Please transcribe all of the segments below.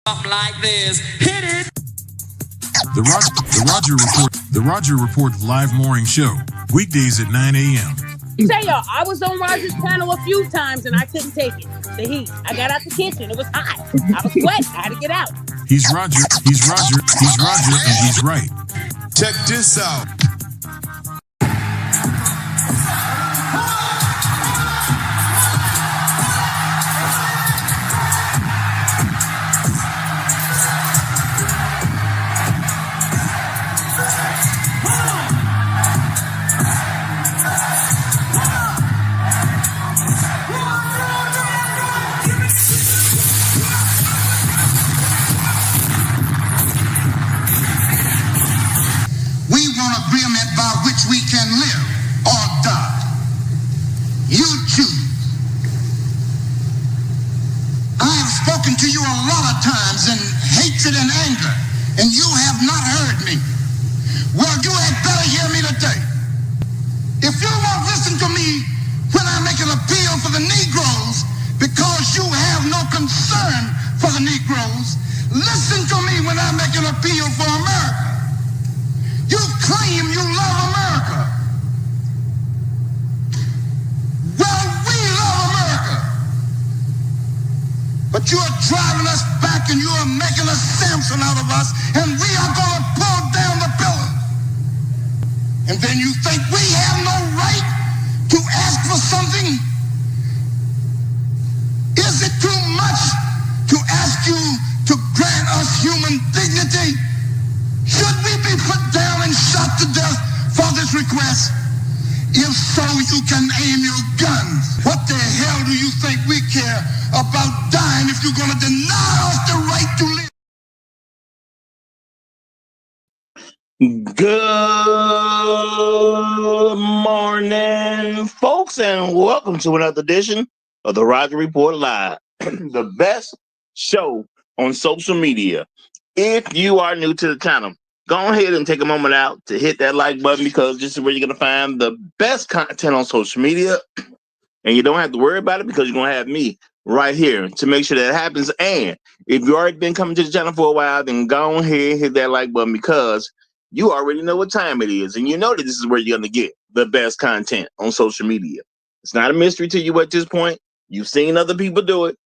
Something like this. Hit it. The Roger Report live morning show, weekdays at 9 a.m. Say y'all, I was on Roger's panel a few times and I couldn't take it. The heat. I got out the kitchen. It was hot. I was sweating. I had to get out. He's Roger, and he's right. Check this out. Agreement by which we can live or die. You choose. I have spoken to you a lot of times in hatred and anger, and you have not heard me. Well, you had better hear me today. If you won't listen to me when I make an appeal for the Negroes because you have no concern for the Negroes, listen to me when I make an appeal for America. You claim you love America. Well, we love America. But you are driving us back and you are making a Samson out of us, and we are going to pull down the pillars. And then you think we have no right to ask for something? Is it too much to ask you to grant us human dignity? Should we be put down and shot to death for this request? If so, you can aim your guns. What the hell do you think we care about dying if you're going to deny us the right to live? Good morning, folks, and welcome to another edition of the Roger Report Live, the best show on social media. If you are new to the channel, go ahead and take a moment out to hit that like button, because this is where you're going to find the best content on social media. And you don't have to worry about it because you're going to have me right here to make sure that happens. And if you already been coming to the channel for a while, then go ahead and hit that like button, because you already know what time it is. And you know that this is where you're going to get the best content on social media. It's not a mystery to you at this point. You've seen other people do it.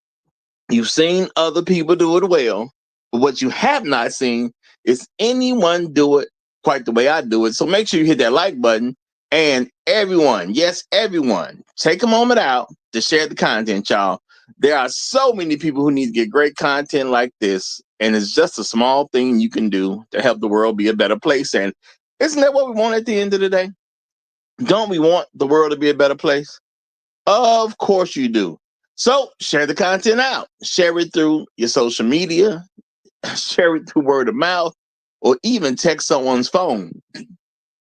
You've seen other people do it well. But what you have not seen is anyone do it quite the way I do it. So make sure you hit that like button. And everyone, yes, everyone, take a moment out to share the content, y'all. There are so many people who need to get great content like this. And it's just a small thing you can do to help the world be a better place. And isn't that what we want at the end of the day? Don't we want the world to be a better place? Of course you do. So share the content out. Share it through your social media. Share it through word of mouth, or even text someone's phone.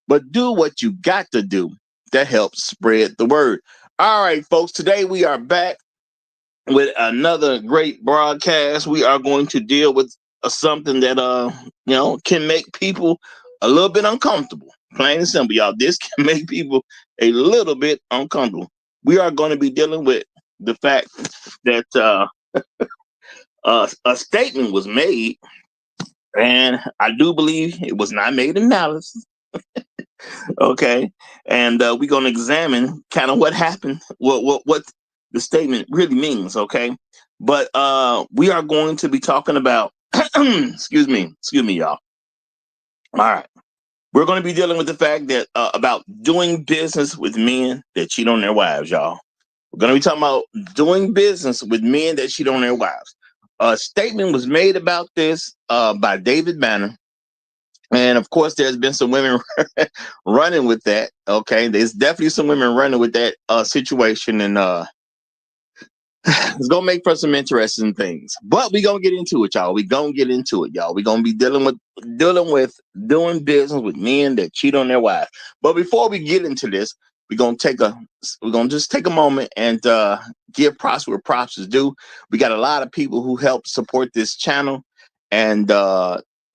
But do what you got to do to help spread the word. All right, folks, today we are back with another great broadcast. We are going to deal with something that can make people a little bit uncomfortable. Plain and simple, y'all. This can make people a little bit uncomfortable. We are going to be dealing with the fact that a statement was made, and I do believe it was not made in malice. Okay, and we're going to examine kind of what happened, what the statement really means. Okay, but we are going to be talking about excuse me, y'all. All right, we're going to be dealing with the fact that about doing business with men that cheat on their wives, y'all. We're going to be talking about doing business with men that cheat on their wives. A statement was made about this by David Banner. And of course, there's been some women running with that. Okay, there's definitely some women running with that situation. And it's going to make for some interesting things. But we're going to get into it, y'all. We're going to get into it, y'all. We're going to be dealing with doing business with men that cheat on their wives. But before we get into this, we're going to just take a moment and give props where props is due. We got a lot of people who help support this channel. And,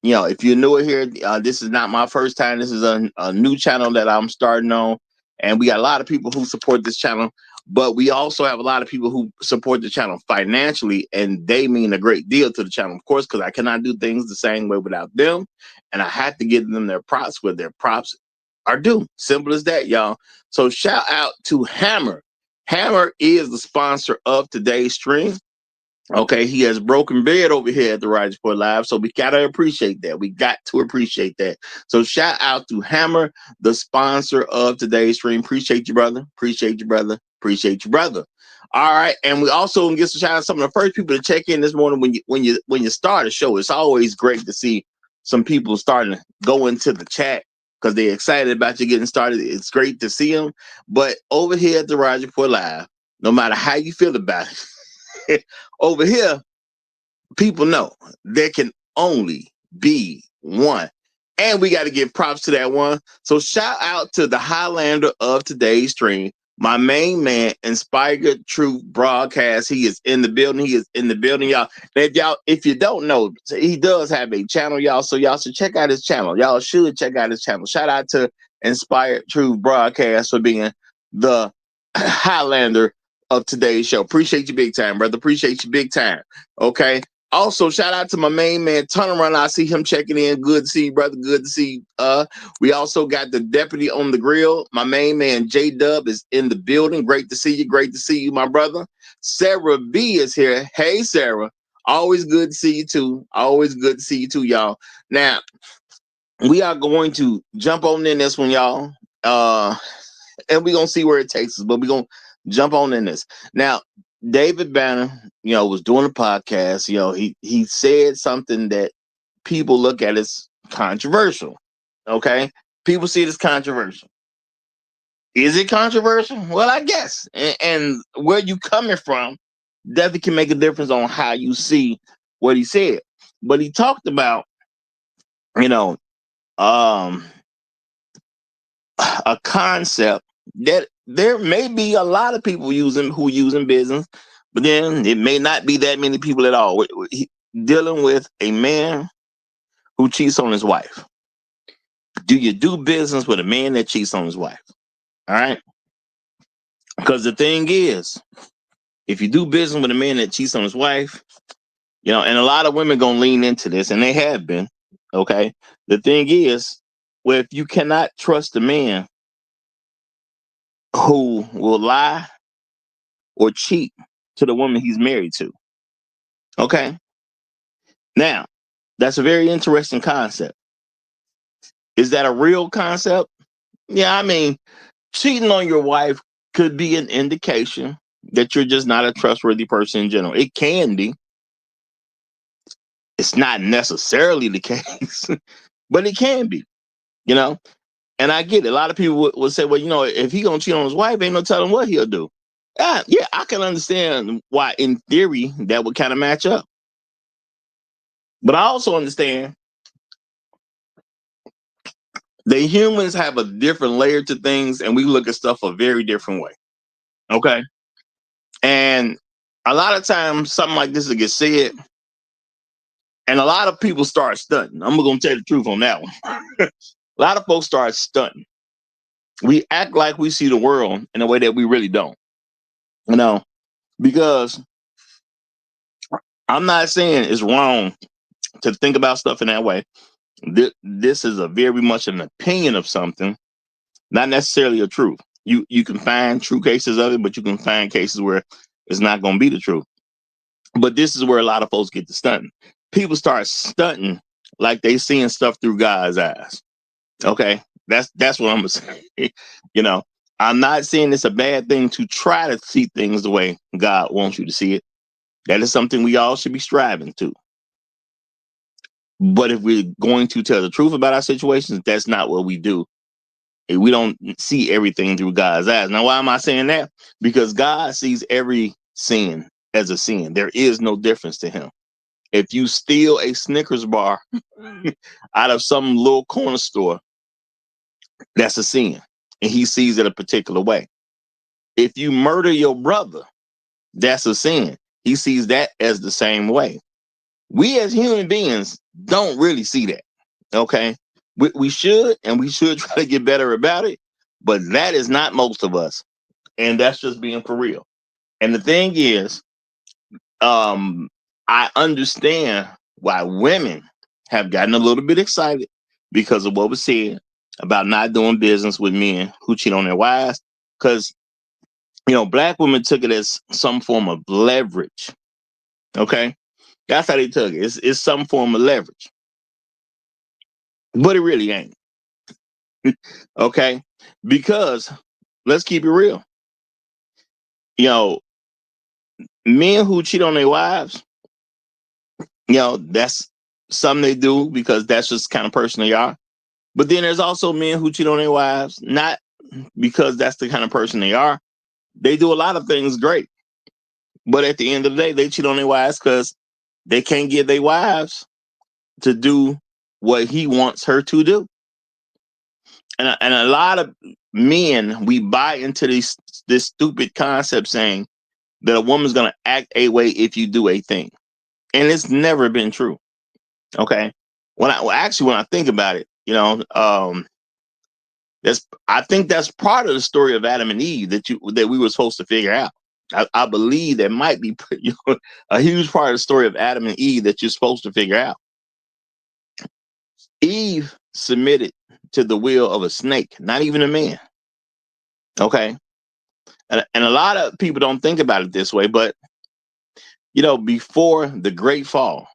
if you're new here, this is not my first time. This is a new channel that I'm starting on. And we got a lot of people who support this channel, but we also have a lot of people who support the channel financially, and they mean a great deal to the channel, of course, because I cannot do things the same way without them. And I have to give them their props where their props are due. Simple as that, y'all. So shout out to Hammer. Hammer is the sponsor of today's stream. Okay, he has broken bread over here at the Roger Report Live, so we gotta appreciate that. We got to appreciate that. So shout out to Hammer, the sponsor of today's stream. Appreciate you, brother. Appreciate you, brother. Appreciate you, brother. All right, and we also get to shout out some of the first people to check in this morning when you start a show. It's always great to see some people starting to go into the chat because they're excited about you getting started. It's great to see them. But over here at the Roger Report Live, no matter how you feel about it. Over here, people know there can only be one. And we got to give props to that one. So shout out to the Highlander of today's stream, my main man, Inspired Truth Broadcast. He is in the building. He is in the building, y'all. If you don't know, he does have a channel, y'all. So y'all should check out his channel. Y'all should check out his channel. Shout out to Inspired Truth Broadcast for being the Highlander of today's show. Appreciate you big time, brother. Appreciate you big time. Okay. Also, shout out to my main man, Turnaround. I see him checking in. Good to see you, brother. Good to see you. We also got the deputy on the grill. My main man, J-Dub, is in the building. Great to see you. Great to see you, my brother. Sarah B is here. Hey, Sarah. Always good to see you, too. Always good to see you, too, y'all. Now, we are going to jump on in this one, y'all. And we're going to see where it takes us, but we're going to jump on in this. Now, David Banner, was doing a podcast. He said something that people look at as controversial. Okay? People see it as controversial. Is it controversial? Well, I guess. And where you coming from definitely can make a difference on how you see what he said. But he talked about, a concept that there may be a lot of people who use in business, but then it may not be that many people at all. Dealing with a man who cheats on his wife. Do you do business with a man that cheats on his wife? All right. Because the thing is, if you do business with a man that cheats on his wife, and a lot of women gonna lean into this, and they have been. Okay. The thing is, well, if you cannot trust a man who will lie or cheat to the woman he's married to. Okay. Now, that's a very interesting concept. Is that a real concept? Yeah, I mean, cheating on your wife could be an indication that you're just not a trustworthy person in general. It can be. It's not necessarily the case, but it can be, And I get it. A lot of people would say, well, if he gonna cheat on his wife, ain't no telling what he'll do. Yeah, I can understand why, in theory, that would kind of match up. But I also understand that humans have a different layer to things, and we look at stuff a very different way. Okay? And a lot of times, something like this will get said, and a lot of people start stunting. I'm going to tell you the truth on that one. A lot of folks start stunting. We act like we see the world in a way that we really don't. Because I'm not saying it's wrong to think about stuff in that way. This is a very much an opinion of something, not necessarily a truth. You can find true cases of it, but you can find cases where it's not going to be the truth. But this is where a lot of folks get to stunting. People start stunting like they seeing stuff through God's eyes. Okay, that's what I'm gonna say. I'm not saying it's a bad thing to try to see things the way God wants you to see it. That is something we all should be striving to. But if we're going to tell the truth about our situations, that's not what we do. We don't see everything through God's eyes. Now, why am I saying that? Because God sees every sin as a sin. There is no difference to him. If you steal a Snickers bar out of some little corner store, that's a sin. And he sees it a particular way. If you murder your brother, that's a sin. He sees that as the same way. We as human beings don't really see that. Okay. We should, and we should try to get better about it. but that is not most of us. And that's just being for real. And the thing is, I understand why women have gotten a little bit excited because of what was said about not doing business with men who cheat on their wives. Because, black women took it as some form of leverage. Okay. That's how they took it. It's some form of leverage. But it really ain't. Okay. Because let's keep it real. Men who cheat on their wives, that's something they do because that's just the kind of person they are. But then there's also men who cheat on their wives, not because that's the kind of person they are. They do a lot of things great. But at the end of the day, they cheat on their wives because they can't get their wives to do what he wants her to do. And a lot of men, we buy into this stupid concept saying that a woman's going to act a way if you do a thing. And it's never been true. Okay. When I think about it, I think that's part of the story of Adam and Eve that we were supposed to figure out. I believe that might be a huge part of the story of Adam and Eve that you're supposed to figure out. Eve submitted to the will of a snake, not even a man. Okay. And a lot of people don't think about it this way, but before the great fall,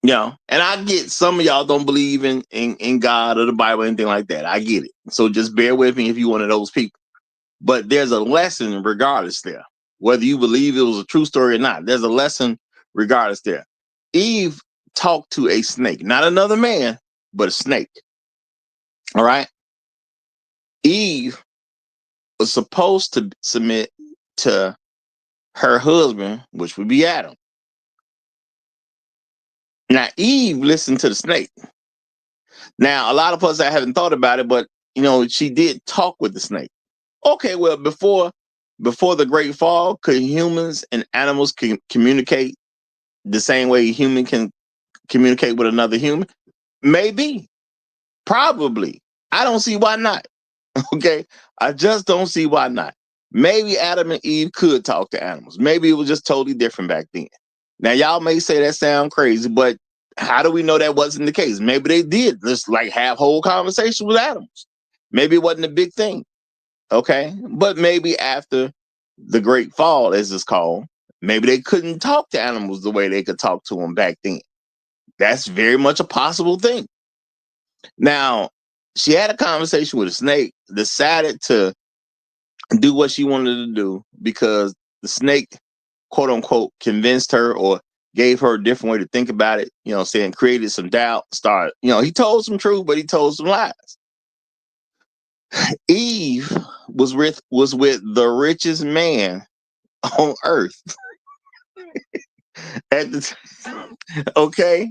and I get some of y'all don't believe in God or the Bible or anything like that. I get it. So just bear with me if you're one of those people. But there's a lesson regardless there. Whether you believe it was a true story or not, there's a lesson regardless there. Eve talked to a snake, not another man, but a snake. All right. Eve was supposed to submit to her husband, which would be Adam. Now, Eve listened to the snake. Now, a lot of us that haven't thought about it, but she did talk with the snake. Okay, well, before the great fall, could humans and animals communicate the same way a human can communicate with another human? Maybe. Probably. I don't see why not. Okay? I just don't see why not. Maybe Adam and Eve could talk to animals. Maybe it was just totally different back then. Now, y'all may say that sound crazy, but how do we know that wasn't the case? Maybe they did just have whole conversations with animals. Maybe it wasn't a big thing. Okay. But maybe after the great fall, as it's called, maybe they couldn't talk to animals the way they could talk to them back then. That's very much a possible thing. Now, she had a conversation with a snake, decided to do what she wanted to do because the snake, quote unquote, convinced her or gave her a different way to think about it, saying created some doubt, he told some truth, but he told some lies. Eve was with the richest man on earth at the time. Okay.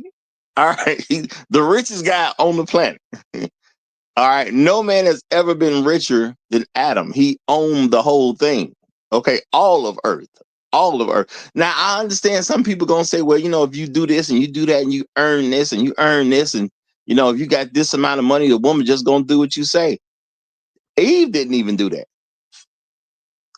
All right. The richest guy on the planet. All right. No man has ever been richer than Adam. He owned the whole thing. Okay. All of earth. All of earth. Now, I understand some people going to say, well, if you do this and you do that and you earn this and you earn this and, if you got this amount of money, the woman just going to do what you say. Eve didn't even do that.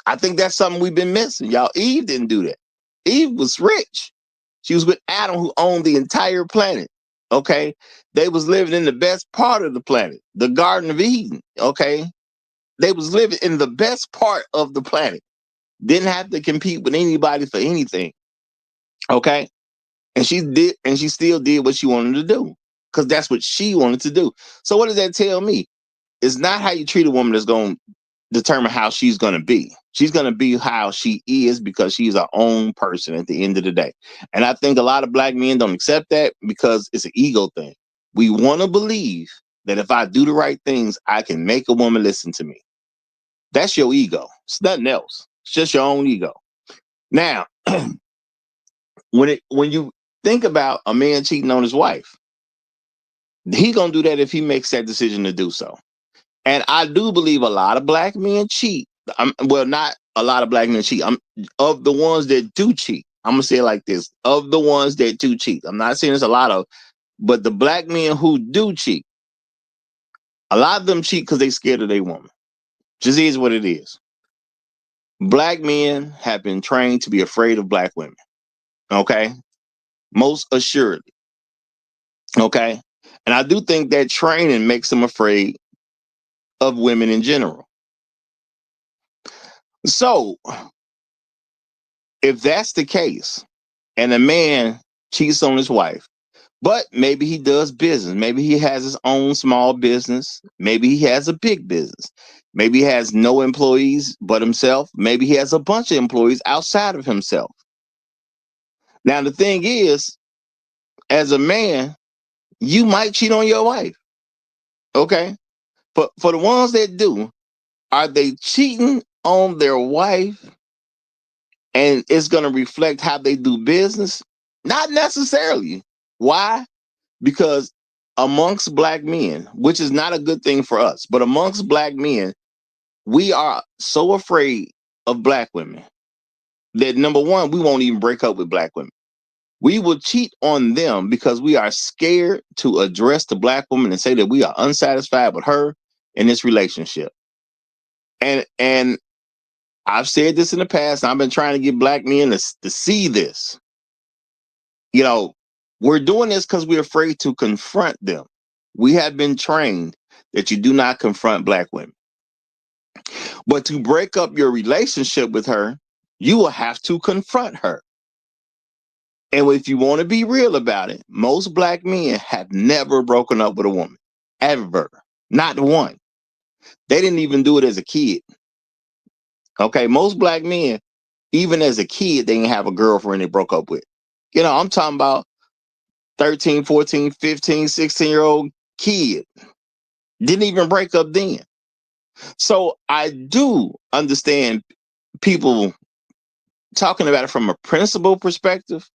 I think that's something we've been missing, y'all. Eve didn't do that. Eve was rich. She was with Adam, who owned the entire planet. Okay. They was living in the best part of the planet, the Garden of Eden. Okay. They was living in the best part of the planet. Didn't have to compete with anybody for anything. Okay. And she still did what she wanted to do because that's what she wanted to do. So what does that tell me? It's not how you treat a woman that's going to determine how she's going to be. She's going to be how she is because she's her own person at the end of the day. And I think a lot of black men don't accept that because it's an ego thing. We want to believe that if I do the right things, I can make a woman listen to me. That's your ego. It's nothing else. It's just your own ego. Now, when you think about a man cheating on his wife, he's going to do that if he makes that decision to do so. And I do believe a lot of black men cheat. Well, not a lot of black men cheat. Of the ones that do cheat. I'm going to say it like this. Of the ones that do cheat. I'm not saying there's a lot of, but the black men who do cheat, A lot of them cheat because they scared of their woman. Just is what it is. Black men have been trained to be afraid of black women. Okay? Most assuredly. Okay? And I do think that training makes them afraid of women in general. So, if that's the case, and a man cheats on his wife, but maybe he does business, maybe he has his own small business, maybe he has a big business, maybe he has no employees but himself, maybe he has a bunch of employees outside of himself. Now, the thing is, as a man, you might cheat on your wife. Okay? But for the ones that do, are they cheating on their wife and it's going to reflect how they do business? Not necessarily. Why? Because amongst black men, which is not a good thing for us, but amongst black men, we are so afraid of black women that, number one, we won't even break up with black women. We will cheat on them because we are scared to address the black woman and say that we are unsatisfied with her in this relationship. And I've said this in the past. I've been trying to get black men to see this. You know, we're doing this because we're afraid to confront them. We have been trained that you do not confront black women. But to break up your relationship with her, you will have to confront her. And if you want to be real about it, most black men have never broken up with a woman. Ever. Not one. They didn't even do it as a kid. Okay, most black men, even as a kid, they didn't have a girlfriend they broke up with. You know, I'm talking about 13, 14, 15, 16-year-old kid. Didn't even break up then. So I do understand people talking about it from a principle perspective.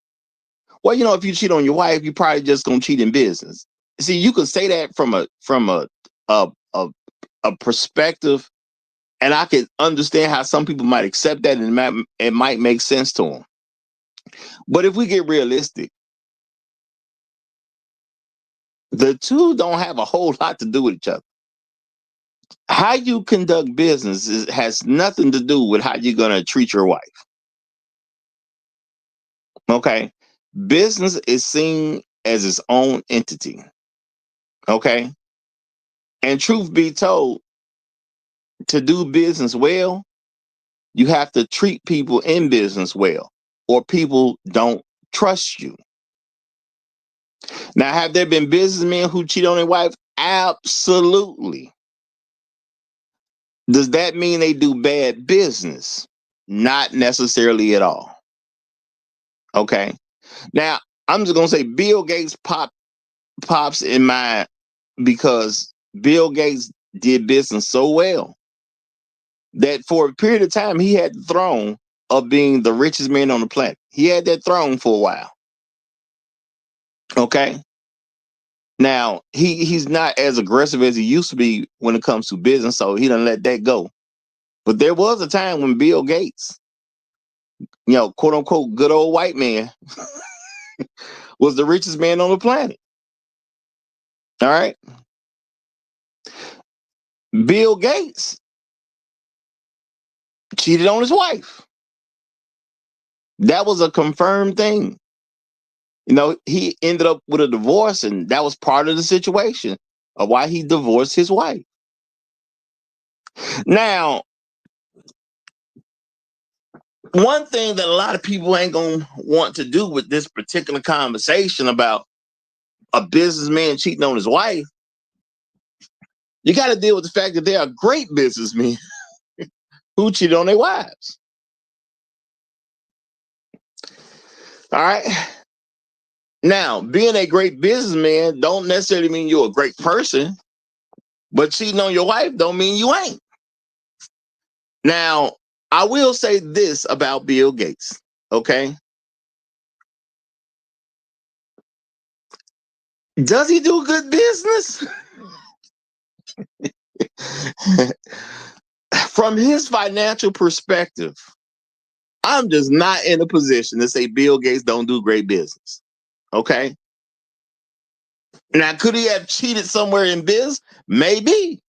Well, you know, if you cheat on your wife, you probably just gonna cheat in business. See, you could say that from a perspective, and I could understand how some people might accept that, and it might make sense to them. But if we get realistic, the two don't have a whole lot to do with each other. How you conduct business has nothing to do with how you're gonna treat your wife. Okay, business is seen as its own entity. Okay, and truth be told, to do business well, you have to treat people in business well, or people don't trust you. Now, have there been businessmen who cheat on their wife? Absolutely. Does that mean they do bad business? Not necessarily at all. Okay. Now, I'm just gonna say Bill Gates pops in mind because Bill Gates did business so well that for a period of time he had the throne of being the richest man on the planet. He had that throne for a while. Okay. Now he's not as aggressive as he used to be when it comes to business, so he done let that go. But there was a time when Bill Gates, you know, quote unquote, good old white man, was the richest man on the planet. All right. Bill Gates cheated on his wife. That was a confirmed thing. You know, he ended up with a divorce, and that was part of the situation of why he divorced his wife. Now, one thing that a lot of people ain't going to want to do with this particular conversation about a businessman cheating on his wife, you got to deal with the fact that there are great businessmen who cheat on their wives. All right. Now, being a great businessman don't necessarily mean you're a great person, but cheating on your wife don't mean you ain't. Now, I will say this about Bill Gates, okay? Does he do good business? From his financial perspective, I'm just not in a position to say Bill Gates don't do great business. Okay. Now, could he have cheated somewhere in biz? Maybe.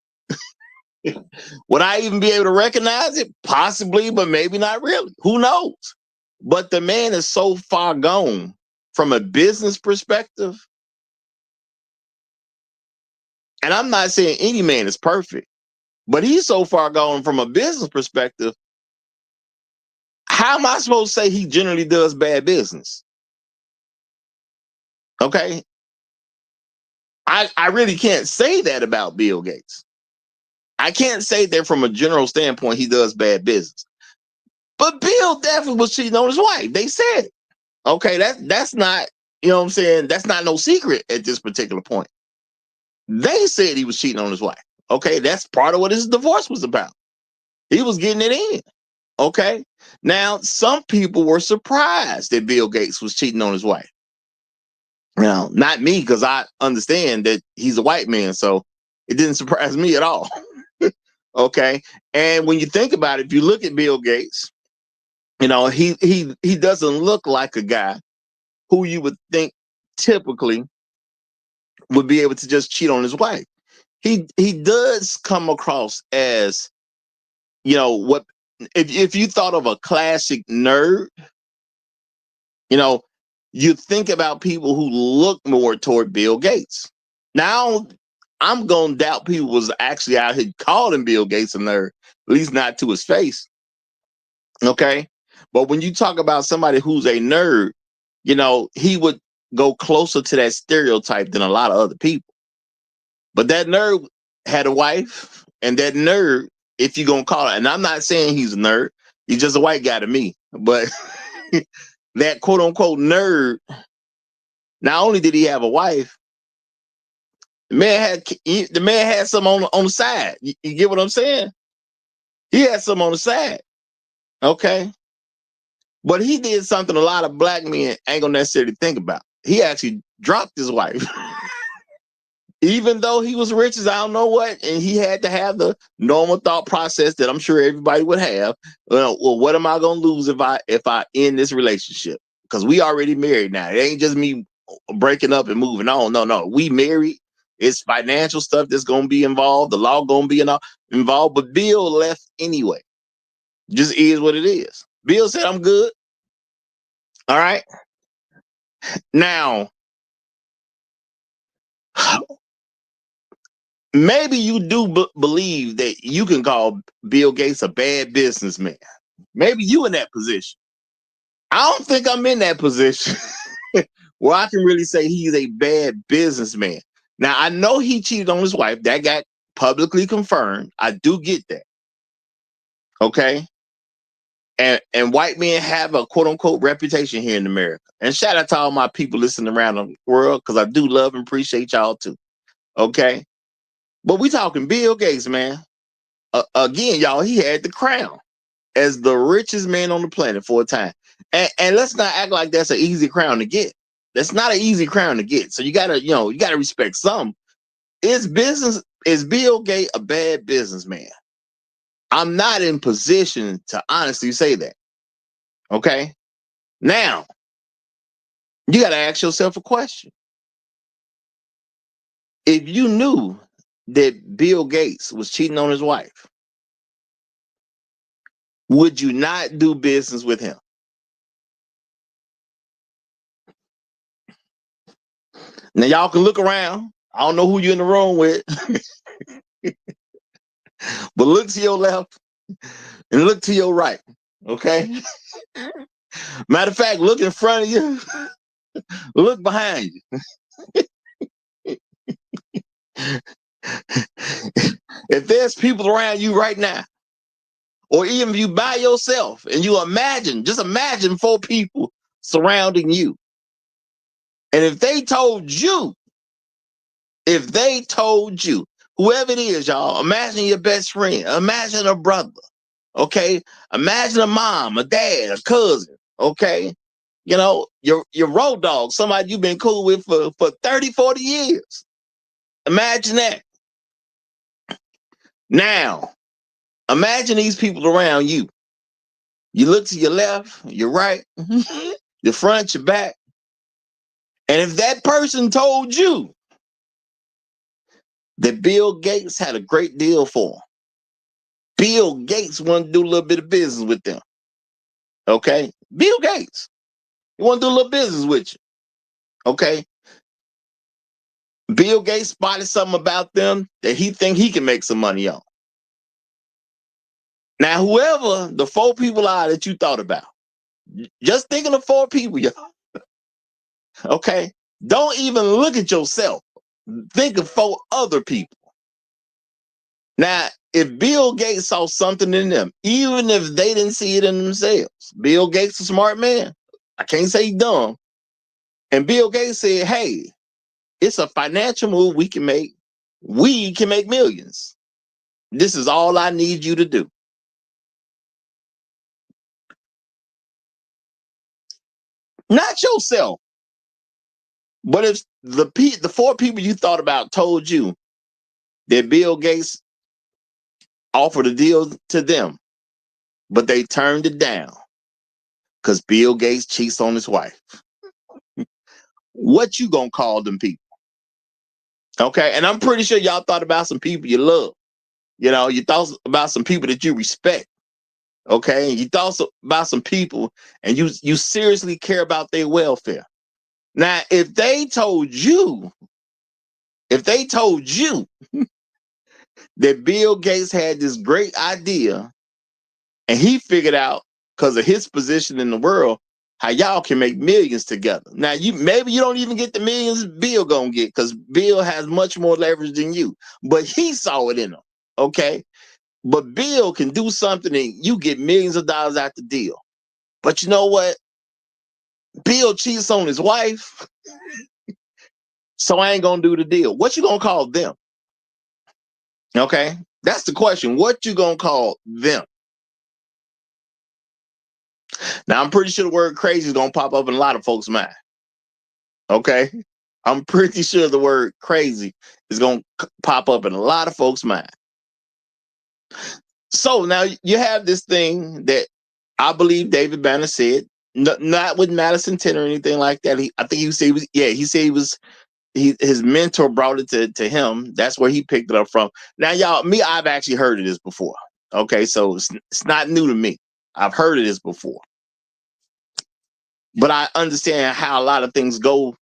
Would I even be able to recognize it? Possibly, but maybe not really. Who knows? But the man is so far gone from a business perspective. And I'm not saying any man is perfect, but he's so far gone from a business perspective. How am I supposed to say he generally does bad business? Okay. I really can't say that about Bill Gates. I can't say that from a general standpoint he does bad business. But Bill definitely was cheating on his wife. They said it. Okay, that's not, you know what I'm saying? That's not no secret at this particular point. They said he was cheating on his wife. Okay, that's part of what his divorce was about. He was getting it in. Okay. Now, some people were surprised that Bill Gates was cheating on his wife. Now, not me, because I understand that he's a white man, so it didn't surprise me at all. Okay. And when you think about it, if you look at Bill Gates, you know, he doesn't look like a guy who you would think typically would be able to just cheat on his wife. He does come across as, you know, what if you thought of a classic nerd, you know, you think about people who look more toward Bill Gates. Now, I'm going to doubt people was actually out here calling Bill Gates a nerd, at least not to his face. Okay. But when you talk about somebody who's a nerd, you know, he would go closer to that stereotype than a lot of other people. But that nerd had a wife, and that nerd, if you're going to call it, and I'm not saying he's a nerd, he's just a white guy to me, but that quote unquote nerd, not only did he have a wife, the man had some on the side. You get what I'm saying? He had some on the side. Okay. But he did something a lot of black men ain't gonna necessarily think about. He actually dropped his wife. Even though he was rich as I don't know what, and he had to have the normal thought process that I'm sure everybody would have. Well, what am I gonna lose if I end this relationship? Because we already married now. It ain't just me breaking up and moving on. No. We married. It's financial stuff that's gonna be involved. The law gonna be involved. But Bill left anyway. Just is what it is. Bill said, I'm good. All right. Now, maybe you do believe that you can call Bill Gates a bad businessman. Maybe you in that position. I don't think I'm in that position where I can really say he's a bad businessman. Now, I know he cheated on his wife. That got publicly confirmed. I do get that. Okay. And white men have a quote unquote reputation here in America. And shout out to all my people listening around the world, because I do love and appreciate y'all too. Okay. But we talking Bill Gates, man. Again, y'all, he had the crown as the richest man on the planet for a time. And let's not act like that's an easy crown to get. That's not an easy crown to get. So you gotta respect some. Is Bill Gates a bad businessman? I'm not in position to honestly say that. Okay. Now, you got to ask yourself a question. If you knew that Bill Gates was cheating on his wife, would you not do business with him? Now, y'all can look around. I don't know who you're in the room with, but look to your left and look to your right. Okay. Matter of fact, look in front of you, look behind you. If there's people around you right now, or even if you by yourself and you just imagine 4 people surrounding you. And if they told you, whoever it is, y'all, imagine your best friend, imagine a brother, okay? Imagine a mom, a dad, a cousin, okay? You know, your road dog, somebody you've been cool with for 30, 40 years. Imagine that. Now, imagine these people around you. You look to your left, your right, your front, your back. And if that person told you that Bill Gates had a great deal for him. Bill Gates wanted to do a little bit of business with them. Okay? Bill Gates. He want to do a little business with you. Okay? Bill Gates spotted something about them that he think he can make some money on. Now, whoever the 4 people are that you thought about, just thinking of 4 people, okay? Don't even look at yourself. Think of 4 other people. Now, if Bill Gates saw something in them, even if they didn't see it in themselves, Bill Gates is a smart man. I can't say he's dumb. And Bill Gates said, hey, it's a financial move we can make. We can make millions. This is all I need you to do. Not yourself. But if the 4 people you thought about told you that Bill Gates offered a deal to them, but they turned it down because Bill Gates cheats on his wife, what you gonna call them people? Okay, and I'm pretty sure y'all thought about some people you love. You know, you thought about some people that you respect. Okay, you thought about some people and you seriously care about their welfare. Now, if they told you that Bill Gates had this great idea and he figured out because of his position in the world how y'all can make millions together. Now, maybe you don't even get the millions Bill gonna get because Bill has much more leverage than you, but he saw it in him. Okay, but Bill can do something and you get millions of dollars out the deal. But you know what? Bill cheats on his wife, so I ain't gonna do the deal. What you gonna call them? Okay, that's the question. What you gonna call them? Now, I'm pretty sure the word crazy is gonna pop up in a lot of folks' mind. Okay, I'm pretty sure the word crazy is gonna pop up in a lot of folks' mind. So now you have this thing that I believe David Banner said, not with Madison 10 or anything like that. I think he said his mentor brought it to him. That's where he picked it up from. Now, y'all, I've actually heard of this before. Okay, so it's not new to me. I've heard of this before. But I understand how a lot of things go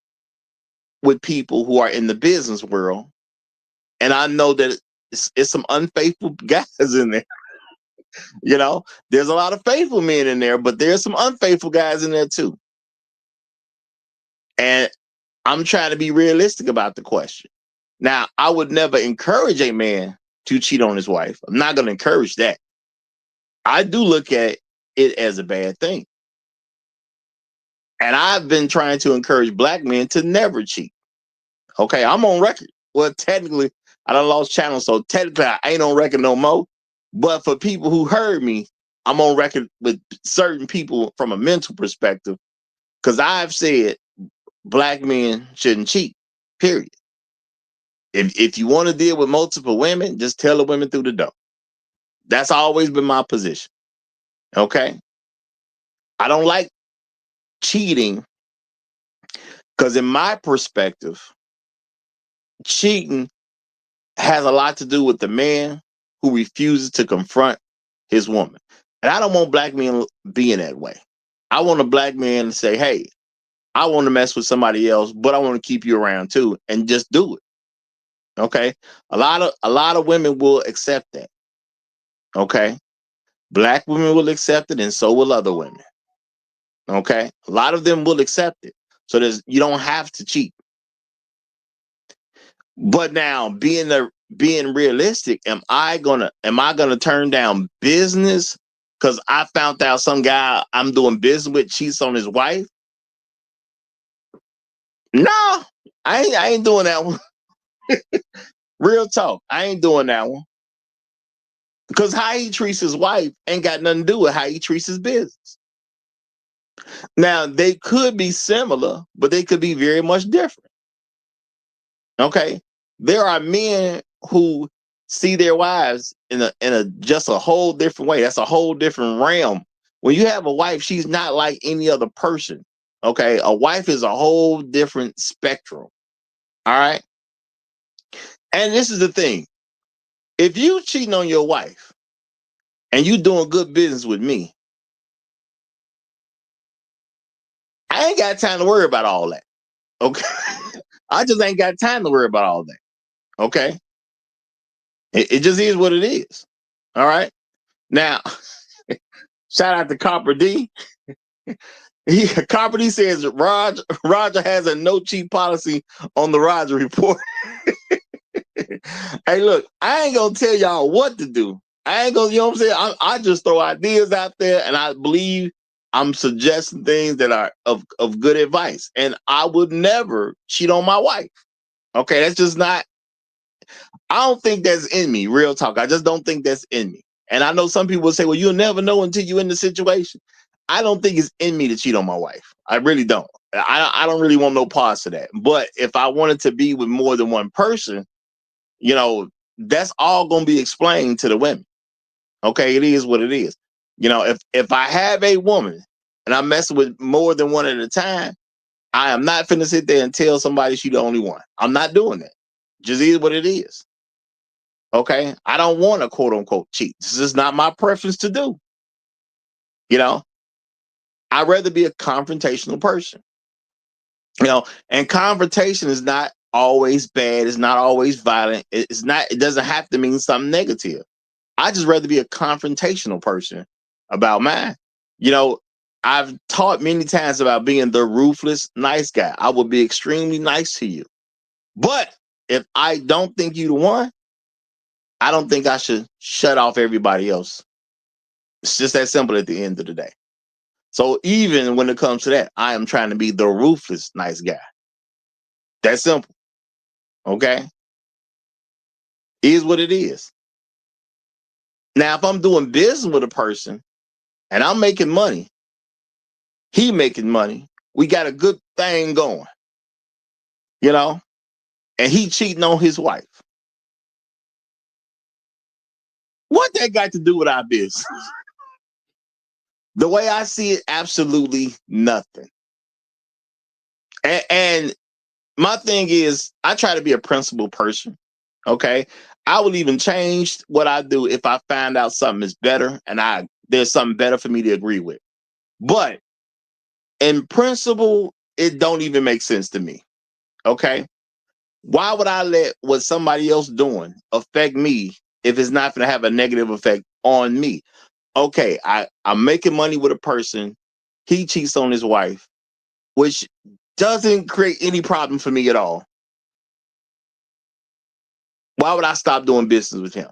with people who are in the business world. And I know that it's some unfaithful guys in there. You know, there's a lot of faithful men in there, but there's some unfaithful guys in there too. And I'm trying to be realistic about the question. Now, I would never encourage a man to cheat on his wife. I'm not going to encourage that. I do look at it as a bad thing. And I've been trying to encourage black men to never cheat. Okay, I'm on record. Well, technically, I done lost channel, so technically I ain't on record no more. But for people who heard me, I'm on record with certain people from a mental perspective, because I've said black men shouldn't cheat, period. If you want to deal with multiple women, just tell the women through the door. That's always been my position. Okay? I don't like cheating because in my perspective, cheating has a lot to do with the man who refuses to confront his woman. And I don't want black men being that way. I want a black man to say, hey, I want to mess with somebody else, but I want to keep you around too, and just do it. Okay? A lot of women will accept that. Okay? Black women will accept it, and so will other women. Okay? A lot of them will accept it. So you don't have to cheat. But now, being realistic, am I gonna turn down business because I found out some guy I'm doing business with cheats on his wife? No, I ain't doing that one. Real talk, I ain't doing that one. Because how he treats his wife ain't got nothing to do with how he treats his business. Now, they could be similar, but they could be very much different. Okay? There are men who see their wives in a just a whole different way. That's a whole different realm. When you have a wife, she's not like any other person. Okay? A wife is a whole different spectrum. All right? And this is the thing. If you cheating on your wife and you doing good business with me, I ain't got time to worry about all that. Okay. I just ain't got time to worry about all that. Okay. It just is what it is. All right. Now, shout out to Copper D. Copper D says Roger has a no cheat policy on the Roger report. Hey, look, I ain't gonna tell y'all what to do. I ain't gonna, you know what I'm saying? I just throw ideas out there, and I believe I'm suggesting things that are of good advice. And I would never cheat on my wife. Okay, that's just not. I don't think that's in me. Real talk. I just don't think that's in me. And I know some people say, "Well, you'll never know until you're in the situation." I don't think it's in me to cheat on my wife. I really don't. I don't really want no parts of that. But if I wanted to be with more than one person, you know, that's all going to be explained to the women. Okay, it is what it is. You know, if I have a woman and I'm messing with more than one at a time, I am not finna sit there and tell somebody she's the only one. I'm not doing that. Just is what it is. Okay, I don't want to quote unquote cheat. This is not my preference to do. You know, I'd rather be a confrontational person. You know, and confrontation is not always bad. It's not always violent. It's not. It doesn't have to mean something negative. I just rather be a confrontational person about mine. You know, I've taught many times about being the ruthless nice guy. I will be extremely nice to you. But if I don't think you the one, I don't think I should shut off everybody else. It's just that simple at the end of the day. So even when it comes to that, I am trying to be the ruthless nice guy. That's simple. Okay? Is what it is. Now, if I'm doing business with a person and I'm making money, he making money, we got a good thing going, you know, and he cheating on his wife. What that got to do with our business? The way I see it, absolutely nothing. And my thing is, I try to be a principled person. Okay, I will even change what I do if I find out something is better and there's something better for me to agree with. But in principle, it don't even make sense to me. Okay, why would I let what somebody else doing affect me if it's not going to have a negative effect on me? Okay, I'm making money with a person. He cheats on his wife, which doesn't create any problem for me at all. Why would I stop doing business with him?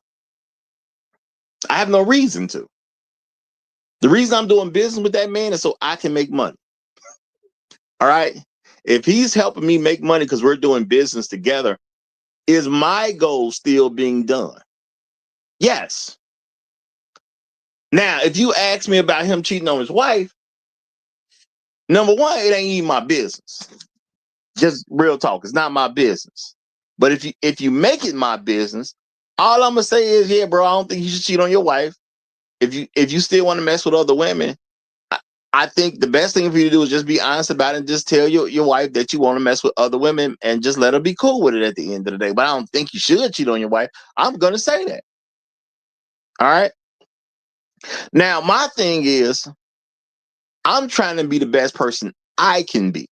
I have no reason to. The reason I'm doing business with that man is so I can make money. All right. If he's helping me make money because we're doing business together, is my goal still being done? Yes. Now, if you ask me about him cheating on his wife, number one, it ain't even my business. Just real talk. It's not my business. But if you make it my business, all I'm gonna say is, yeah, bro, I don't think you should cheat on your wife. If you still want to mess with other women, I think the best thing for you to do is just be honest about it and just tell your wife that you want to mess with other women and just let her be cool with it at the end of the day. But I don't think you should cheat on your wife. I'm gonna say that. All right. Now, my thing is, I'm trying to be the best person I can be.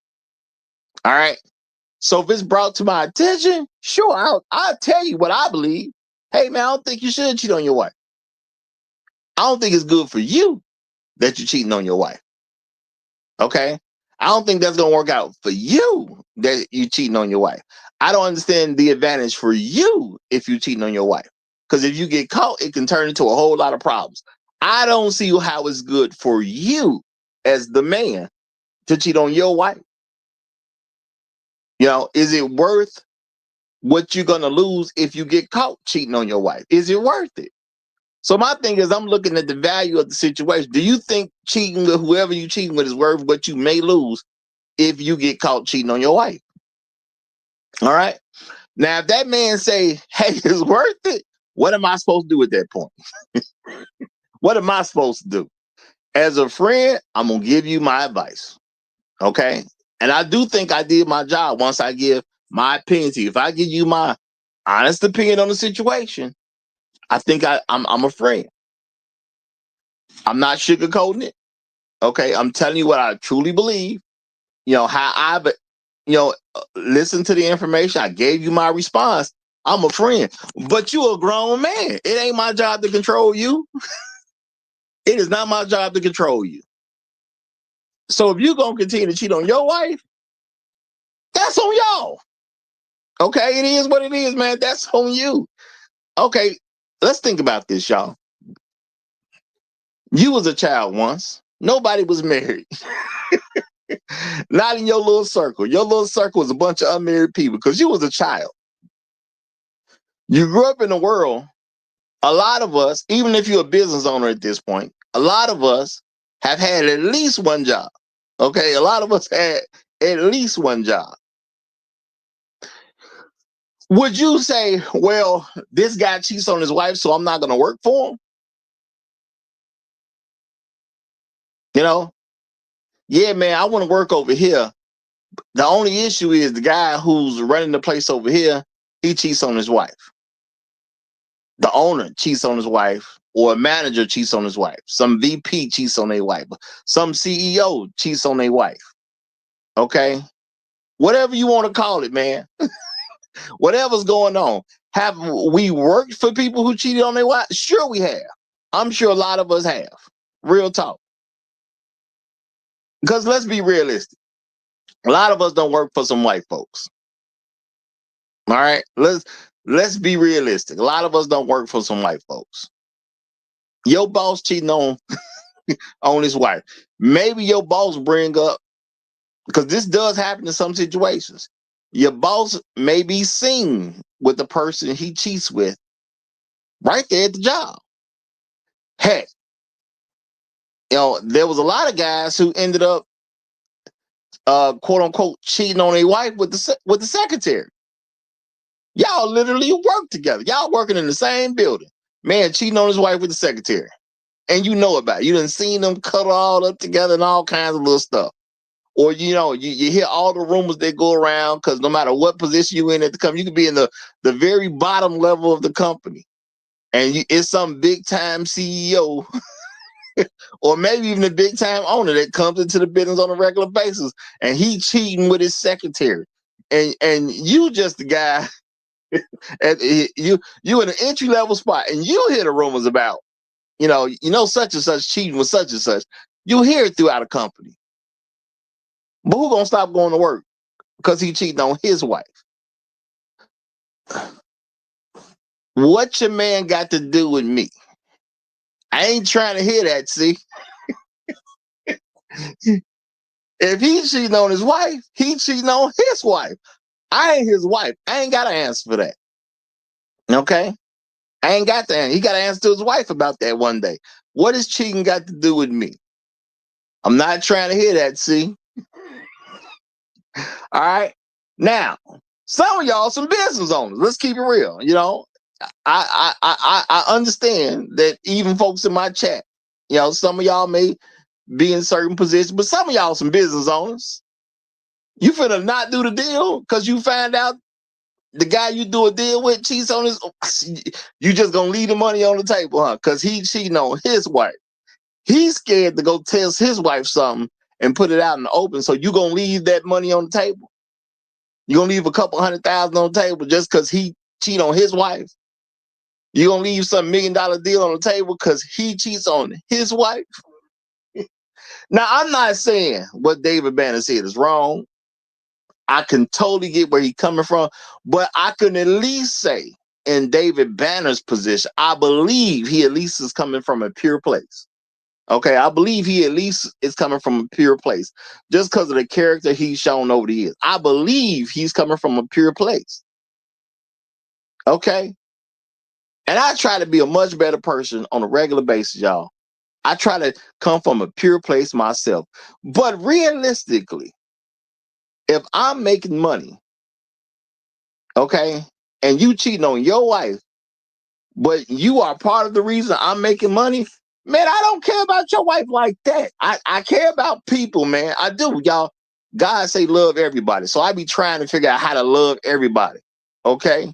All right. So if it's brought to my attention, sure, I'll tell you what I believe. Hey, man, I don't think you should cheat on your wife. I don't think it's good for you that you're cheating on your wife. Okay? I don't think that's going to work out for you that you're cheating on your wife. I don't understand the advantage for you if you're cheating on your wife. Because if you get caught, it can turn into a whole lot of problems. I don't see how it's good for you as the man to cheat on your wife. You know, is it worth what you're going to lose if you get caught cheating on your wife? Is it worth it? So my thing is, I'm looking at the value of the situation. Do you think cheating with whoever you cheating with is worth what you may lose if you get caught cheating on your wife? All right. Now, if that man say, hey, it's worth it, what am I supposed to do at that point? What am I supposed to do? As a friend, I'm going to give you my advice. Okay. And I do think I did my job once I give my opinion to you. If I give you my honest opinion on the situation, I think I'm a friend. I'm not sugarcoating it. Okay, I'm telling you what I truly believe. Listen to the information. I gave you my response. I'm a friend, but you a grown man. It ain't my job to control you. It is not my job to control you. So if you're gonna continue to cheat on your wife, that's on y'all. Okay, it is what it is, man. That's on you. Okay, let's think about this, y'all. You was a child once. Nobody was married. Not in your little circle. Your little circle was a bunch of unmarried people because you was a child. You grew up in a world. A lot of us, even if you're a business owner at this point, a lot of us have had at least one job. Okay, a lot of us had at least one job. Would you say, well, this guy cheats on his wife, so I'm not going to work for him? You know, yeah, man, I want to work over here. The only issue is the guy who's running the place over here, he cheats on his wife. The owner cheats on his wife, or a manager cheats on his wife. Some VP cheats on their wife. Some CEO cheats on their wife. Okay? Whatever you want to call it, man. Whatever's going on. Have we worked for people who cheated on their wife? Sure we have. I'm sure a lot of us have. Real talk. Because let's be realistic. A lot of us don't work for some white folks. All right? Let's be realistic. A lot of us don't work for some white folks. Your boss cheating on his wife. Maybe your boss bring up, because this does happen in some situations. Your boss may be seen with the person he cheats with right there at the job. Heck, there was a lot of guys who ended up quote unquote cheating on their wife with the secretary. Y'all literally work together. Y'all working in the same building. Man cheating on his wife with the secretary. And you know about it. You done seen them cuddle all up together and all kinds of little stuff. Or, you hear all the rumors that go around, because no matter what position you in at the company, you could be in the very bottom level of the company. And it's some big time CEO or maybe even a big time owner that comes into the business on a regular basis, and he cheating with his secretary. And you just the guy, and you in an entry level spot, and you hear the rumors about, such and such cheating with such and such. You hear it throughout a company. But who gonna stop going to work because he cheating on his wife? What your man got to do with me? I ain't trying to hear that, see? If he cheating on his wife, he cheating on his wife. I ain't his wife. I ain't got to answer for that. Okay? I ain't got to answer. He got to answer to his wife about that one day. What has cheating got to do with me? I'm not trying to hear that, see? All right? Now, some of y'all some business owners. Let's keep it real. I understand that even folks in my chat, some of y'all may be in certain positions, but some of y'all some business owners. You finna not do the deal because you find out the guy you do a deal with cheats on his. You just gonna leave the money on the table, huh? Because he cheating on his wife. He's scared to go tell his wife something and put it out in the open. So you gonna leave that money on the table? You gonna leave a couple $100,000 on the table just because he cheat on his wife? You gonna leave some $1 million deal on the table because he cheats on his wife? Now, I'm not saying what David Banner said is wrong. I can totally get where he's coming from, but I can at least say in David Banner's position, I believe he at least is coming from a pure place. Okay, I believe he at least is coming from a pure place just because of the character he's shown over the years. I believe he's coming from a pure place. Okay, and I try to be a much better person on a regular basis, y'all. I try to come from a pure place myself. But realistically, if I'm making money, okay, and you cheating on your wife, but you are part of the reason I'm making money, man, I don't care about your wife like that. I care about people, man. I do, y'all. God say love everybody. So I be trying to figure out how to love everybody, okay?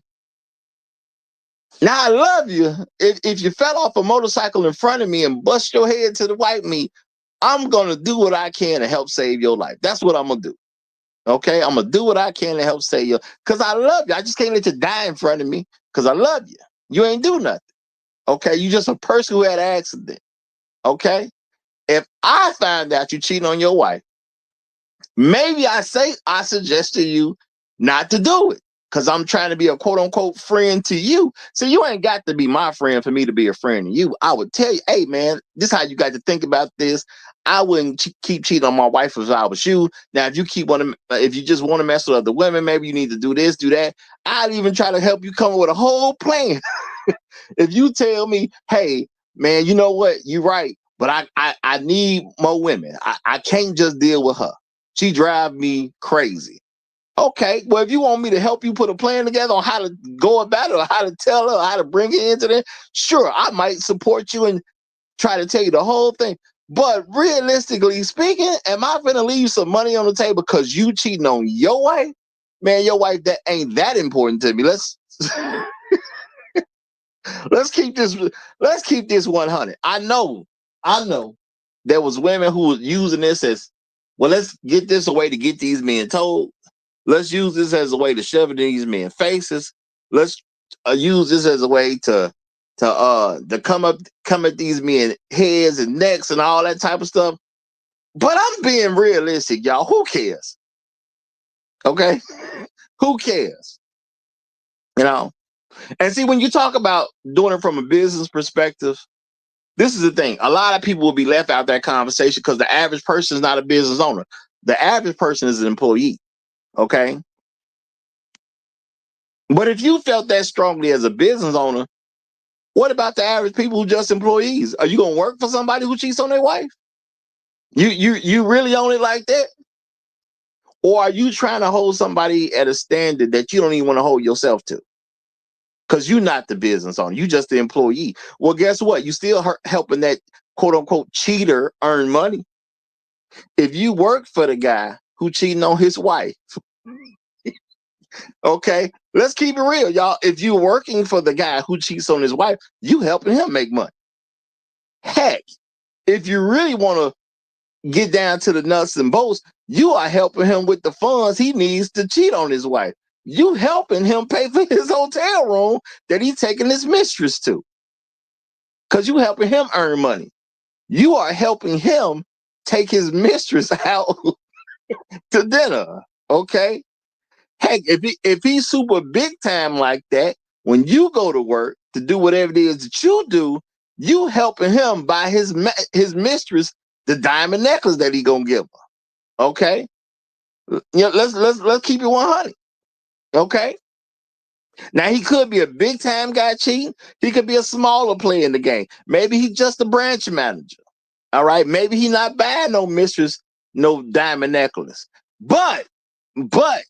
Now I love you. If you fell off a motorcycle in front of me and bust your head to the white meat, I'm gonna do what I can to help save your life. That's what I'm gonna do. Okay, I'm gonna do what I can to help save you because I love you. I just can't let you die in front of me because I love you. You ain't do nothing. Okay, you just a person who had an accident. Okay, if I find out you cheating on your wife, maybe I suggest to you not to do it because I'm trying to be a quote unquote friend to you. So you ain't got to be my friend for me to be a friend to you. I would tell you, hey man, this is how you got to think about this. I wouldn't keep cheating on my wife if I was you. Now, if you just want to mess with other women, maybe you need to do this, do that. I'd even try to help you come up with a whole plan. If you tell me, hey, man, you know what? You're right. But I need more women. I can't just deal with her. She drives me crazy. Okay, well, if you want me to help you put a plan together on how to go about it or how to tell her, how to bring it into that, sure, I might support you and try to tell you the whole thing. But realistically speaking, am I going to leave some money on the table because you cheating on your wife? Man, your wife that ain't that important to me. Let's keep this 100. I know there was women who was using this as, well, let's get this a way to get these men told. Let's use this as a way to shove it in these men's faces. Let's use this as a way to come at these men heads and necks and all that type of stuff. But I'm being realistic, y'all. Who cares? Okay, who cares? You know. And see, when you talk about doing it from a business perspective, this is the thing. A lot of people will be left out that conversation because the average person is not a business owner. The average person is an employee. Okay. But if you felt that strongly as a business owner, what about the average people who just employees? Are you gonna work for somebody who cheats on their wife? You really own it like that? Or are you trying to hold somebody at a standard that you don't even want to hold yourself to? Because you're not the business owner, you just the employee. Well, guess what? You still helping that quote unquote cheater earn money. If you work for the guy who cheating on his wife, okay, let's keep it real, y'all. If you're working for the guy who cheats on his wife, you helping him make money. Heck, if you really want to get down to the nuts and bolts, you are helping him with the funds he needs to cheat on his wife. You helping him pay for his hotel room that he's taking his mistress to. Because you helping him earn money. You are helping him take his mistress out to dinner. Okay. Heck, if he's super big time like that, when you go to work to do whatever it is that you do, you helping him buy his mistress the diamond necklace that he gonna give her. Okay, let's keep it 100. Okay. Now he could be a big time guy cheating. He could be a smaller player in the game. Maybe he's just a branch manager. All right. Maybe he not buying no mistress, no diamond necklace. But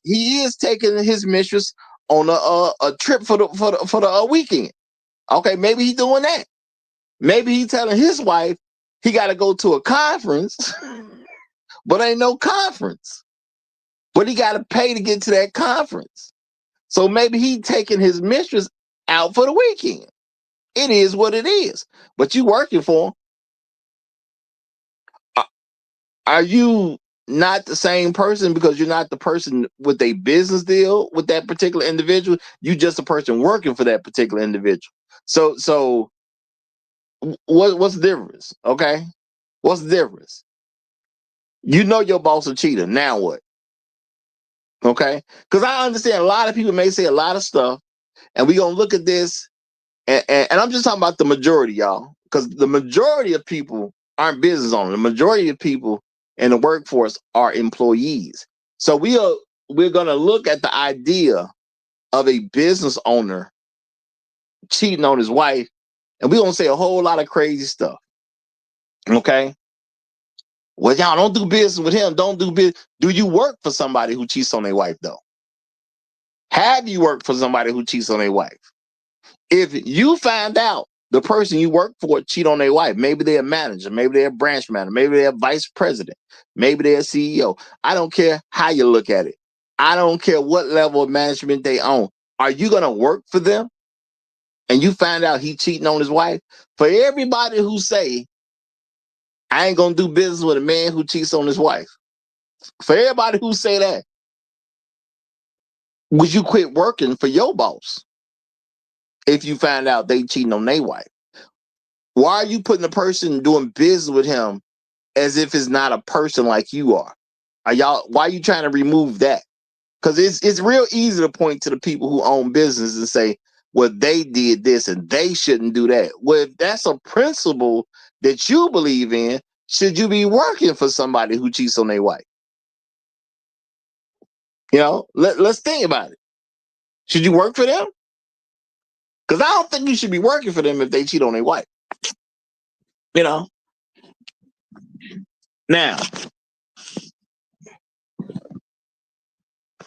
he is taking his mistress on a trip for the weekend. Okay, maybe he doing that. Maybe he telling his wife he got to go to a conference, but ain't no conference. But he got to pay to get to that conference. So maybe he taking his mistress out for the weekend. It is what it is. But you working for him. Are you not the same person because you're not the person with a business deal with that particular individual? You just a person working for that particular individual. So what's the difference? Okay, what's the difference? You know your boss a cheater. Now what? Okay, because I understand a lot of people may say a lot of stuff, and we gonna look at this, and I'm just talking about the majority, y'all, because the majority of people aren't business owners. The majority of people in the workforce are employees. So we're gonna look at the idea of a business owner cheating on his wife, and we're gonna say a whole lot of crazy stuff. Okay. Well, y'all don't do business with him. Don't do business. Do you work for somebody who cheats on their wife, though? Have you worked for somebody who cheats on their wife? If you find out the person you work for cheat on their wife, maybe they're a manager, maybe they're a branch manager, maybe they're a vice president, maybe they're a CEO. I don't care how you look at it. I don't care what level of management they own. Are you going to work for them? and you find out he cheating on his wife, for everybody who say, I ain't gonna do business with a man who cheats on his wife, for everybody who say that, would you quit working for your boss if you find out they cheating on their wife? Why are you putting the person doing business with him as if it's not a person like you are? Why are you trying to remove that? Because it's real easy to point to the people who own business and say, well, they did this and they shouldn't do that. Well, if that's a principle that you believe in, should you be working for somebody who cheats on their wife? Let's think about it. Should you work for them? Because I don't think you should be working for them if they cheat on their wife. Now,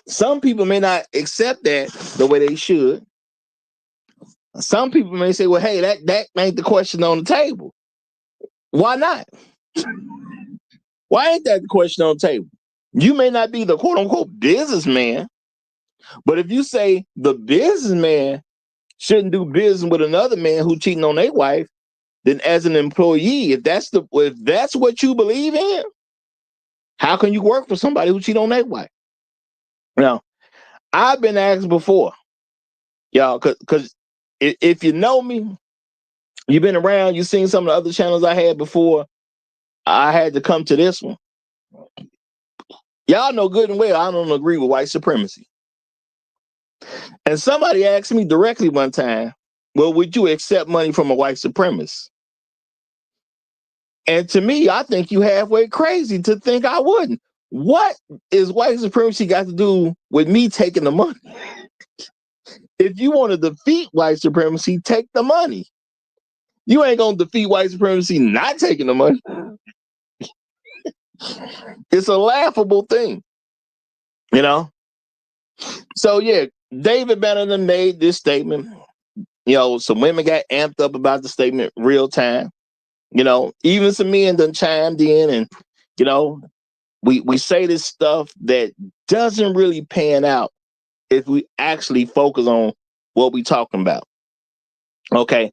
some people may not accept that the way they should. Some people may say, well, hey, that ain't the question on the table. Why not? Why ain't that the question on the table? You may not be the quote unquote businessman, but if you say the businessman shouldn't do business with another man who cheating on their wife, then as an employee, if that's what you believe in, how can you work for somebody who cheat on their wife? Now, I've been asked before, y'all, because if you know me, you've been around, you've seen some of the other channels I had before I had to come to this one. Y'all know good and well I don't agree with white supremacy. And somebody asked me directly one time, well, would you accept money from a white supremacist? And to me, I think you halfway crazy to think I wouldn't. What is white supremacy got to do with me taking the money? If you want to defeat white supremacy, take the money. You ain't going to defeat white supremacy not taking the money. It's a laughable thing, So, yeah, David Banner made this statement. Some women got amped up about the statement real time. Even some men done chimed in and, we say this stuff that doesn't really pan out if we actually focus on what we talking about. Okay.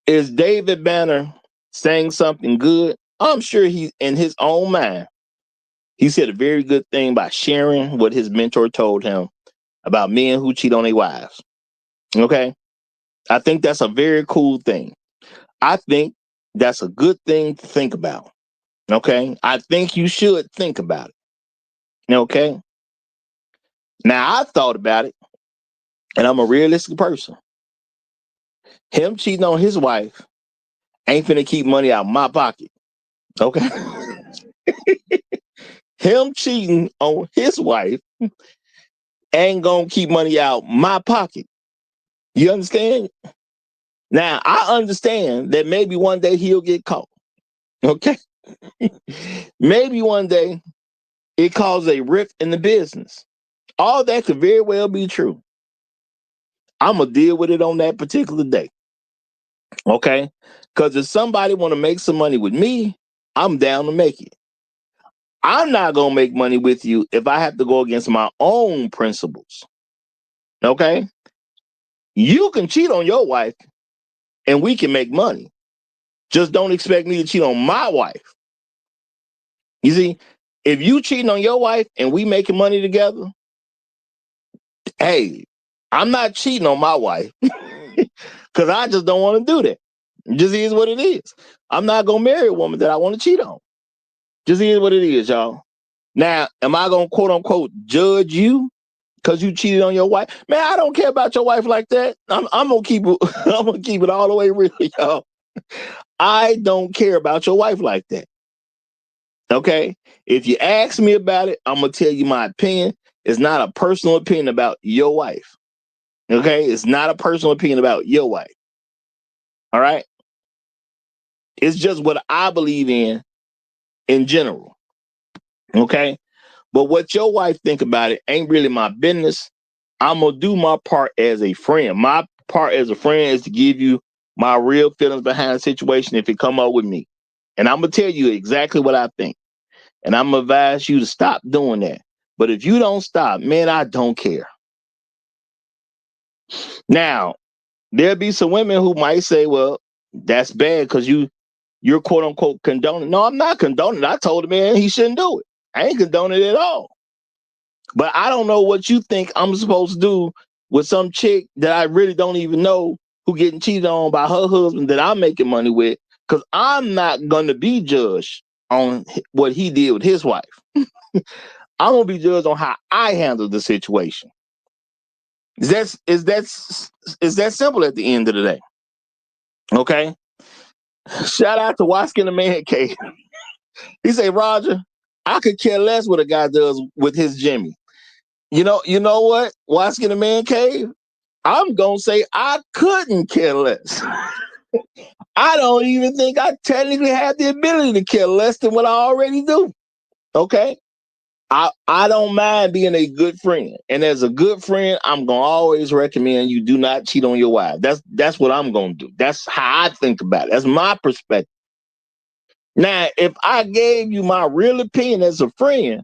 Is David Banner saying something good? I'm sure he, in his own mind, he said a very good thing by sharing what his mentor told him about men who cheat on their wives. Okay. I think that's a very cool thing. I think that's a good thing to think about. Okay. I think you should think about it. Okay. Now, I thought about it, and I'm a realistic person. Him cheating on his wife ain't finna keep money out of my pocket. Okay. Him cheating on his wife ain't gonna keep money out my pocket. You understand? Now, I understand that maybe one day he'll get caught. Okay. Maybe one day it causes a rift in the business. All that could very well be true. I'm gonna deal with it on that particular day. Okay. Because if somebody want to make some money with me, I'm down to make it. I'm not going to make money with you if I have to go against my own principles. Okay? You can cheat on your wife and we can make money. Just don't expect me to cheat on my wife. You see, if you cheating on your wife and we making money together, hey, I'm not cheating on my wife because I just don't want to do that. It just is what it is. I'm not going to marry a woman that I want to cheat on. Just is what it is, y'all. Now, am I going to quote unquote judge you because you cheated on your wife? Man, I don't care about your wife like that. I'm gonna keep it. I'm gonna keep it all the way real, y'all. I don't care about your wife like that. Okay, if you ask me about it, I'm gonna tell you my opinion. It's not a personal opinion about your wife. Okay, it's not a personal opinion about your wife. All right, it's just what I believe in general. Okay, but what your wife think about it ain't really my business. I'm going to do my part as a friend. My part as a friend is to give you my real feelings behind the situation if it come up with me. And I'm going to tell you exactly what I think. And I'm going to advise you to stop doing that. But if you don't stop, man, I don't care. Now, There'll be some women who might say, well, that's bad because you're quote unquote condoning. No, I'm not condoning. I told the man he shouldn't do it. I ain't condoning it at all. But I don't know what you think I'm supposed to do with some chick that I really don't even know who getting cheated on by her husband that I'm making money with, because I'm not going to be judged on what he did with his wife. I'm going to be judged on how I handled the situation. Is that simple at the end of the day? Okay. Shout out to Waskin the Man Cave. He say, Roger, I could care less what a guy does with his Jimmy. You know what? Waskin the Man Cave. I'm gonna say I couldn't care less. I don't even think I technically have the ability to care less than what I already do. Okay. I don't mind being a good friend. And as a good friend, I'm gonna always recommend you do not cheat on your wife. That's what I'm gonna do. That's how I think about it. That's my perspective. Now, if I gave you my real opinion as a friend,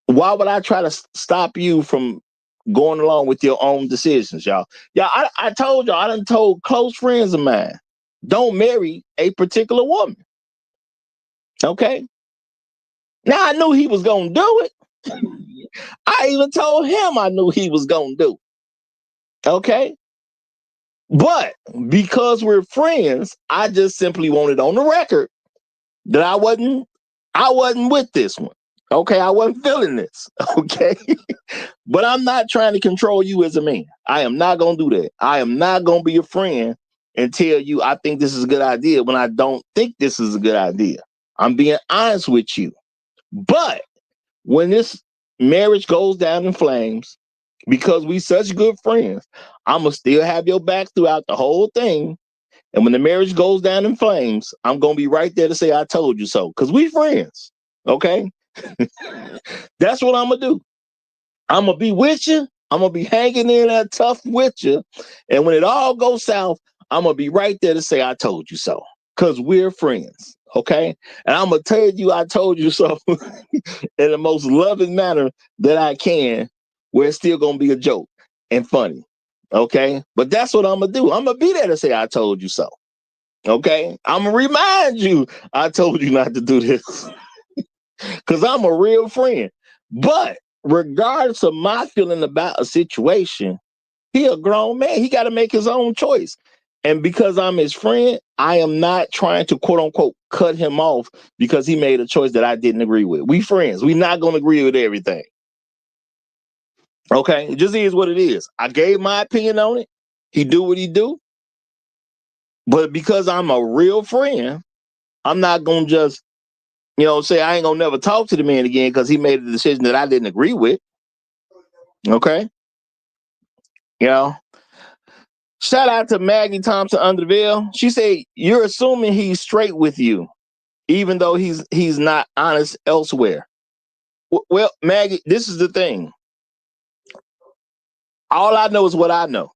why would I try to stop you from going along with your own decisions, y'all? Yeah, I told y'all, I done told close friends of mine, don't marry a particular woman. Okay. Now I knew he was gonna do it. I even told him I knew he was gonna do it. Okay. But because we're friends, I just simply wanted on the record that I wasn't with this one. Okay, I wasn't feeling this. Okay. But I'm not trying to control you as a man. I am not going to do that. I am not going to be a friend and tell you I think this is a good idea when I don't think this is a good idea. I'm being honest with you. But when this marriage goes down in flames, because we such good friends, I'm going to still have your back throughout the whole thing. And when the marriage goes down in flames, I'm going to be right there to say I told you so. Because we friends. Okay? That's what I'm going to do. I'm going to be with you. I'm going to be hanging in there tough with you. And when it all goes south, I'm going to be right there to say, I told you so. Because we're friends. Okay. And I'm going to tell you, I told you so in the most loving manner that I can, where it's still going to be a joke and funny. Okay. But that's what I'm going to do. I'm going to be there to say, I told you so. Okay. I'm going to remind you, I told you not to do this. Because I'm a real friend. But regardless of my feeling about a situation, he a grown man. He got to make his own choice. And because I'm his friend, I am not trying to quote unquote cut him off because he made a choice that I didn't agree with. We friends. We're not going to agree with everything. Okay. It just is what it is. I gave my opinion on it. He do what he do. But because I'm a real friend, I'm not going to just, say I ain't going to never talk to the man again because he made a decision that I didn't agree with. Okay. Shout out to Maggie Thompson Underville. She said, you're assuming he's straight with you, even though he's not honest elsewhere. Well, Maggie, this is the thing. All I know is what I know.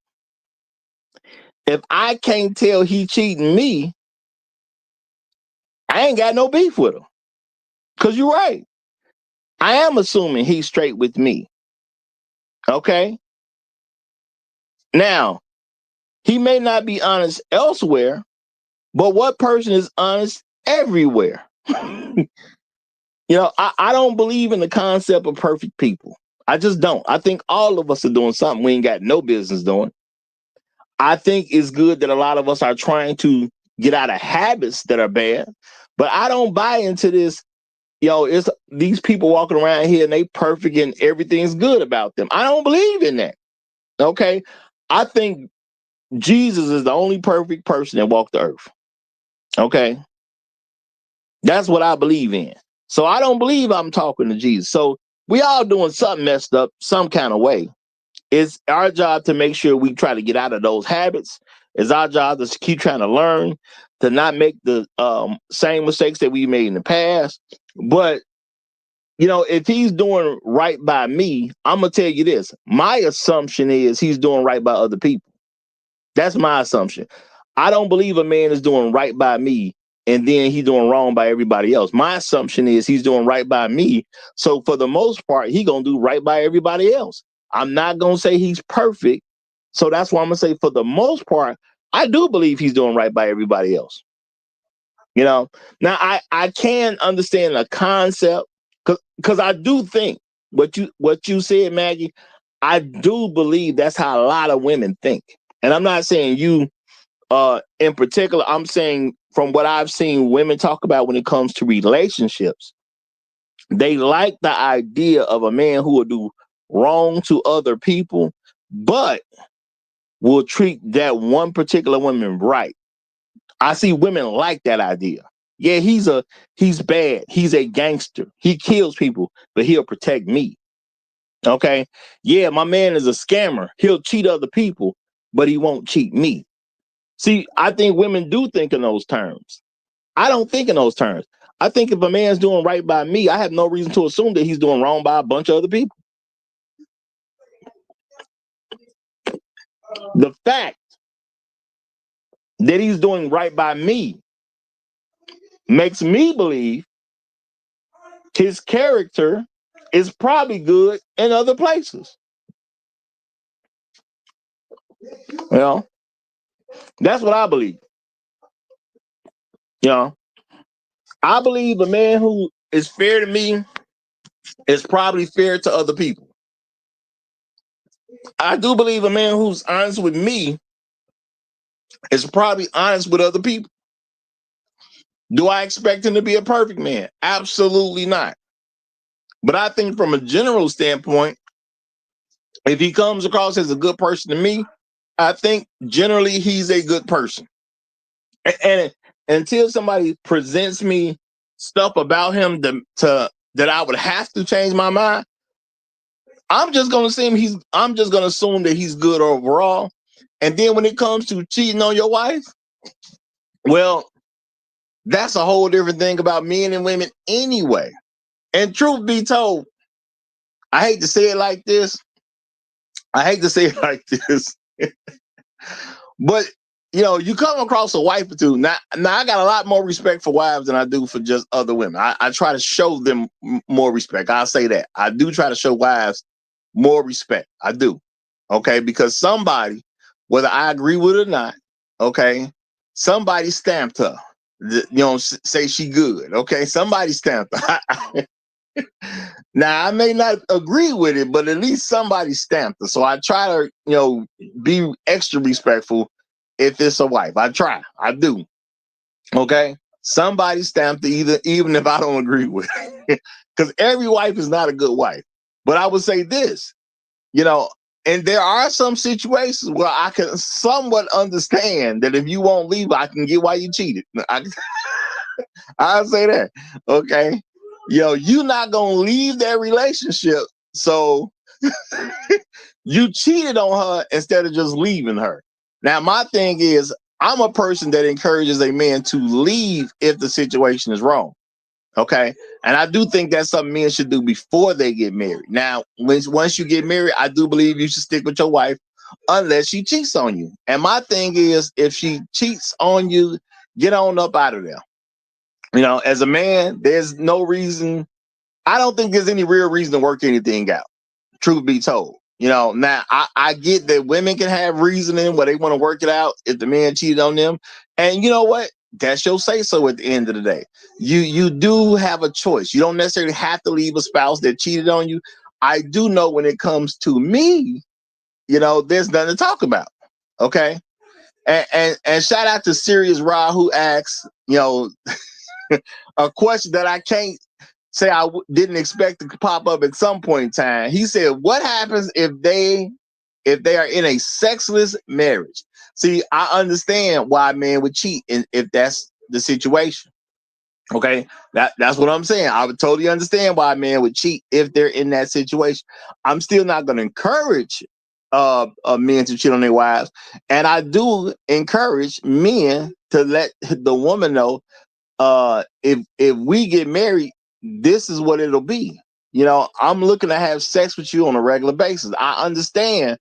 If I can't tell he cheating me, I ain't got no beef with him. Because you're right. I am assuming he's straight with me. Okay? Now, he may not be honest elsewhere, but what person is honest everywhere? I don't believe in the concept of perfect people. I just don't. I think all of us are doing something we ain't got no business doing. I think it's good that a lot of us are trying to get out of habits that are bad, but I don't buy into this. It's these people walking around here and they perfect and everything's good about them. I don't believe in that. Okay. I think Jesus is the only perfect person that walked the earth. Okay. That's what I believe in. So I don't believe I'm talking to Jesus. So we all doing something messed up some kind of way. It's our job to make sure we try to get out of those habits. It's our job to keep trying to learn, to not make the same mistakes that we made in the past. But, if he's doing right by me, I'm going to tell you this. My assumption is he's doing right by other people. That's my assumption. I don't believe a man is doing right by me and then he's doing wrong by everybody else. My assumption is he's doing right by me. So for the most part, he's going to do right by everybody else. I'm not going to say he's perfect, So that's why I'm gonna say, for the most part, I do believe he's doing right by everybody else. You know, now I can understand the concept, because I do think what you said, Maggie. I do believe that's how a lot of women think, and I'm not saying you in particular. I'm saying from what I've seen women talk about when it comes to relationships, they like the idea of a man who will do wrong to other people, but will treat that one particular woman right. I see women like that idea. Yeah, he's bad. He's a gangster. He kills people, but he'll protect me. Okay. Yeah, my man is a scammer. He'll cheat other people, but he won't cheat me. See, I think women do think in those terms. I don't think in those terms. I think if a man's doing right by me, I have no reason to assume that he's doing wrong by a bunch of other people. The fact that he's doing right by me makes me believe his character is probably good in other places. You know, that's what I believe. You know, I believe a man who is fair to me is probably fair to other people. I do believe a man who's honest with me is probably honest with other people. Do I expect him to be a perfect man? Absolutely not. But I think from a general standpoint, if he comes across as a good person to me, I think generally he's a good person. And until somebody presents me stuff about him that I would have to change my mind, I'm just gonna I'm just gonna assume that he's good overall. And then when it comes to cheating on your wife, well, that's a whole different thing about men and women anyway. And truth be told, I hate to say it like this. I hate to say it like this. But you come across a wife or two. Now I got a lot more respect for wives than I do for just other women. I try to show them more respect. I'll say that. I do try to show wives more respect. I do. Okay, because somebody, whether I agree with it or not, okay, somebody stamped her. Say she good. Okay, somebody stamped her. Now I may not agree with it, but at least somebody stamped her. So I try to, be extra respectful if it's a wife. I try. I do. Okay. Somebody stamped it, even if I don't agree with it. Because every wife is not a good wife. But I would say this, and there are some situations where I can somewhat understand that if you won't leave, I can get why you cheated. I'll say that. Okay. You're not gonna leave that relationship, so you cheated on her instead of just leaving her. Now, my thing is, I'm a person that encourages a man to leave if the situation is wrong. Okay, and I do think that's something men should do before they get married. Now, once you get married, I do believe you should stick with your wife unless she cheats on you. And my thing is, if she cheats on you, get on up out of there. As a man, there's no reason. I don't think there's any real reason to work anything out. Truth be told, now I get that women can have reasoning where they want to work it out if the man cheated on them. And you know what? That's your say so at the end of the day. You do have a choice. You don't necessarily have to leave a spouse that cheated on you. I do know when it comes to me, there's nothing to talk about. Okay. And shout out to Serious Raw who asks, a question that I can't say I didn't expect to pop up at some point in time. He said, what happens if they are in a sexless marriage? See, I understand why a man would cheat if that's the situation. Okay, that's what I'm saying. I would totally understand why a man would cheat if they're in that situation. I'm still not going to encourage men to cheat on their wives, and I do encourage men to let the woman know, if we get married, this is what it'll be. I'm looking to have sex with you on a regular basis. I understand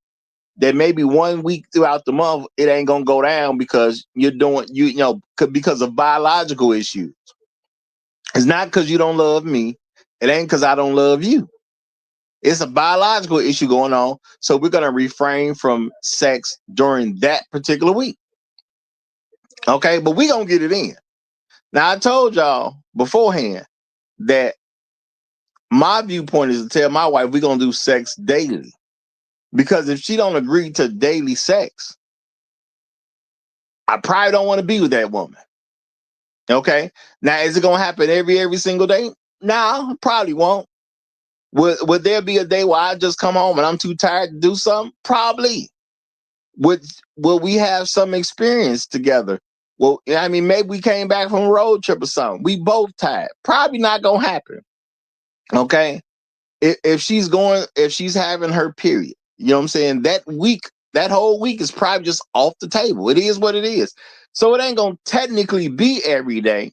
that maybe 1 week throughout the month it ain't gonna go down because you're doing because of biological issues. It's not because you don't love me. It ain't because I don't love you. It's a biological issue going on. So we're going to refrain from sex during that particular week. Okay, but we're going to get it in. Now, I told y'all beforehand that my viewpoint is to tell my wife we're going to do sex daily. Because if she don't agree to daily sex, I probably don't want to be with that woman. Okay. Now, is it going to happen every single day? No, probably won't. Would there be a day where I just come home and I'm too tired to do something? Probably. Will we have some experience together? Well, I mean, maybe we came back from a road trip or something. We both tired. Probably not going to happen. Okay. If she's having her period, you know what I'm saying? That whole week is probably just off the table. It is what it is. So it ain't going to technically be every day,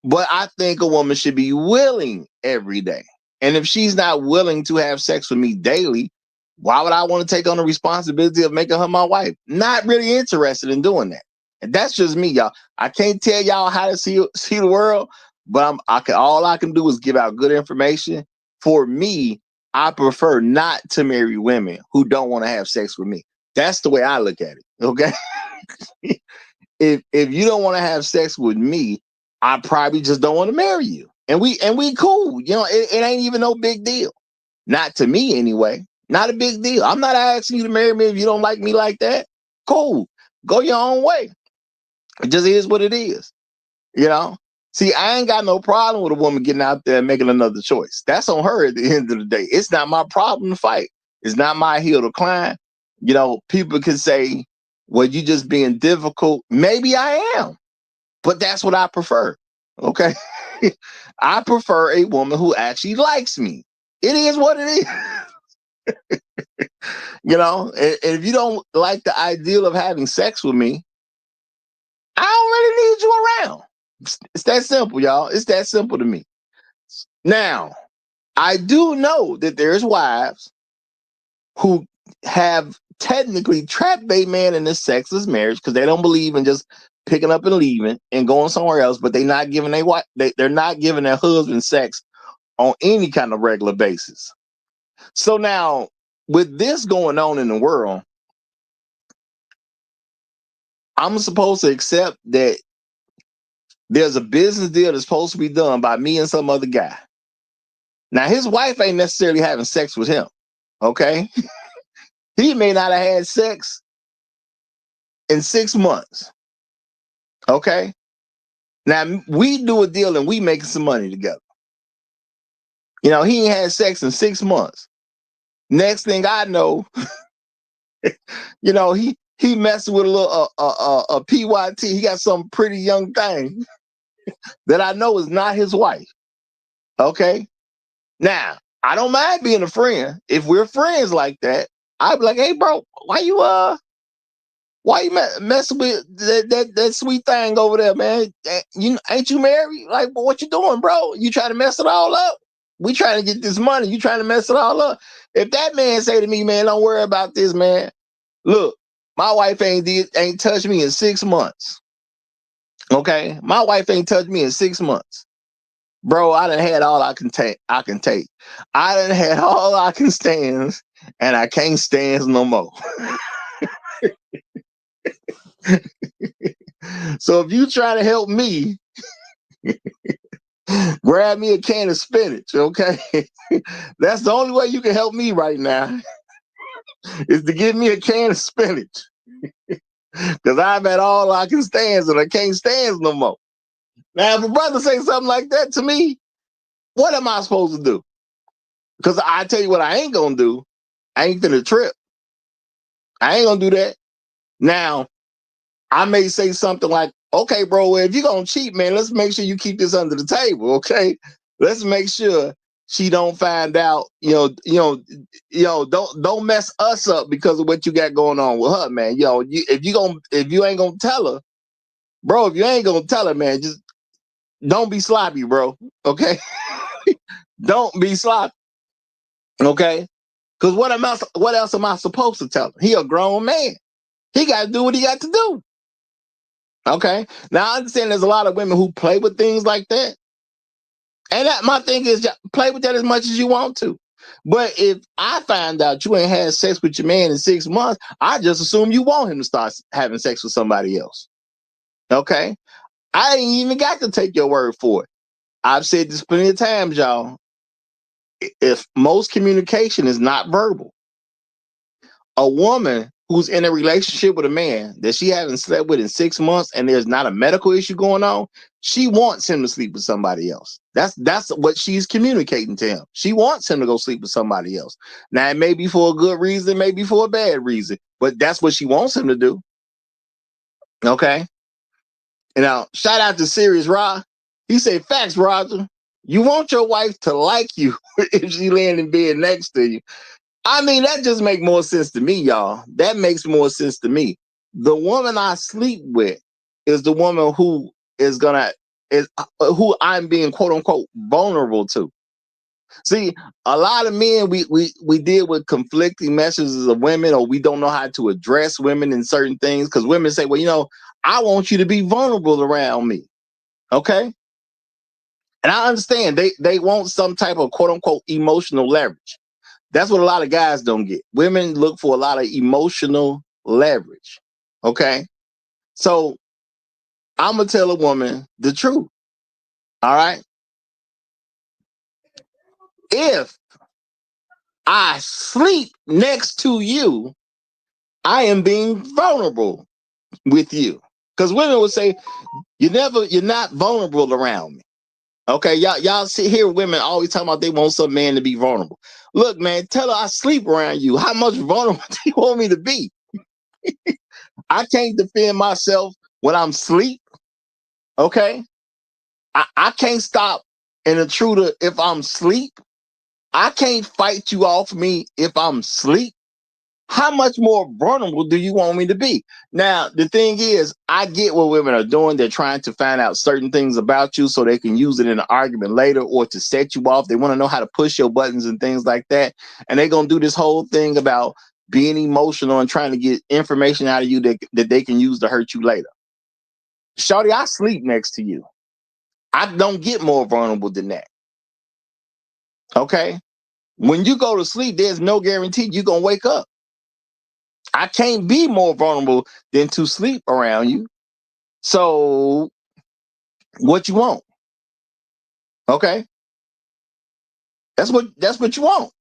but I think a woman should be willing every day. And if she's not willing to have sex with me daily, why would I want to take on the responsibility of making her my wife? Not really interested in doing that. And that's just me, y'all. I can't tell y'all how to see the world, but all I can do is give out good information. For me, I prefer not to marry women who don't want to have sex with me. That's the way I look at it. Okay. If you don't want to have sex with me, I probably just don't want to marry you. And we cool. You know, it ain't even no big deal. Not to me anyway. Not a big deal. I'm not asking you to marry me if you don't like me like that. Cool. Go your own way. It just is what it is. You know? See, I ain't got no problem with a woman getting out there and making another choice. That's on her at the end of the day. It's not my problem to fight. It's not my hill to climb. You know, people can say, well, you just being difficult. Maybe I am. But that's what I prefer. Okay? I prefer a woman who actually likes me. It is what it is. You know, and if you don't like the ideal of having sex with me, I don't really need you around. It's that simple, y'all. It's that simple to me. Now, I do know that there's wives who have technically trapped their man in this sexless marriage because they don't believe in just picking up and leaving and going somewhere else, but they're not giving their wife, they're not giving their husband sex on any kind of regular basis. So now, with this going on in the world, I'm supposed to accept that there's a business deal that's supposed to be done by me and some other guy. Now, his wife ain't necessarily having sex with him, okay? He may not have had sex in 6 months, okay? Now, we do a deal and we making some money together. You know, he ain't had sex in 6 months. Next thing I know, you know, he messing with a little a PYT. He got some pretty young thing that I know is not his wife, okay? Now, I don't mind being a friend. If we're friends like that, I'd be like, hey, bro, why you messing with that sweet thing over there, man? You ain't you married? Like, well, what you doing, bro? You trying to mess it all up? We trying to get this money. You trying to mess it all up? If that man say to me, man, don't worry about this, man. Look, my wife ain't touched me in 6 months. Okay, my wife ain't touched me in 6 months. Bro, I done had all I can take. I done had all I can stand, and I can't stand no more. So if you try to help me, grab me a can of spinach, okay? That's the only way you can help me right now, is to give me a can of spinach. Because I've had all I can stand, and I can't stand no more. Now, if a brother say something like that to me, what am I supposed to do? Because I tell you what I ain't going to do. I ain't finna trip. I ain't going to do that. Now, I may say something like, okay, bro, well, if you're going to cheat, man, let's make sure you keep this under the table, okay? Let's make sure she don't find out, don't mess us up because of what you got going on with her, man. If you ain't going to tell her, bro, if you ain't going to tell her, man, just don't be sloppy, bro, okay? Don't be sloppy, okay? Because what else am I supposed to tell him? He a grown man. He got to do what he got to do. Okay. Now I understand there's a lot of women who play with things like that. And my thing is, play with that as much as you want to. But if I find out you ain't had sex with your man in 6 months, I just assume you want him to start having sex with somebody else. Okay? I ain't even got to take your word for it. I've said this plenty of times, y'all. If most communication is not verbal, a woman who's in a relationship with a man that she hasn't slept with in 6 months and there's not a medical issue going on, she wants him to sleep with somebody else. That's what she's communicating to him. She wants him to go sleep with somebody else. Now, it may be for a good reason, maybe for a bad reason, but that's what she wants him to do. Okay? And now, shout out to Serious Rod. He said, facts, Roger. You want your wife to like you if she laying in bed next to you. I mean, that just makes more sense to me, y'all. That makes more sense to me. The woman I sleep with is the woman who is who I'm being quote unquote vulnerable to. See, a lot of men we deal with conflicting messages of women, or we don't know how to address women in certain things because women say, well, I want you to be vulnerable around me. Okay. And I understand they want some type of quote unquote emotional leverage. That's what a lot of guys don't get. Women look for a lot of emotional leverage. Okay. So I'm going to tell a woman the truth. All right. If I sleep next to you, I am being vulnerable with you. Because women would say, you're not vulnerable around me. Okay, y'all see here, women always talking about they want some man to be vulnerable. Look, man, tell her I sleep around you. How much vulnerable do you want me to be? I can't defend myself when I'm asleep. Okay, I can't stop an intruder if I'm asleep. I can't fight you off me if I'm asleep. How much more vulnerable do you want me to be? Now, the thing is, I get what women are doing. They're trying to find out certain things about you so they can use it in an argument later or to set you off. They want to know how to push your buttons and things like that. And they're going to do this whole thing about being emotional and trying to get information out of you that they can use to hurt you later. Shawty, I sleep next to you. I don't get more vulnerable than that. Okay? When you go to sleep, there's no guarantee you're going to wake up. I can't be more vulnerable than to sleep around you. So what you want? Okay. That's what you want.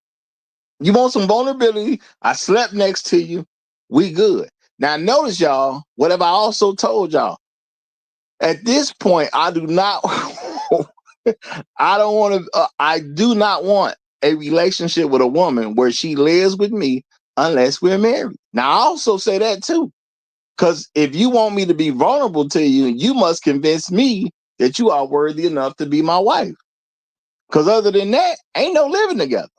You want some vulnerability. I slept next to you. We good. Now notice, y'all, what have I also told y'all? At this point, I do not I do not want a relationship with a woman where she lives with me unless we're married. Now I also say that too. Because if you want me to be vulnerable to you, you must convince me that you are worthy enough to be my wife. Because other than that, ain't no living together.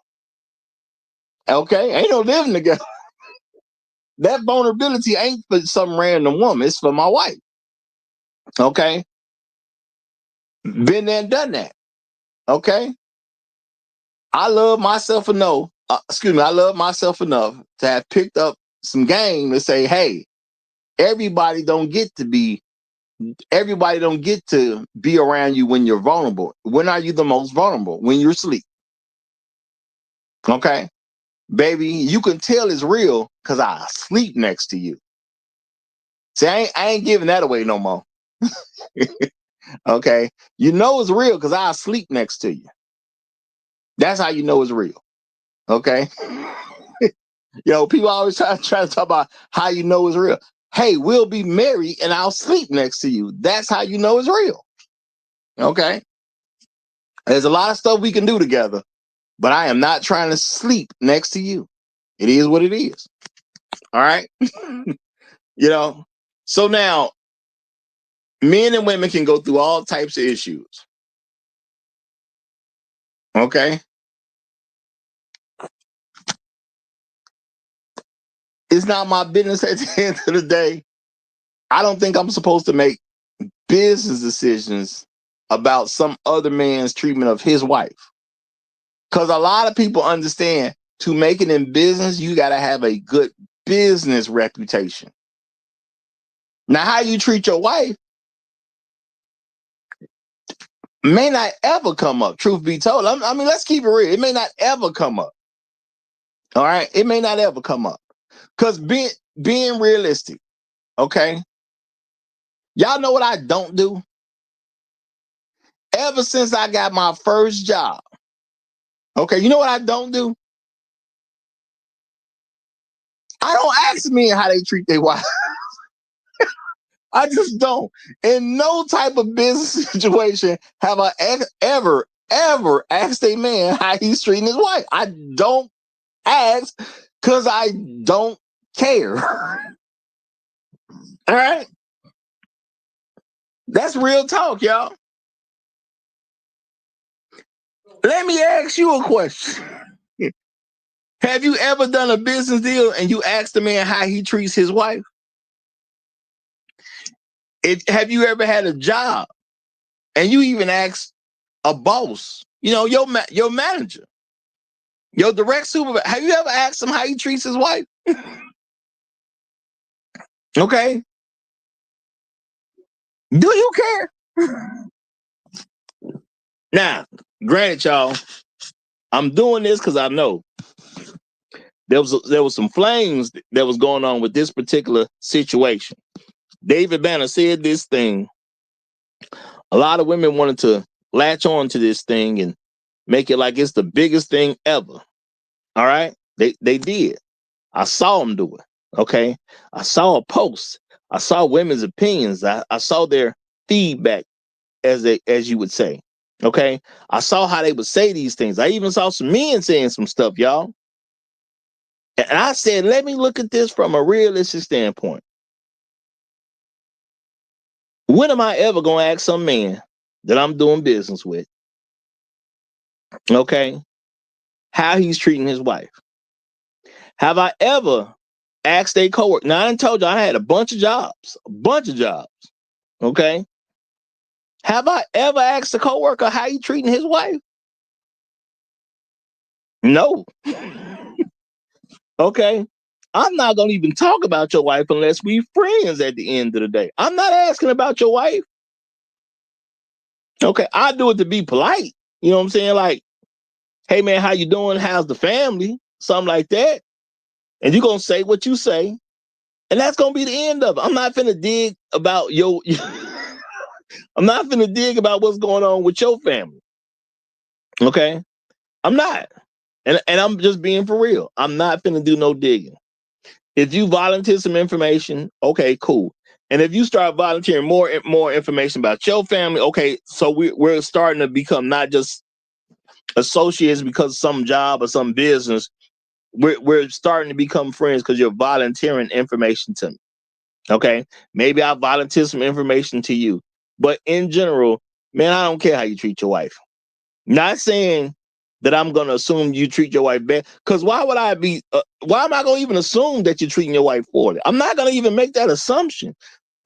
Okay? Ain't no living together. That vulnerability ain't for some random woman. It's for my wife. Okay? Been there and done that. Okay? I love myself enough. I love myself enough to have picked up some game to say, hey, everybody don't get to be around you when you're vulnerable. When are you the most vulnerable? When you're asleep. Okay? Baby, you can tell it's real because I sleep next to you. See, I ain't giving that away no more. Okay? You know it's real because I sleep next to you. That's how you know it's real. Okay? People always try to talk about how you know it's real. Hey, we'll be married and I'll sleep next to you. That's how you know it's real. Okay? There's a lot of stuff we can do together, but I am not trying to sleep next to you. It is what it is. All right? So now men and women can go through all types of issues. Okay? It's not my business at the end of the day. I don't think I'm supposed to make business decisions about some other man's treatment of his wife. Because a lot of people understand to make it in business, you got to have a good business reputation. Now, how you treat your wife may not ever come up, truth be told. I mean, let's keep it real. It may not ever come up. All right. It may not ever come up. Because being realistic, okay? Y'all know what I don't do? Ever since I got my first job, okay, you know what I don't do? I don't ask men how they treat their wife. I just don't. In no type of business situation have I ever asked a man how he's treating his wife. I don't ask because I don't care. All right? That's real talk, y'all. Let me ask you a question. Have you ever done a business deal and you asked the man how he treats his wife? Have you ever had a job and you even asked a boss, your manager, your direct supervisor, have you ever asked him how he treats his wife? Okay. Do you care? Now, granted, y'all, I'm doing this because I know there was some flames that was going on with this particular situation. David Banner said this thing. A lot of women wanted to latch on to this thing and make it like it's the biggest thing ever. All right? They did. I saw them do it. Okay? I saw a post. I saw women's opinions. I saw their feedback, as you would say. Okay? I saw how they would say these things. I even saw some men saying some stuff, y'all. And I said, let me look at this from a realistic standpoint. When am I ever going to ask some man that I'm doing business with, okay, how he's treating his wife? Have I ever asked a coworker? Now, I done told you I had a bunch of jobs, okay? Have I ever asked a coworker how he treating his wife? No. Okay? I'm not going to even talk about your wife unless we friends at the end of the day. I'm not asking about your wife. Okay, I do it to be polite. You know what I'm saying? Like, hey, man, how you doing? How's the family? Something like that. And you're going to say what you say. And that's going to be the end of it. I'm not finna dig about I'm not finna dig about what's going on with your family. Okay? I'm not. And I'm just being for real. I'm not finna do no digging. If you volunteer some information, okay, cool. And if you start volunteering more information about your family, okay, so we're starting to become not just associates because of some job or some business. We're starting to become friends because you're volunteering information to me. Okay, maybe I'll volunteer some information to you, but in general, man, I don't care how you treat your wife. Not saying that I'm gonna assume you treat your wife bad, because why would I be? Why am I gonna even assume that you're treating your wife poorly? I'm not gonna even make that assumption.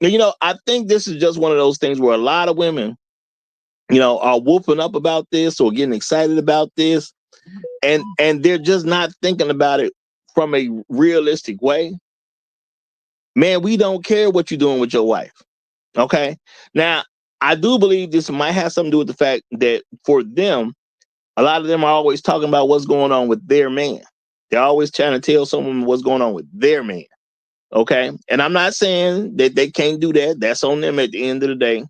I think this is just one of those things where a lot of women, are whooping up about this or getting excited about this, and they're just not thinking about it from a realistic way. Man, we don't care what you're doing with your wife. Okay. Now, I do believe this might have something to do with the fact that for them, a lot of them are always talking about what's going on with their man. They're always trying to tell someone what's going on with their man. Okay. And I'm not saying that they can't do that. That's on them at the end of the day.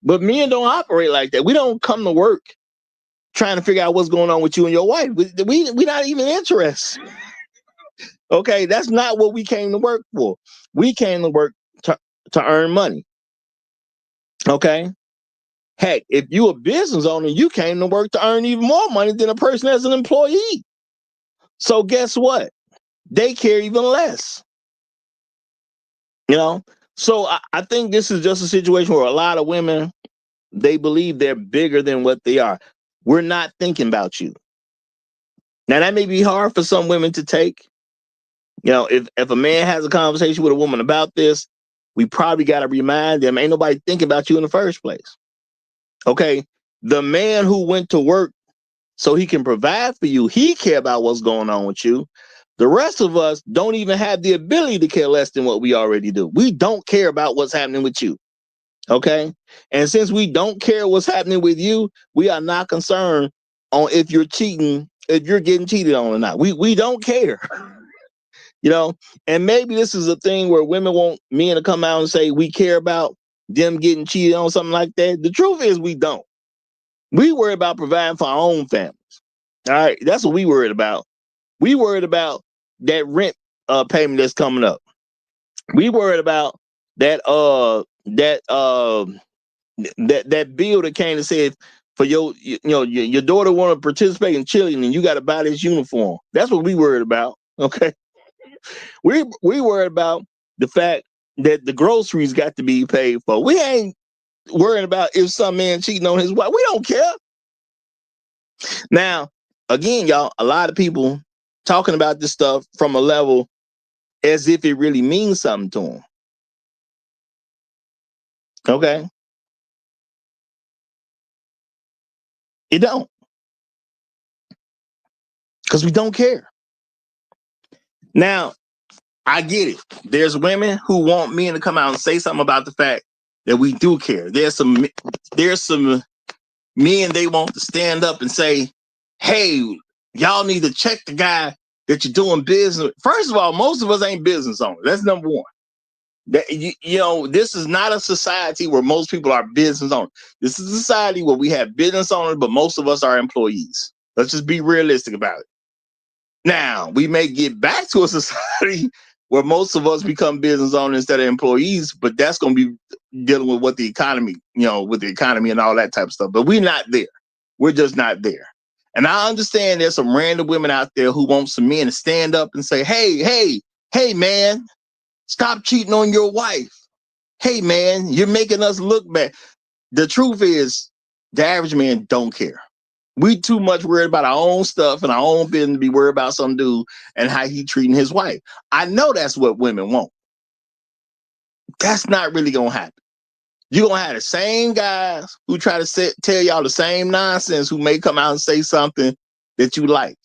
But men don't operate like that. We don't come to work trying to figure out what's going on with you and your wife. We're not even interested. Okay. That's not what we came to work for. We came to work to earn money. Okay. Heck, if you a business owner, you came to work to earn even more money than a person as an employee. So guess what? They care even less. So I think this is just a situation where a lot of women, they believe they're bigger than what they are. We're not thinking about you. Now, that may be hard for some women to take. If a man has a conversation with a woman about this, we probably got to remind them, ain't nobody thinking about you in the first place. Okay. The man who went to work so he can provide for you, he care about what's going on with you. The rest of us don't even have the ability to care less than what we already do. We don't care about what's happening with you. Okay. And since we don't care what's happening with you, we are not concerned on if you're cheating if you're getting cheated on or not. We don't care. And maybe this is a thing where women want men to come out and say we care about them getting cheated on, something like that. The truth is we don't. We worry about providing for our own families. All right, that's what we worried about. We worried about that rent payment that's coming up. We worried about that that bill that came and said for your daughter want to participate in cheerleading and you got to buy this uniform. That's what we worried about. Okay, we worried about the fact that the groceries got to be paid for. We ain't worrying about if some man cheating on his wife. We don't care. Now, again, y'all, a lot of people talking about this stuff from a level as if it really means something to them. Okay. It don't. Because we don't care. Now, I get it. There's women who want men to come out and say something about the fact that we do care. There's some men they want to stand up and say, hey, y'all need to check the guy that you're doing business with. First of all, most of us ain't business owners. That's number one. That this is not a society where most people are business owners. This is a society where we have business owners, but most of us are employees. Let's just be realistic about it. Now, we may get back to a society where most of us become business owners instead of employees, but that's going to be dealing with what the economy, with the economy and all that type of stuff. But we're not there. We're just not there. And I understand there's some random women out there who want some men to stand up and say, hey, man, stop cheating on your wife. Hey, man, you're making us look bad. The truth is, the average man don't care. We too much worried about our own stuff and our own business to be worried about some dude and how he treating his wife. I know that's what women want. That's not really going to happen. You're going to have the same guys who try to tell y'all the same nonsense who may come out and say something that you like.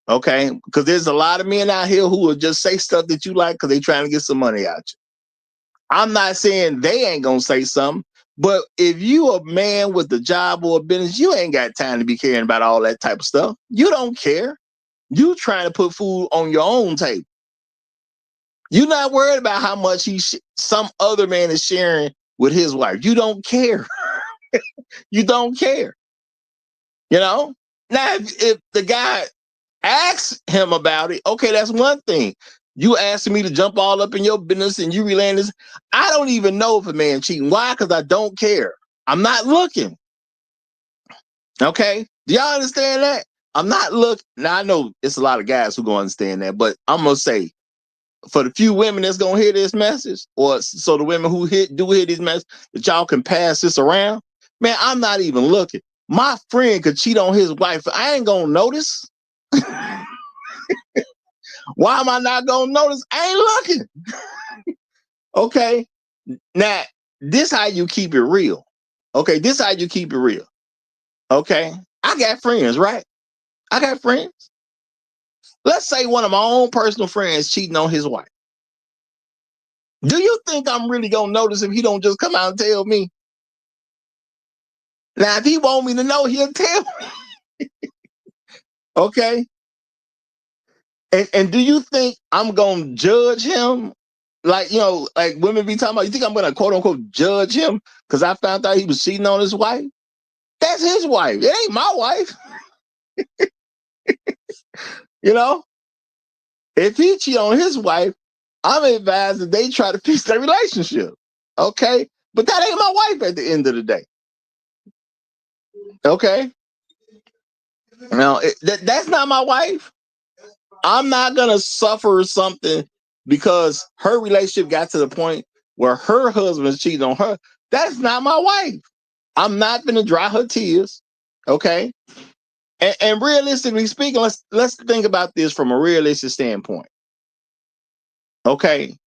Okay? Because there's a lot of men out here who will just say stuff that you like because they're trying to get some money out you. I'm not saying they ain't going to say something. But if you a man with a job or a business, you ain't got time to be caring about all that type of stuff. You don't care. You trying to put food on your own table. You're not worried about how much some other man is sharing with his wife. You don't care. You don't care. Now, if the guy asks him about it, okay, that's one thing. You asking me to jump all up in your business and you relaying this. I don't even know if a man cheating. Why? Because I don't care. I'm not looking. Okay? Do y'all understand that? I'm not looking. Now, I know it's a lot of guys who gonna understand that, but I'm gonna say, for the few women that's gonna hear this message, or so the women who hear this message, that y'all can pass this around, man, I'm not even looking. My friend could cheat on his wife. I ain't gonna notice. Why am I not gonna notice? I ain't looking. Okay. Now, this how you keep it real. Okay, this how you keep it real. Okay. I got friends, right? I got friends. Let's say one of my own personal friends cheating on his wife. Do you think I'm really gonna notice if he don't just come out and tell me? Now, if he want me to know, he'll tell me. Okay. And do you think I'm gonna judge him? Like, like women be talking about, you think I'm gonna quote unquote judge him because I found out he was cheating on his wife? That's his wife. It ain't my wife. If he cheat on his wife, I'm advised that they try to fix their relationship. Okay. But that ain't my wife at the end of the day. Okay. Now, that's not my wife. I'm not going to suffer something because her relationship got to the point where her husband's cheating on her. That's not my wife. I'm not going to dry her tears. Okay. And realistically speaking, let's think about this from a realistic standpoint. Okay.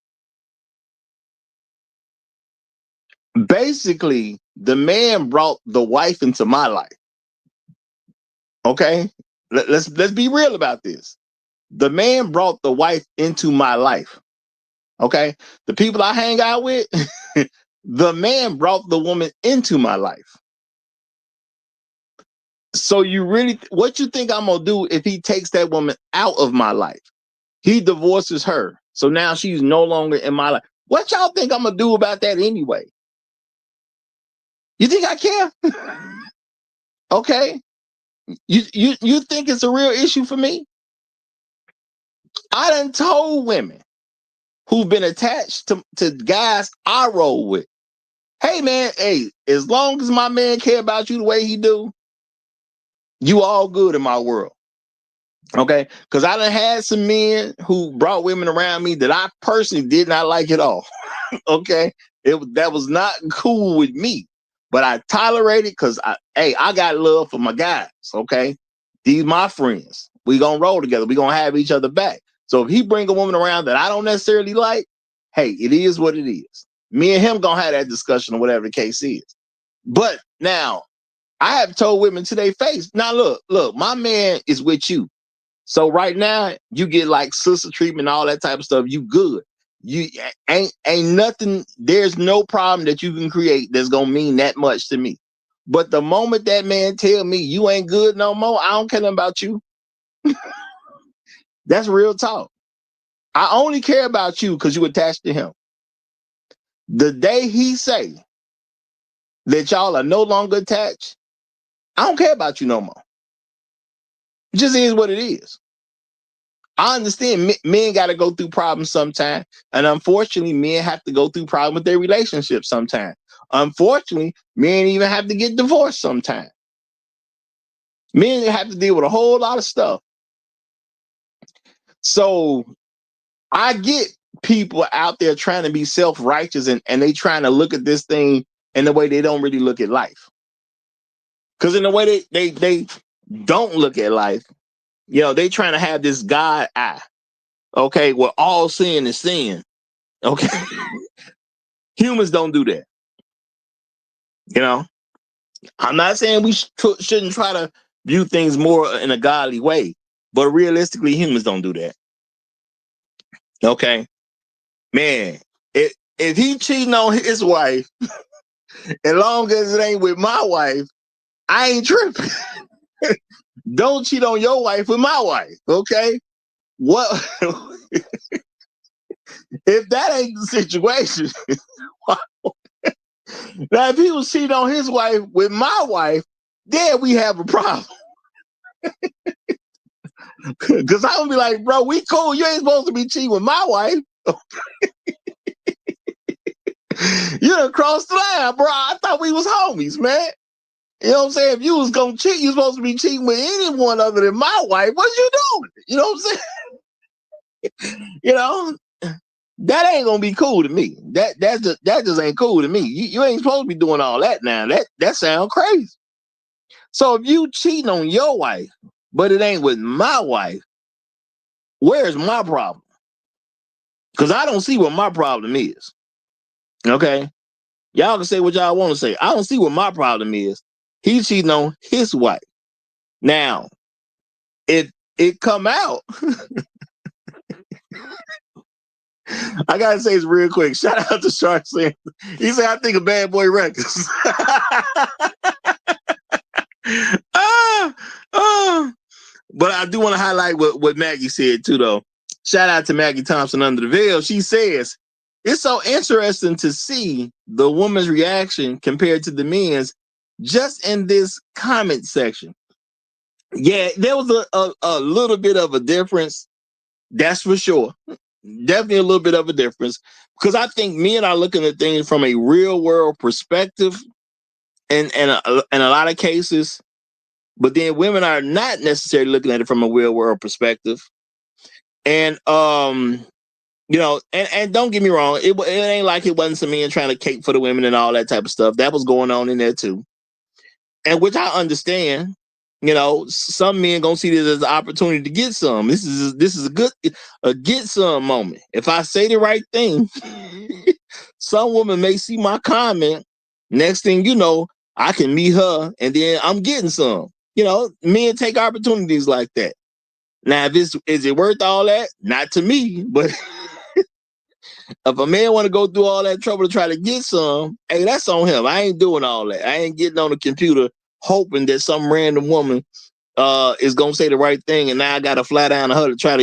Basically, the man brought the wife into my life. Okay. Let's be real about this. The man brought the wife into my life. Okay. The people I hang out with, the man brought the woman into my life. So you really, what you think I'm gonna do if he takes that woman out of my life? He divorces her, so now she's no longer in my life. What y'all think I'm gonna do about that anyway? You think I care? Okay. You think it's a real issue for me? I done told women who've been attached to guys I roll with, hey man, hey, as long as my man care about you the way he do, you all good in my world. Okay, because I done had some men who brought women around me that I personally did not like at all. Okay, that was not cool with me, but I tolerated because I got love for my guys. Okay, these my friends. We gonna roll together. We gonna have each other back. So if he bring a woman around that I don't necessarily like, hey, it is what it is. Me and him gonna have that discussion or whatever the case is. But now I have told women to their face, now look, my man is with you. So right now you get like sister treatment, all that type of stuff. You good. You ain't nothing. There's no problem that you can create that's gonna mean that much to me. But the moment that man tell me you ain't good no more, I don't care nothing about you. That's real talk. I only care about you because you attached to him. The day he say that y'all are no longer attached, I don't care about you no more. It just is what it is. I understand men got to go through problems sometimes. And unfortunately, men have to go through problems with their relationships sometimes. Unfortunately, men even have to get divorced sometimes. Men have to deal with a whole lot of stuff. So I get people out there trying to be self-righteous and they trying to look at this thing in the way they don't really look at life. Because in the way they don't look at life, you know, they trying to have this God eye. Okay, well, all sin is sin. Okay. Humans don't do that. You know, I'm not saying we shouldn't try to view things more in a godly way, but realistically, humans don't do that. Okay, man, if he cheating on his wife, as long as it ain't with my wife, I ain't tripping. Don't cheat on your wife with my wife. Okay, what if that ain't the situation? Now, if he was cheating on his wife with my wife, then we have a problem. Because I'm gonna be like, bro, we cool. You ain't supposed to be cheating with my wife. You done crossed the line, bro. I thought we was homies, man. You know what I'm saying? If you was gonna cheat, you supposed to be cheating with anyone other than my wife. What you doing? You know what I'm saying? You know, that ain't gonna be cool to me. That just ain't cool to me. You ain't supposed to be doing all that now. That sounds crazy. So if you cheating on your wife, but it ain't with my wife, where's my problem? Because I don't see what my problem is. Okay? Y'all can say what y'all want to say. I don't see what my problem is. He's cheating on his wife. Now, if it come out, I gotta say this real quick. Shout out to Shark saying, he said, I think of Bad Boy Records. But I do want to highlight what Maggie said too, though. Shout out to Maggie Thompson under the veil. She says, it's so interesting to see the woman's reaction compared to the men's just in this comment section. Yeah, there was a little bit of a difference. That's for sure. Definitely a little bit of a difference. Because I think men are looking at things from a real world perspective in a lot of cases. But then women are not necessarily looking at it from a real world perspective. And you know, and don't get me wrong, it ain't like it wasn't some men trying to cape for the women and all that type of stuff. That was going on in there too. And which I understand. You know, some men gonna see this as an opportunity to get some. This is a get some moment. If I say the right thing, some woman may see my comment. Next thing you know, I can meet her, and then I'm getting some. You know, men take opportunities like that. Now, is it worth all that? Not to me, but if a man want to go through all that trouble to try to get some, hey, that's on him. I ain't doing all that. I ain't getting on the computer hoping that some random woman is gonna say the right thing, and now I gotta fly down to her to try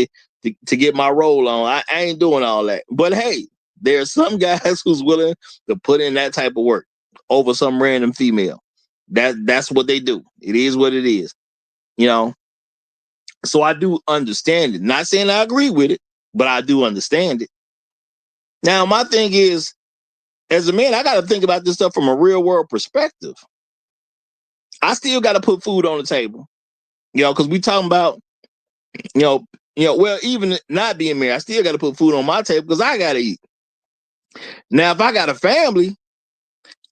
to get my role on. I ain't doing all that. But hey, there's some guys who's willing to put in that type of work over some random female. That's what they do. It is what it is, you know. So I do understand it. Not saying I agree with it, but I do understand it. Now, my thing is, as a man, I got to think about this stuff from a real world perspective. I still got to put food on the table, you know, because we talking about, well, even not being married, I still got to put food on my table because I got to eat. Now, if I got a family,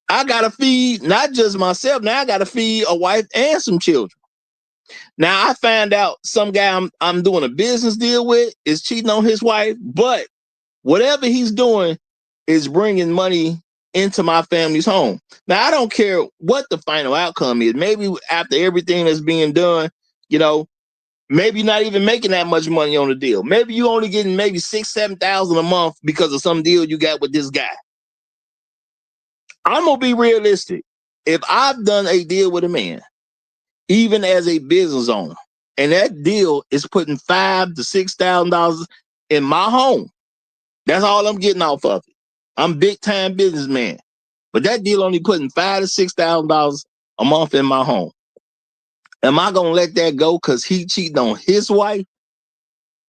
I got to feed not just myself. Now I got to feed a wife and some children. Now I find out some guy I'm doing a business deal with is cheating on his wife, but whatever he's doing is bringing money into my family's home. Now I don't care what the final outcome is. Maybe after everything that's being done, you know, maybe you're not even making that much money on the deal. Maybe you only getting maybe $6,000-7,000 a month because of some deal you got with this guy. I'm gonna be realistic. If I've done a deal with a man, even as a business owner, and that deal is putting $5,000 to $6,000 in my home, that's all I'm getting off of it. I'm big time businessman, but that deal only putting $5,000 to $6,000 a month in my home. Am I gonna let that go because he cheating on his wife?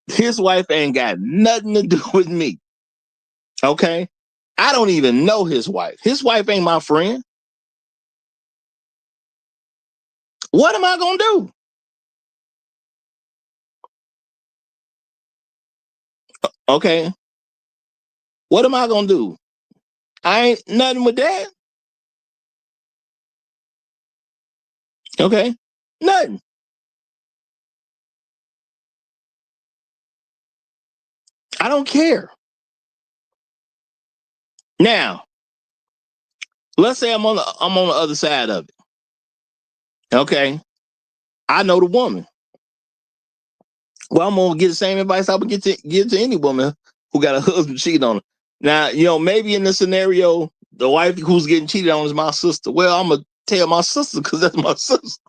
His wife ain't got nothing to do with me. Okay, I don't even know his wife. His wife ain't my friend. What am I gonna do? Okay, what am I gonna do? I ain't nothing with that. Okay, nothing. I don't care. Now, let's say I'm on the other side of it. Okay, I know the woman. Well, I'm gonna get the same advice I would give to any woman who got a husband cheating on her. Now, you know, maybe in this scenario, the wife who's getting cheated on is my sister. Well, I'm gonna tell my sister because that's my sister.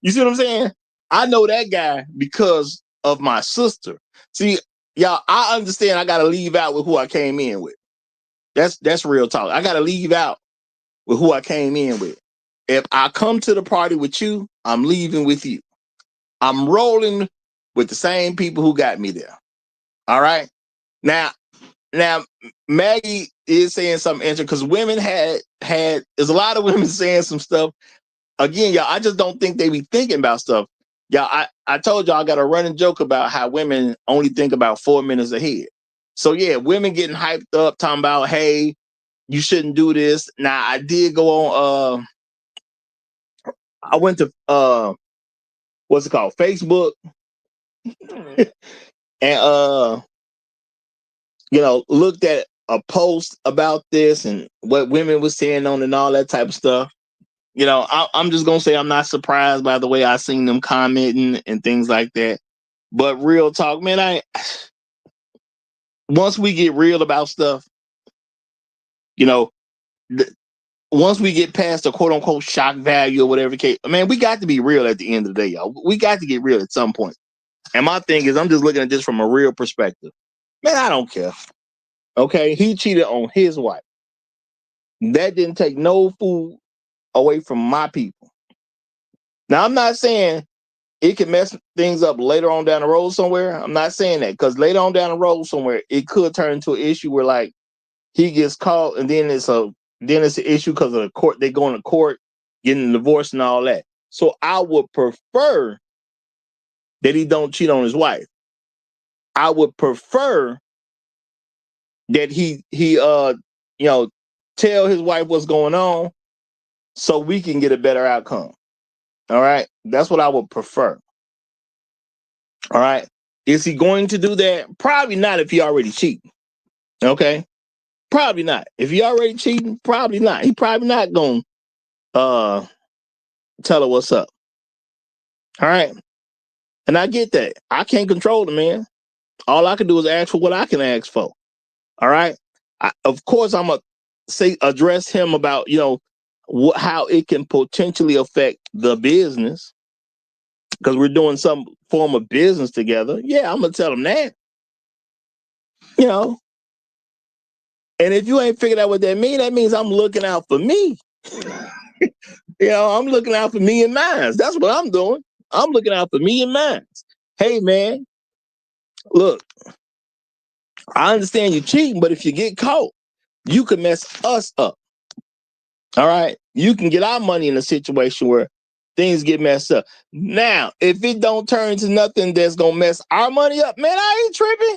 You see what I'm saying? I know that guy because of my sister. See, y'all, I understand I gotta leave out with who I came in with. That's real talk. I gotta leave out with who I came in with. If I come to the party with you, I'm leaving with you. I'm rolling with the same people who got me there. All right. Now, Maggie is saying something interesting because women had there's a lot of women saying some stuff. Again, y'all, I just don't think they be thinking about stuff. Y'all, I told y'all I got a running joke about how women only think about 4 minutes ahead. So yeah, women getting hyped up, talking about, hey, you shouldn't do this. Now I did go on I went to what's it called? Facebook. And looked at a post about this and what women were saying on and all that type of stuff. I'm just gonna say I'm not surprised by the way I seen them commenting and things like that. But real talk, man, once we get real about stuff, you know, once we get past the quote unquote shock value or whatever case, man, we got to be real at the end of the day, y'all. We got to get real at some point. And my thing is, I'm just looking at this from a real perspective. Man, I don't care. Okay, he cheated on his wife. That didn't take no food away from my people. Now, I'm not saying it can mess things up later on down the road somewhere. I'm not saying that because later on down the road somewhere, it could turn into an issue where like he gets caught and then it's an issue because of the court. They go into court, getting divorced and all that. So I would prefer that he don't cheat on his wife. I would prefer that he tell his wife what's going on so we can get a better outcome. All right. That's what I would prefer. All right. Is he going to do that? Probably not if he already cheating. Okay. Probably not. If he already cheating, probably not. He probably not going to tell her what's up. All right. And I get that. I can't control the man. All I can do is ask for what I can ask for. All right. Of course, I'm going to address him about, how it can potentially affect the business, because we're doing some form of business together. Yeah, I'm gonna tell them that. You know, and if you ain't figured out what that means I'm looking out for me. I'm looking out for me and mine. That's what I'm doing. I'm looking out for me and mine. Hey, man, look, I understand you're cheating, but if you get caught, you can mess us up. All right? You can get our money in a situation where things get messed up. Now, if it don't turn into nothing that's going to mess our money up, man, I ain't tripping.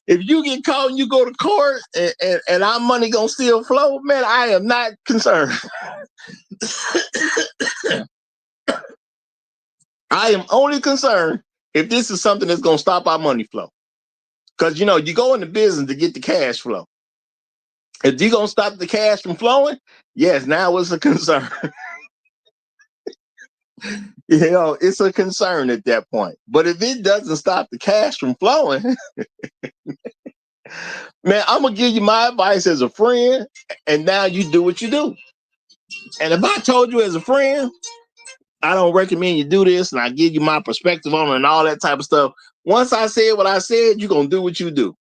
If you get caught and you go to court and our money going to still flow, man, I am not concerned. I am only concerned if this is something that's going to stop our money flow. Because, you go into business to get the cash flow. If you're going to stop the cash from flowing, yes, now it's a concern. It's a concern at that point. But if it doesn't stop the cash from flowing, man, I'm going to give you my advice as a friend, and now you do what you do. And if I told you as a friend, I don't recommend you do this, and I give you my perspective on it and all that type of stuff. Once I said what I said, you're going to do what you do.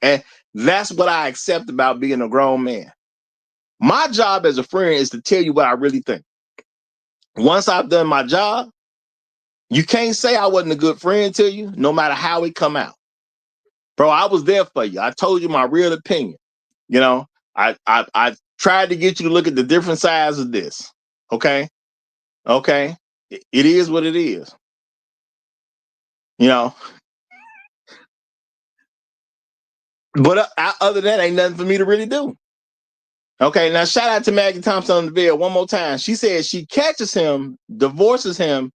And that's what I accept about being a grown man. My job as a friend is to tell you what I really think. Once I've done my job, you can't say I wasn't a good friend to you, no matter how it come out. Bro, I was there for you. I told you my real opinion. I tried to get you to look at the different sides of this. Okay? Okay? It is what it is. But other than that, ain't nothing for me to really do. Okay, now shout out to Maggie Thompson on the video one more time. She said she catches him, divorces him,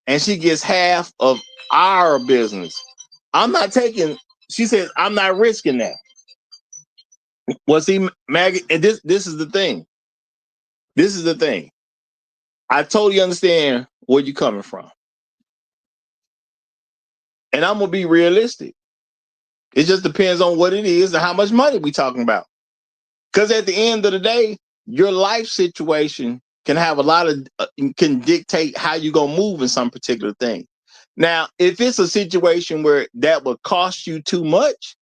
and she gets half of our business. She said, I'm not risking that. Well, see, Maggie, and this is the thing. This is the thing. I totally understand where you're coming from. And I'm going to be realistic. It just depends on what it is and how much money we're talking about. Because at the end of the day, your life situation can have can dictate how you're going to move in some particular thing. Now, if it's a situation where that would cost you too much,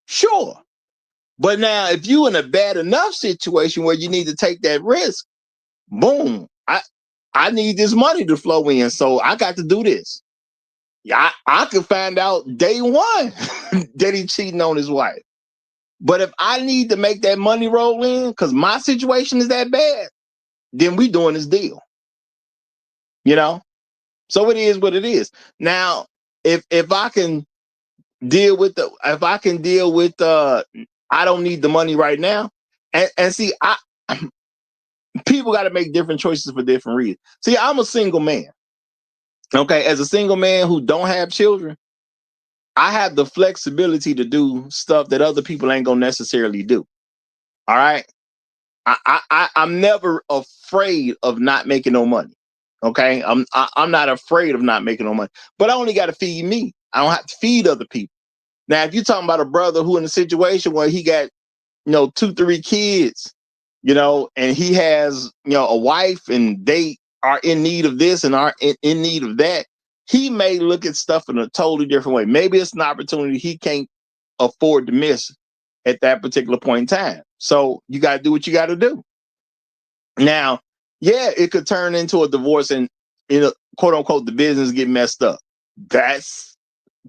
sure. But now, if you're in a bad enough situation where you need to take that risk, boom, I need this money to flow in, so I got to do this. Yeah, I could find out day one that he's cheating on his wife. But if I need to make that money roll in because my situation is that bad, then we doing this deal. So it is what it is. Now, if I can deal with I don't need the money right now. And see, people got to make different choices for different reasons. See, I'm a single man. Okay, as a single man who don't have children, I have the flexibility to do stuff that other people ain't gonna necessarily do. All right. I'm never afraid of not making no money. Okay. I'm not afraid of not making no money, but I only got to feed me. I don't have to feed other people. Now, if you're talking about a brother who in a situation where he got, 2-3 kids, and he has, a wife and they are in need of this and are in need of that, he may look at stuff in a totally different way. Maybe it's an opportunity he can't afford to miss at that particular point in time. So you got to do what you got to do. Now, yeah, it could turn into a divorce and, quote unquote, the business get messed up. That's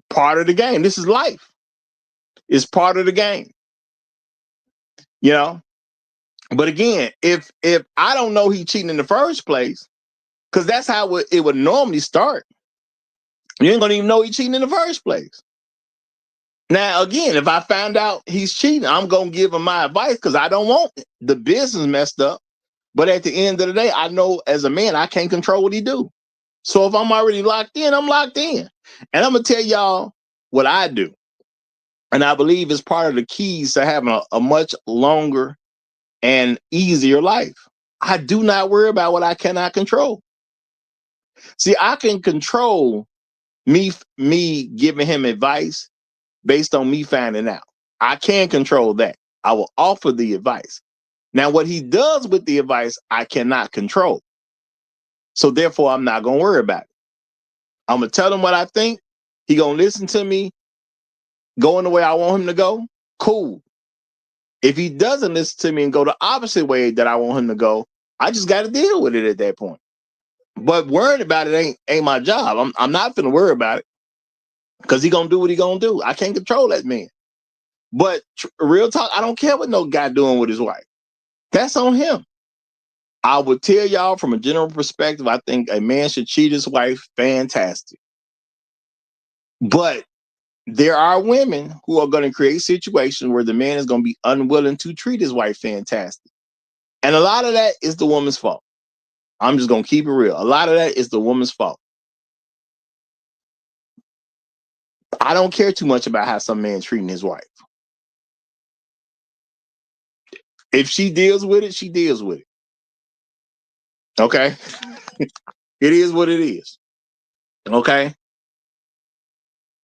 part of the game. This is life. It's part of the game. But again, if I don't know he's cheating in the first place, because that's how it would normally start, you ain't gonna even know he's cheating in the first place. Now, again, if I find out he's cheating, I'm gonna give him my advice because I don't want the business messed up. But at the end of the day, I know as a man, I can't control what he do. So if I'm already locked in, I'm locked in. And I'm gonna tell y'all what I do. And I believe it's part of the keys to having a much longer and easier life. I do not worry about what I cannot control. See, I can control me giving him advice based on me finding out. I can control that. I will offer the advice. Now, what he does with the advice, I cannot control. So therefore, I'm not going to worry about it. I'm going to tell him what I think. He going to listen to me, going the way I want him to go. Cool. If he doesn't listen to me and go the opposite way that I want him to go, I just got to deal with it at that point. But worrying about it ain't my job. I'm not going to worry about it because he going to do what he going to do. I can't control that man. But real talk, I don't care what no guy doing with his wife. That's on him. I would tell y'all from a general perspective, I think a man should cheat his wife. Fantastic. But there are women who are going to create situations where the man is going to be unwilling to treat his wife fantastic. And a lot of that is the woman's fault. I'm just going to keep it real. A lot of that is the woman's fault. I don't care too much about how some man's treating his wife. If she deals with it, she deals with it. Okay? It is what it is. Okay?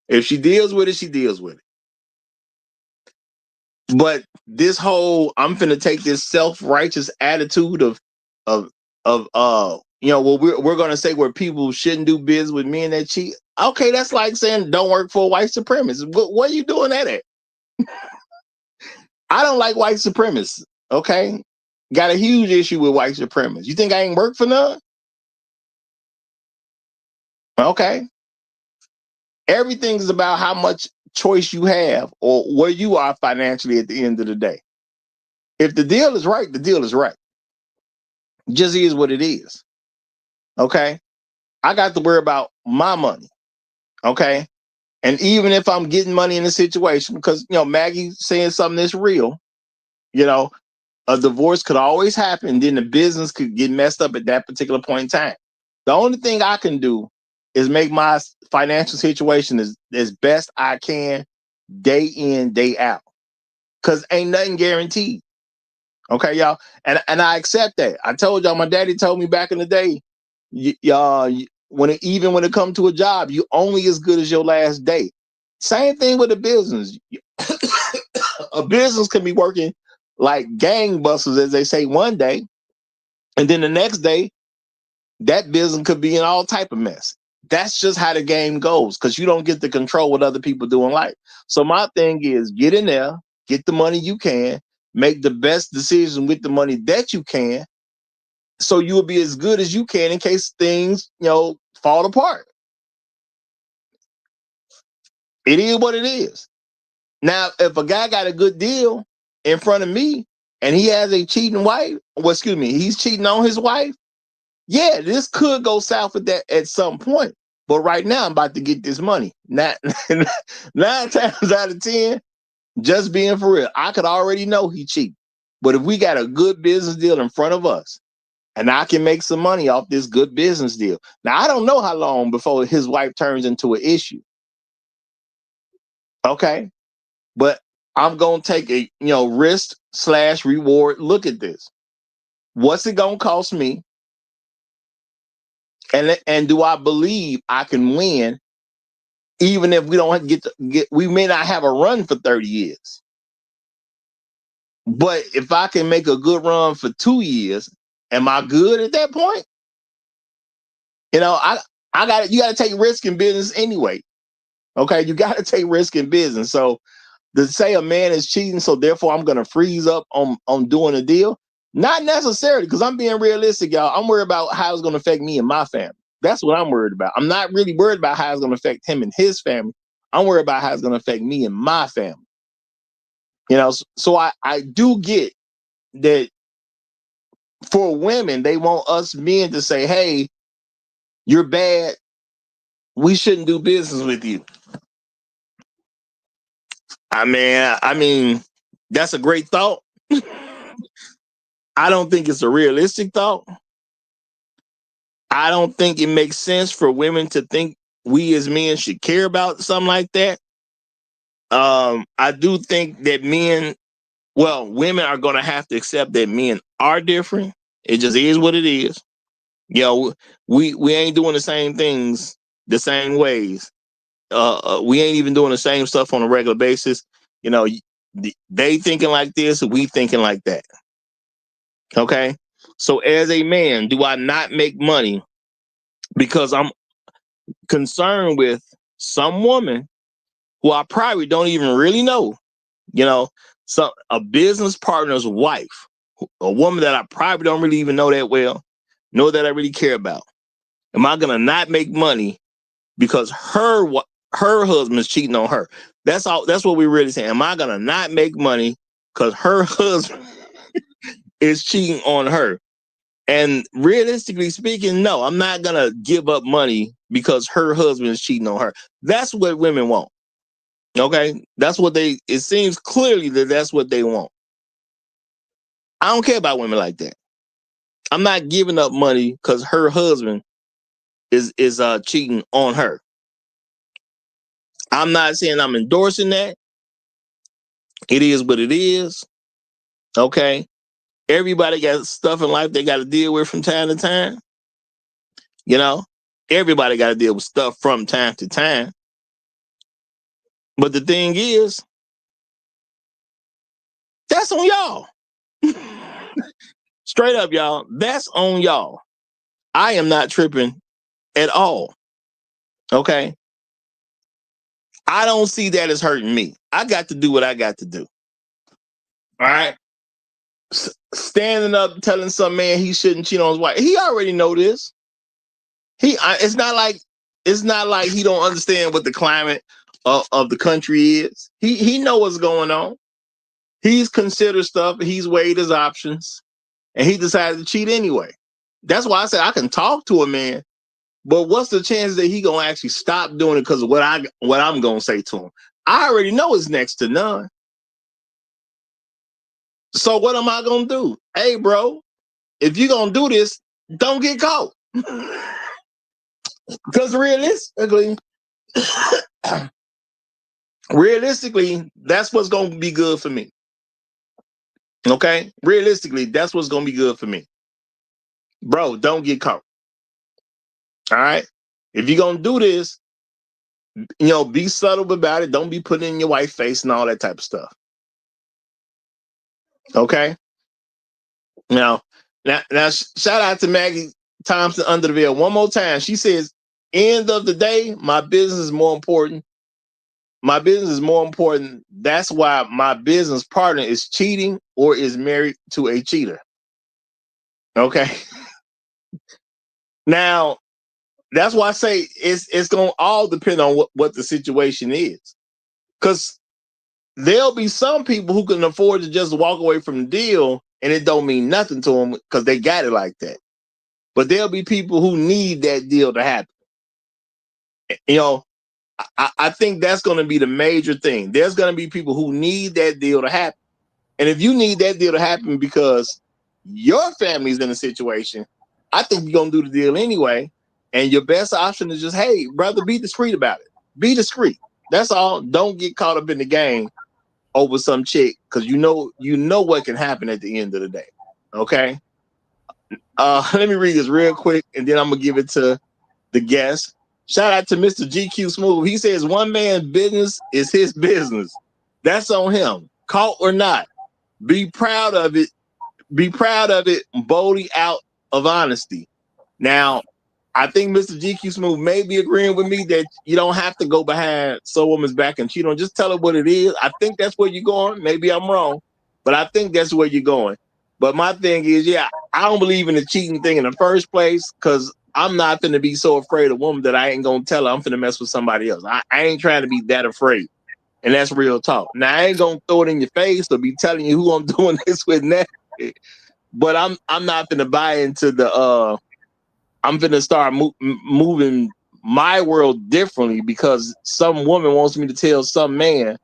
If she deals with it, she deals with it. But this whole I'm finna take this self-righteous attitude of well, we're gonna say where people shouldn't do business with men that cheat. Okay, that's like saying don't work for a white supremacist. What are you doing that at? I don't like white supremacists. Okay, got a huge issue with white supremacists. You think I ain't work for none? Okay, everything is about how much choice you have or where you are financially at the end of the day. If the deal is right, the deal is right. Just is what it is. Okay. I got to worry about my money. Okay. And even if I'm getting money in a situation, because, Maggie saying something that's real, a divorce could always happen. Then the business could get messed up at that particular point in time. The only thing I can do is make my financial situation as best I can day in, day out. Because ain't nothing guaranteed. Okay, y'all. And I accept that. I told y'all, my daddy told me back in the day, when it comes to a job, you only as good as your last day. Same thing with a business. A business can be working like gangbusters, as they say, one day, and then the next day, that business could be in all type of mess. That's just how the game goes, because you don't get to control what other people do in life. So my thing is get in there, get the money you can, make the best decision with the money that you can, so you will be as good as you can in case things, fall apart. It is what it is. Now, if a guy got a good deal in front of me and he has a cheating wife, he's cheating on his wife, yeah, this could go south with that at some point. But right now, I'm about to get this money. 9 times out of 10, just being for real, I could already know he cheated. But if we got a good business deal in front of us, and I can make some money off this good business deal. Now, I don't know how long before his wife turns into an issue. Okay. But I'm going to take a, risk/reward look at this. What's it going to cost me? And do I believe I can win even if we don't we may not have a run for 30 years. But if I can make a good run for 2 years, am I good at that point? You got to take risk in business anyway. Okay, you got to take risk in business. So to say a man is cheating, so therefore I'm going to freeze up on doing a deal, not necessarily, because I'm being realistic, y'all. I'm worried about how it's going to affect me and my family. That's what I'm worried about. I'm not really worried about how it's going to affect him and his family. I'm worried about how it's going to affect me and my family. So I do get that for women, they want us men to say, hey, you're bad. We shouldn't do business with you. I mean, that's a great thought. I don't think it's a realistic thought. I don't think it makes sense for women to think we as men should care about something like that. I do think that women are going to have to accept that men are different. It just is what it is. We ain't doing the same things the same ways. We ain't even doing the same stuff on a regular basis. They thinking like this, we thinking like that. Okay. So as a man, do I not make money because I'm concerned with some woman who I probably don't even really know? You know, a business partner's wife, a woman that I probably don't really even know that well, know that I really care about. Am I gonna not make money because her husband's cheating on her? That's all. That's what we're really saying. Am I gonna not make money because her husband is cheating on her? And realistically speaking, no, I'm not gonna give up money because her husband is cheating on her. That's what women want. Okay, that's what it seems clearly that that's what they want. I don't care about women like that. I'm not giving up money because her husband is cheating on her. I'm not saying I'm endorsing that. It is what it is. Okay. Everybody got stuff in life they got to deal with from time to time. You know, everybody got to deal with stuff from time to time. But the thing is, that's on y'all. Straight up, y'all. That's on y'all. I am not tripping at all. Okay. I don't see that as hurting me. I got to do what I got to do. All right. Standing up telling some man he shouldn't cheat on his wife. He already know this. It's not like he don't understand what the climate of the country is. He know what's going on. He's considered stuff. He's weighed his options, and he decided to cheat anyway. That's why I said I can talk to a man, but what's the chance that he gonna actually stop doing it because of what I'm gonna say to him? I already know it's next to none. So what am I gonna do? Hey, bro, if you're gonna do this, don't get caught. Because realistically, that's what's gonna be good for me. Okay? Realistically, that's what's gonna be good for me. Bro, don't get caught. All right? If you're gonna do this, be subtle about it. Don't be putting it in your wife's face and all that type of stuff. Okay? Now, shout out to Maggie Thompson under the veil one more time. She says, end of the day, my business is more important. My business is more important. That's why my business partner is cheating or is married to a cheater. Okay. Now, that's why I say it's going to all depend on what the situation is. Because there'll be some people who can afford to just walk away from the deal and it don't mean nothing to them because they got it like that. But there'll be people who need that deal to happen. I think that's going to be the major thing. There's going to be people who need that deal to happen. And if you need that deal to happen because your family's in a situation, I think you're going to do the deal anyway. And your best option is just, hey, brother, be discreet about it. Be discreet. That's all. Don't get caught up in the game over some chick because you know what can happen at the end of the day. Okay? Let me read this real quick, and then I'm going to give it to the guest. Shout out to Mr. GQ Smooth. He says, one man's business is his business. That's on him. Caught or not. Be proud of it. Be proud of it boldly out of honesty. Now, I think Mr. GQ Smooth may be agreeing with me that you don't have to go behind some woman's back and cheat on. Just tell her what it is. I think that's where you're going. Maybe I'm wrong, but I think that's where you're going. But my thing is, I don't believe in the cheating thing in the first place because I'm not going to be so afraid of a woman that I ain't going to tell her I'm finna mess with somebody else. I ain't trying to be that afraid. And that's real talk. Now, I ain't going to throw it in your face or be telling you who I'm doing this with now. But I'm not going to buy into the, I'm going to start moving my world differently because some woman wants me to tell some man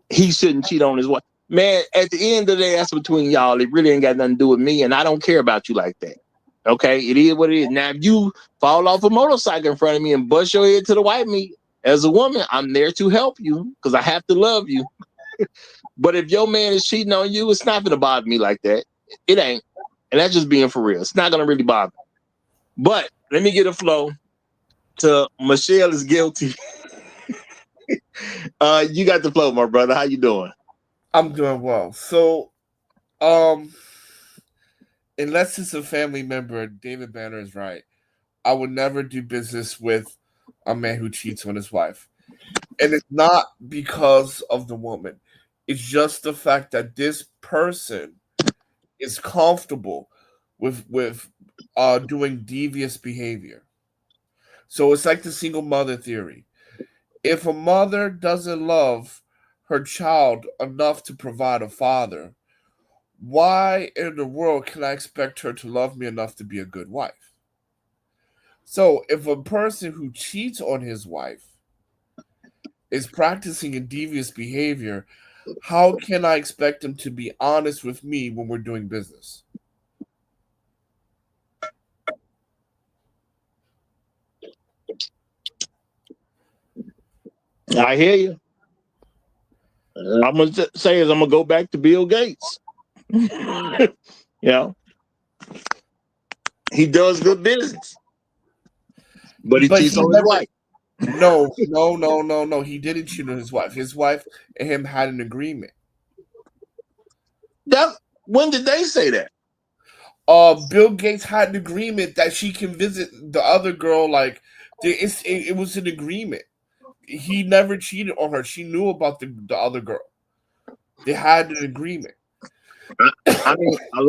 he shouldn't cheat on his wife. Man, at the end of the day, that's between y'all. It really ain't got nothing to do with me, and I don't care about you like that. Okay? It is what it is. Now, if you fall off a motorcycle in front of me and bust your head to the white meat, as a woman, I'm there to help you because I have to love you. But if your man is cheating on you, it's not going to bother me like that. It ain't. And that's just being for real. It's not going to really bother me. But let me get a flow to Michelle is guilty. You got the flow, my brother. How you doing? I'm doing well. So, unless it's a family member, David Banner is right. I would never do business with a man who cheats on his wife. And it's not because of the woman. It's just the fact that this person is comfortable with doing devious behavior. So it's like the single mother theory. If a mother doesn't love her child enough to provide a father, why in the world can I expect her to love me enough to be a good wife? So if a person who cheats on his wife is practicing a devious behavior, how can I expect him to be honest with me when we're doing business? I hear you. I'm gonna say is I'm gonna go back to Bill Gates. You know, he does good business, but he cheats he on his never. wife. No. He didn't cheat on his wife. His wife and him had an agreement. When did they say that? Bill Gates had an agreement that she can visit the other girl. Like, it was an agreement. He never cheated on her. She knew about the other girl. They had an agreement. I mean, a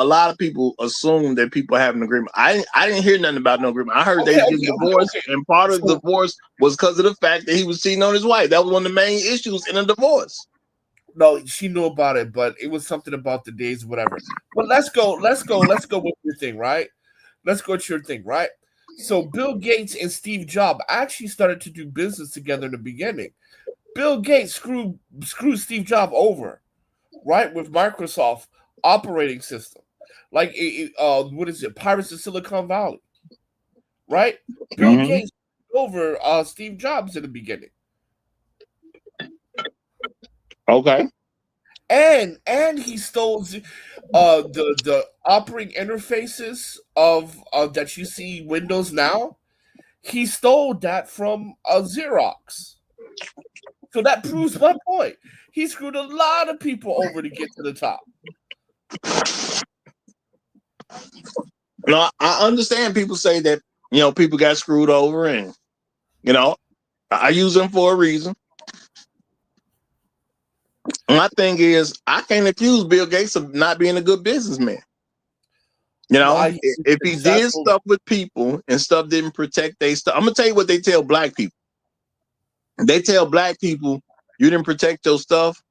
lot of people assume that people have an agreement. I didn't hear nothing about no agreement. I heard they get divorced, and part of the divorce was because of the fact that he was cheating on his wife. That was one of the main issues in a divorce. No, she knew about it, but it was something about the days, whatever. But let's go with your thing, right? Let's go with your thing, right? So Bill Gates and Steve Jobs actually started to do business together in the beginning. Bill Gates screwed Steve Jobs over, right, with Microsoft operating system, like what is it, Pirates of Silicon Valley, right? Bill Gates over Steve Jobs in the beginning. Okay. And he stole the operating interfaces of that you see Windows now. He stole that from Xerox. So that proves my point. He screwed a lot of people over to get to the top. No, I understand people say that, people got screwed over, and I use them for a reason. My thing is, I can't accuse Bill Gates of not being a good businessman. If he did stuff with people and stuff didn't protect their stuff, I'm gonna tell you what they tell black people. They tell black people, you didn't protect your stuff,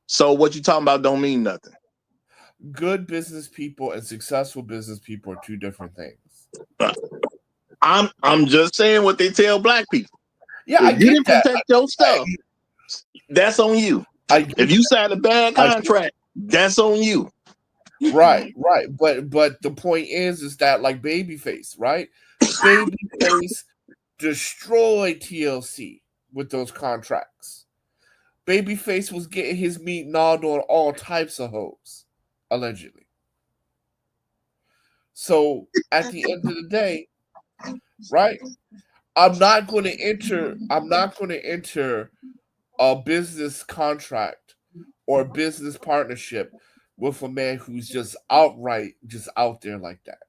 so what you talking about don't mean nothing. Good business people and successful business people are two different things. I'm just saying what they tell black people. Yeah, if you didn't protect your stuff, that's on you. If you signed a bad contract, that's on you. Right. But the point is that, like Babyface, right? Babyface destroyed TLC with those contracts. Babyface was getting his meat gnawed on all types of hoes, allegedly. So at the end of the day, right? I'm not going to enter a business contract or a business partnership with a man who's just outright just out there like that.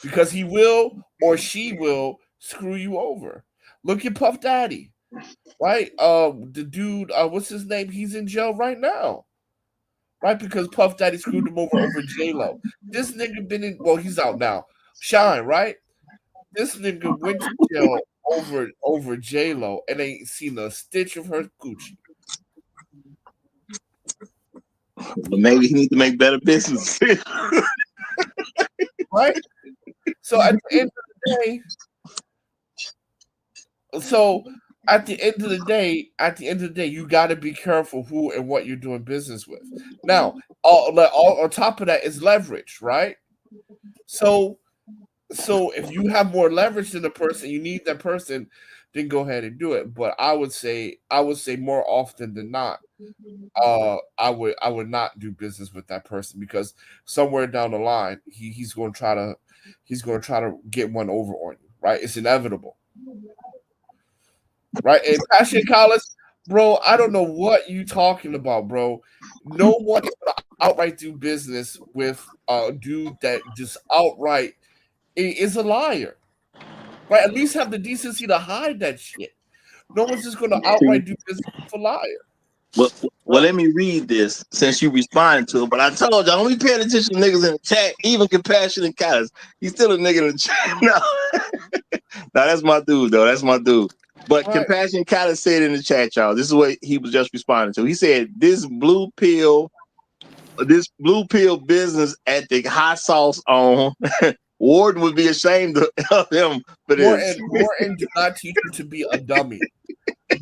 Because he will or she will screw you over. Look at Puff Daddy, right? The dude, what's his name? He's in jail right now, right? Because Puff Daddy screwed him over J-Lo. This nigga been in, well, he's out now. Shine, right? This nigga went to jail over J-Lo and ain't seen a stitch of her coochie. But maybe he needs to make better business. Right? So at the end of the day, you got to be careful who and what you're doing business with. Now, on top of that is leverage, right? So if you have more leverage than the person, you need that person, then go ahead and do it. But I would say more often than not, I would not do business with that person, because somewhere down the line he's going to try to get one over on you, right? It's inevitable, right? And Passion College, bro, I don't know what you talking about, bro. No one is going to outright do business with a dude that just outright is a liar. Right? At least have the decency to hide that shit. No one's just going to outright do business with a liar. Well, let me read this since you responded to it. But I told y'all, don't be paying attention to niggas in the chat, even compassionate callous. He's still a nigga in the chat. No, that's my dude, though. That's my dude. But Right. compassion callous said in the chat, y'all. This is what he was just responding to. He said, "This blue pill business at the hot sauce on." Warden would be ashamed of him for this. Warden do not teach you to be a dummy.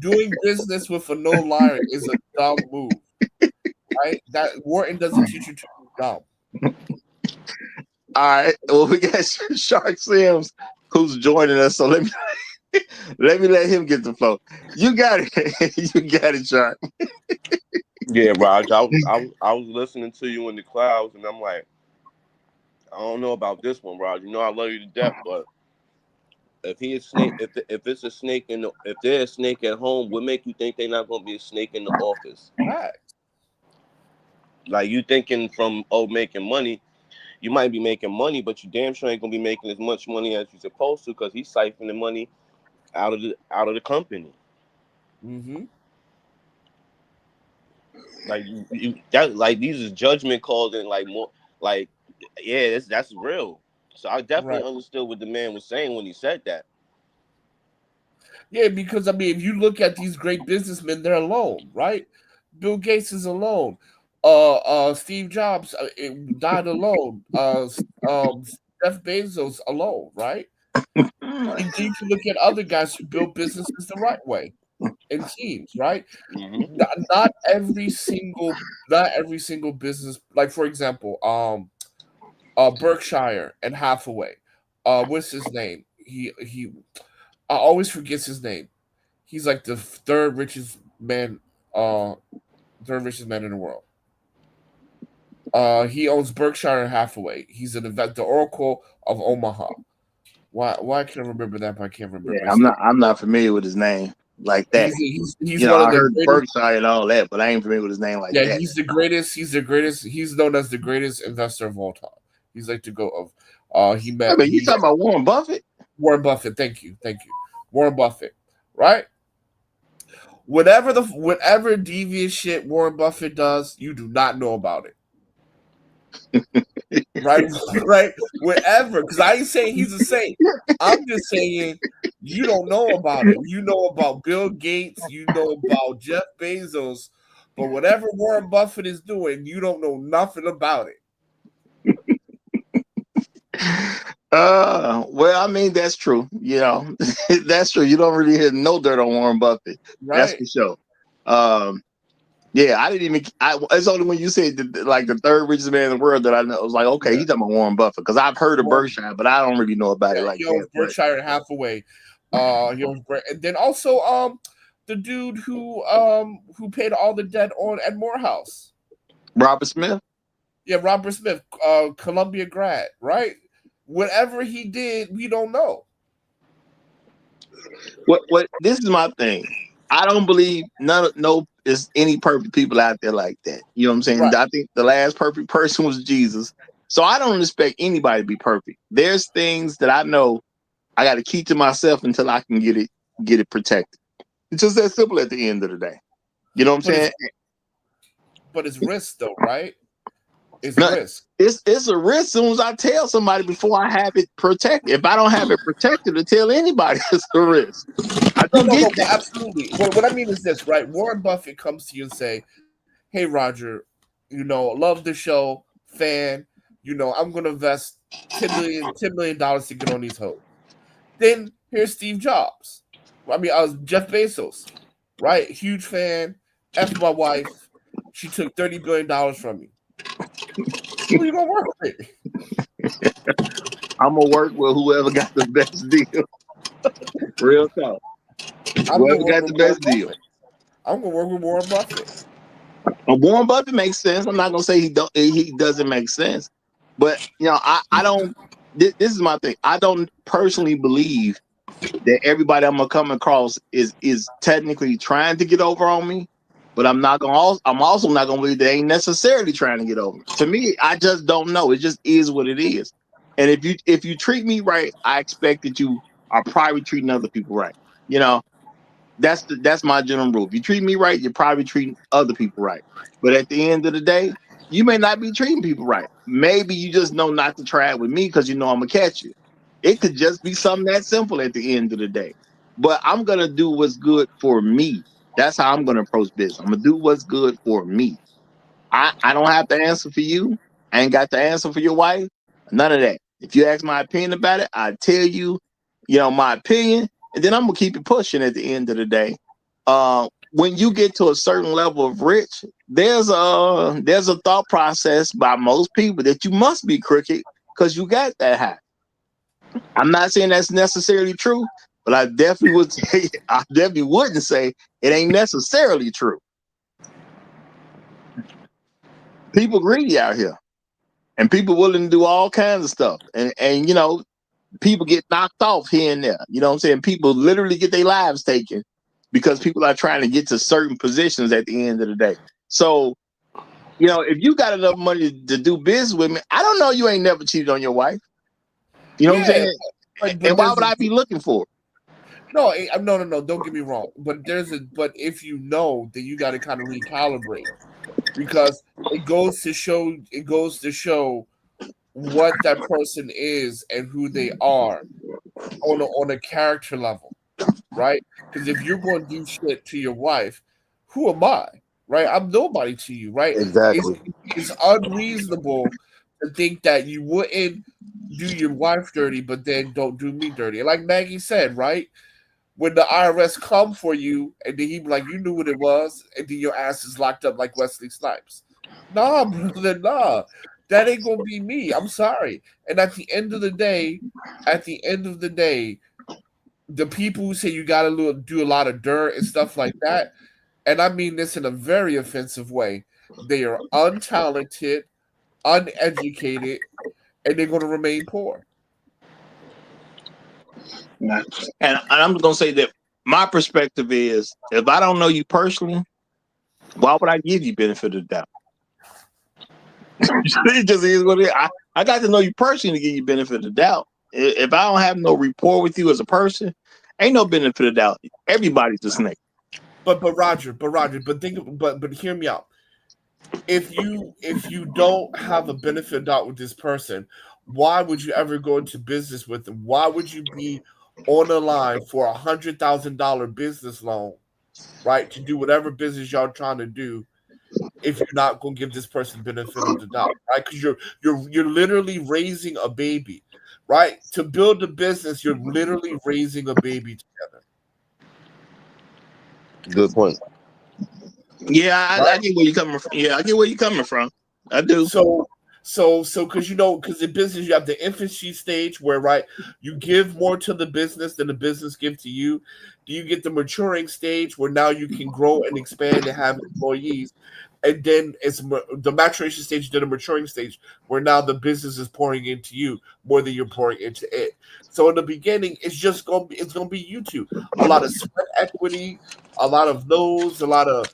Doing business with a no liar is a dumb move, right? That Wharton doesn't teach you to be dumb. All right. Well, we got Shark Sims who's joining us. So let me let him get the flow. You got it. You got it, Shark. Yeah, Raj. I was listening to you in the clouds, and I'm like, I don't know about this one, Raj. You know I love you to death, but if he is snake, if it's a snake if they're a snake at home, what make you think they're not gonna be a snake in the office? Right. Like you thinking from making money, you might be making money, but you damn sure ain't gonna be making as much money as you're supposed to because he's siphoning money out of the company. Mm-hmm. Like these is judgment calls and like more like yeah, that's real. So I definitely understood what the man was saying when he said that. Yeah, because I mean, if you look at these great businessmen, they're alone, right? Bill Gates is alone. Steve Jobs died alone. Jeff Bezos alone, right? And you can look at other guys who build businesses the right way in teams, right? Mm-hmm. Not every single business. Like for example, Berkshire and Hathaway. What's his name? He I always forgets his name. He's like the third richest man in the world. He owns Berkshire and Hathaway. He's the Oracle of Omaha. Why can I remember that? But I can't remember. Yeah, I'm not familiar with his name like that. He's one of I the heard greatest, Berkshire and all that, but I ain't familiar with his name like that. Yeah, he's the greatest. He's the greatest. He's known as the greatest investor of all time. He's like to go of. You talking about Warren Buffett? Warren Buffett. Thank you. Warren Buffett. Right. Whatever devious shit Warren Buffett does, you do not know about it. right, whatever. Because I ain't saying he's a saint. I'm just saying you don't know about it. You know about Bill Gates. You know about Jeff Bezos. But whatever Warren Buffett is doing, you don't know nothing about it. Well, I mean that's true. You know, that's true. You don't really hear no dirt on Warren Buffett. Right. That's for sure. Yeah, I didn't even. It's only when you said the third richest man in the world that I was like, okay, he's talking about Warren Buffett because I've heard of Berkshire, but I don't really know about it like he owns that. Berkshire and Hathaway. He owns, and then also the dude who paid all the debt on at Morehouse. Robert Smith. Yeah, Robert Smith, Columbia grad, right? Whatever he did, we don't know. What? This is my thing. I don't believe is any perfect people out there like that. You know what I'm saying? Right. I think the last perfect person was Jesus. So I don't expect anybody to be perfect. There's things that I know I got to keep to myself until I can get it protected. It's just that simple at the end of the day. You know what I'm saying? But it's risk though, right? It's risk. It's a risk as soon as I tell somebody before I have it protected. If I don't have it protected to tell anybody, it's a risk. I don't get that. Absolutely. What I mean is this, right? Warren Buffett comes to you and say, hey, Roger, love the show, fan, I'm going to invest $10 million to get on these hoes. Then here's Steve Jobs. I mean, Jeff Bezos, right? Huge fan. F my wife. She took $30 billion from me. Who are you going to work with? I'm going to work with whoever got the best deal. Real talk. Whoever got the best deal. I'm going to work with Warren Buffett. Warren Buffett makes sense. I'm not going to say he doesn't make sense. But, I don't. This is my thing. I don't personally believe that everybody I'm going to come across is technically trying to get over on me. but I'm also not gonna believe they ain't necessarily trying to get over me. To me, I just don't know. It just is what it is. And if you treat me right, I expect that you are probably treating other people right. You know, that's my general rule. If you treat me right, you're probably treating other people right. But at the end of the day, you may not be treating people right. Maybe you just know not to try it with me because you know I'm gonna catch you. It could just be something that simple at the end of the day. But I'm gonna do what's good for me. That's how I'm gonna approach business. I'm gonna do what's good for me. I don't have to answer for you. I ain't got to answer for your wife. None of that. If you ask my opinion about it, I tell you, my opinion, and then I'm gonna keep it pushing at the end of the day. When you get to a certain level of rich, there's a thought process by most people that you must be crooked because you got that high. I'm not saying that's necessarily true, but I definitely would say I definitely wouldn't say it ain't necessarily true. People greedy out here, and people willing to do all kinds of stuff, and people get knocked off here and there. You know what I'm saying? People literally get their lives taken because people are trying to get to certain positions at the end of the day. So, if you got enough money to do business with me, I don't know you ain't never cheated on your wife. You know what I'm saying? But and why would I be looking for it? No, no. Don't get me wrong. But if you know, then you got to kind of recalibrate, because it goes to show what that person is and who they are on a character level, right? Because if you're going to do shit to your wife, who am I, right? I'm nobody to you, right? Exactly. It's unreasonable to think that you wouldn't do your wife dirty, but then don't do me dirty. Like Maggie said, right? When the IRS come for you, and then he be like, you knew what it was, and then your ass is locked up like Wesley Snipes. Nah, brother, nah. That ain't gonna be me. I'm sorry. And at the end of the day, the people who say you gotta do a lot of dirt and stuff like that, and I mean this in a very offensive way, they are untalented, uneducated, and they're gonna remain poor. And I'm going to say that my perspective is, if I don't know you personally, why would I give you benefit of the doubt? It just is what it is. I got to know you personally to give you benefit of the doubt. If I don't have no rapport with you as a person, ain't no benefit of the doubt. Everybody's a snake. But Roger, but hear me out. If you don't have a benefit of doubt with this person, why would you ever go into business with them? Why would you be on the line for $100,000 business loan, right, to do whatever business y'all trying to do, if you're not going to give this person benefit of the doubt, right? Because you're literally raising a baby, right? To build a business, you're literally raising a baby together. Good point. Yeah, I get where you're coming from. Yeah, I get where you're coming from. I do. So because in business you have the infancy stage where, right, you give more to the business than the business gives to you. Do you get the maturing stage where now you can grow and expand and have employees? And then it's the maturation stage, then the maturing stage, where now the business is pouring into you more than you're pouring into it. So in the beginning, it's gonna be you two. A lot of sweat equity, a lot of no's, a lot of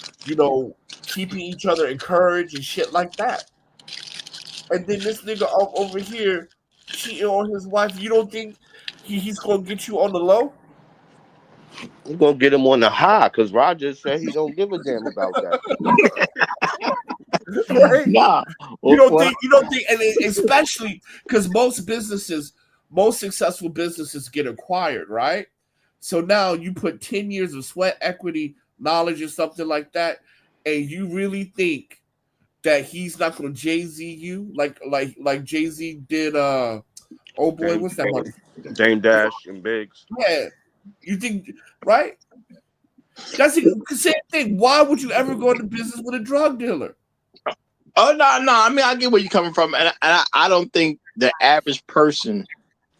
keeping each other encouraged and shit like that. And then this nigga over here cheating on his wife. You don't think he's gonna get you on the low? We're gonna get him on the high because Roger said he don't give a damn about that. Right? Nah. You don't think, and especially because most successful businesses get acquired, right? So now you put 10 years of sweat equity, knowledge, or something like that, and you really think that he's not going to Jay-Z you like Jay-Z did? Oh boy, what's that money? Dame Dash and Biggs. Yeah, you think, right? That's the same thing. Why would you ever go into business with a drug dealer? Oh no! I mean, I get where you're coming from, and I don't think the average person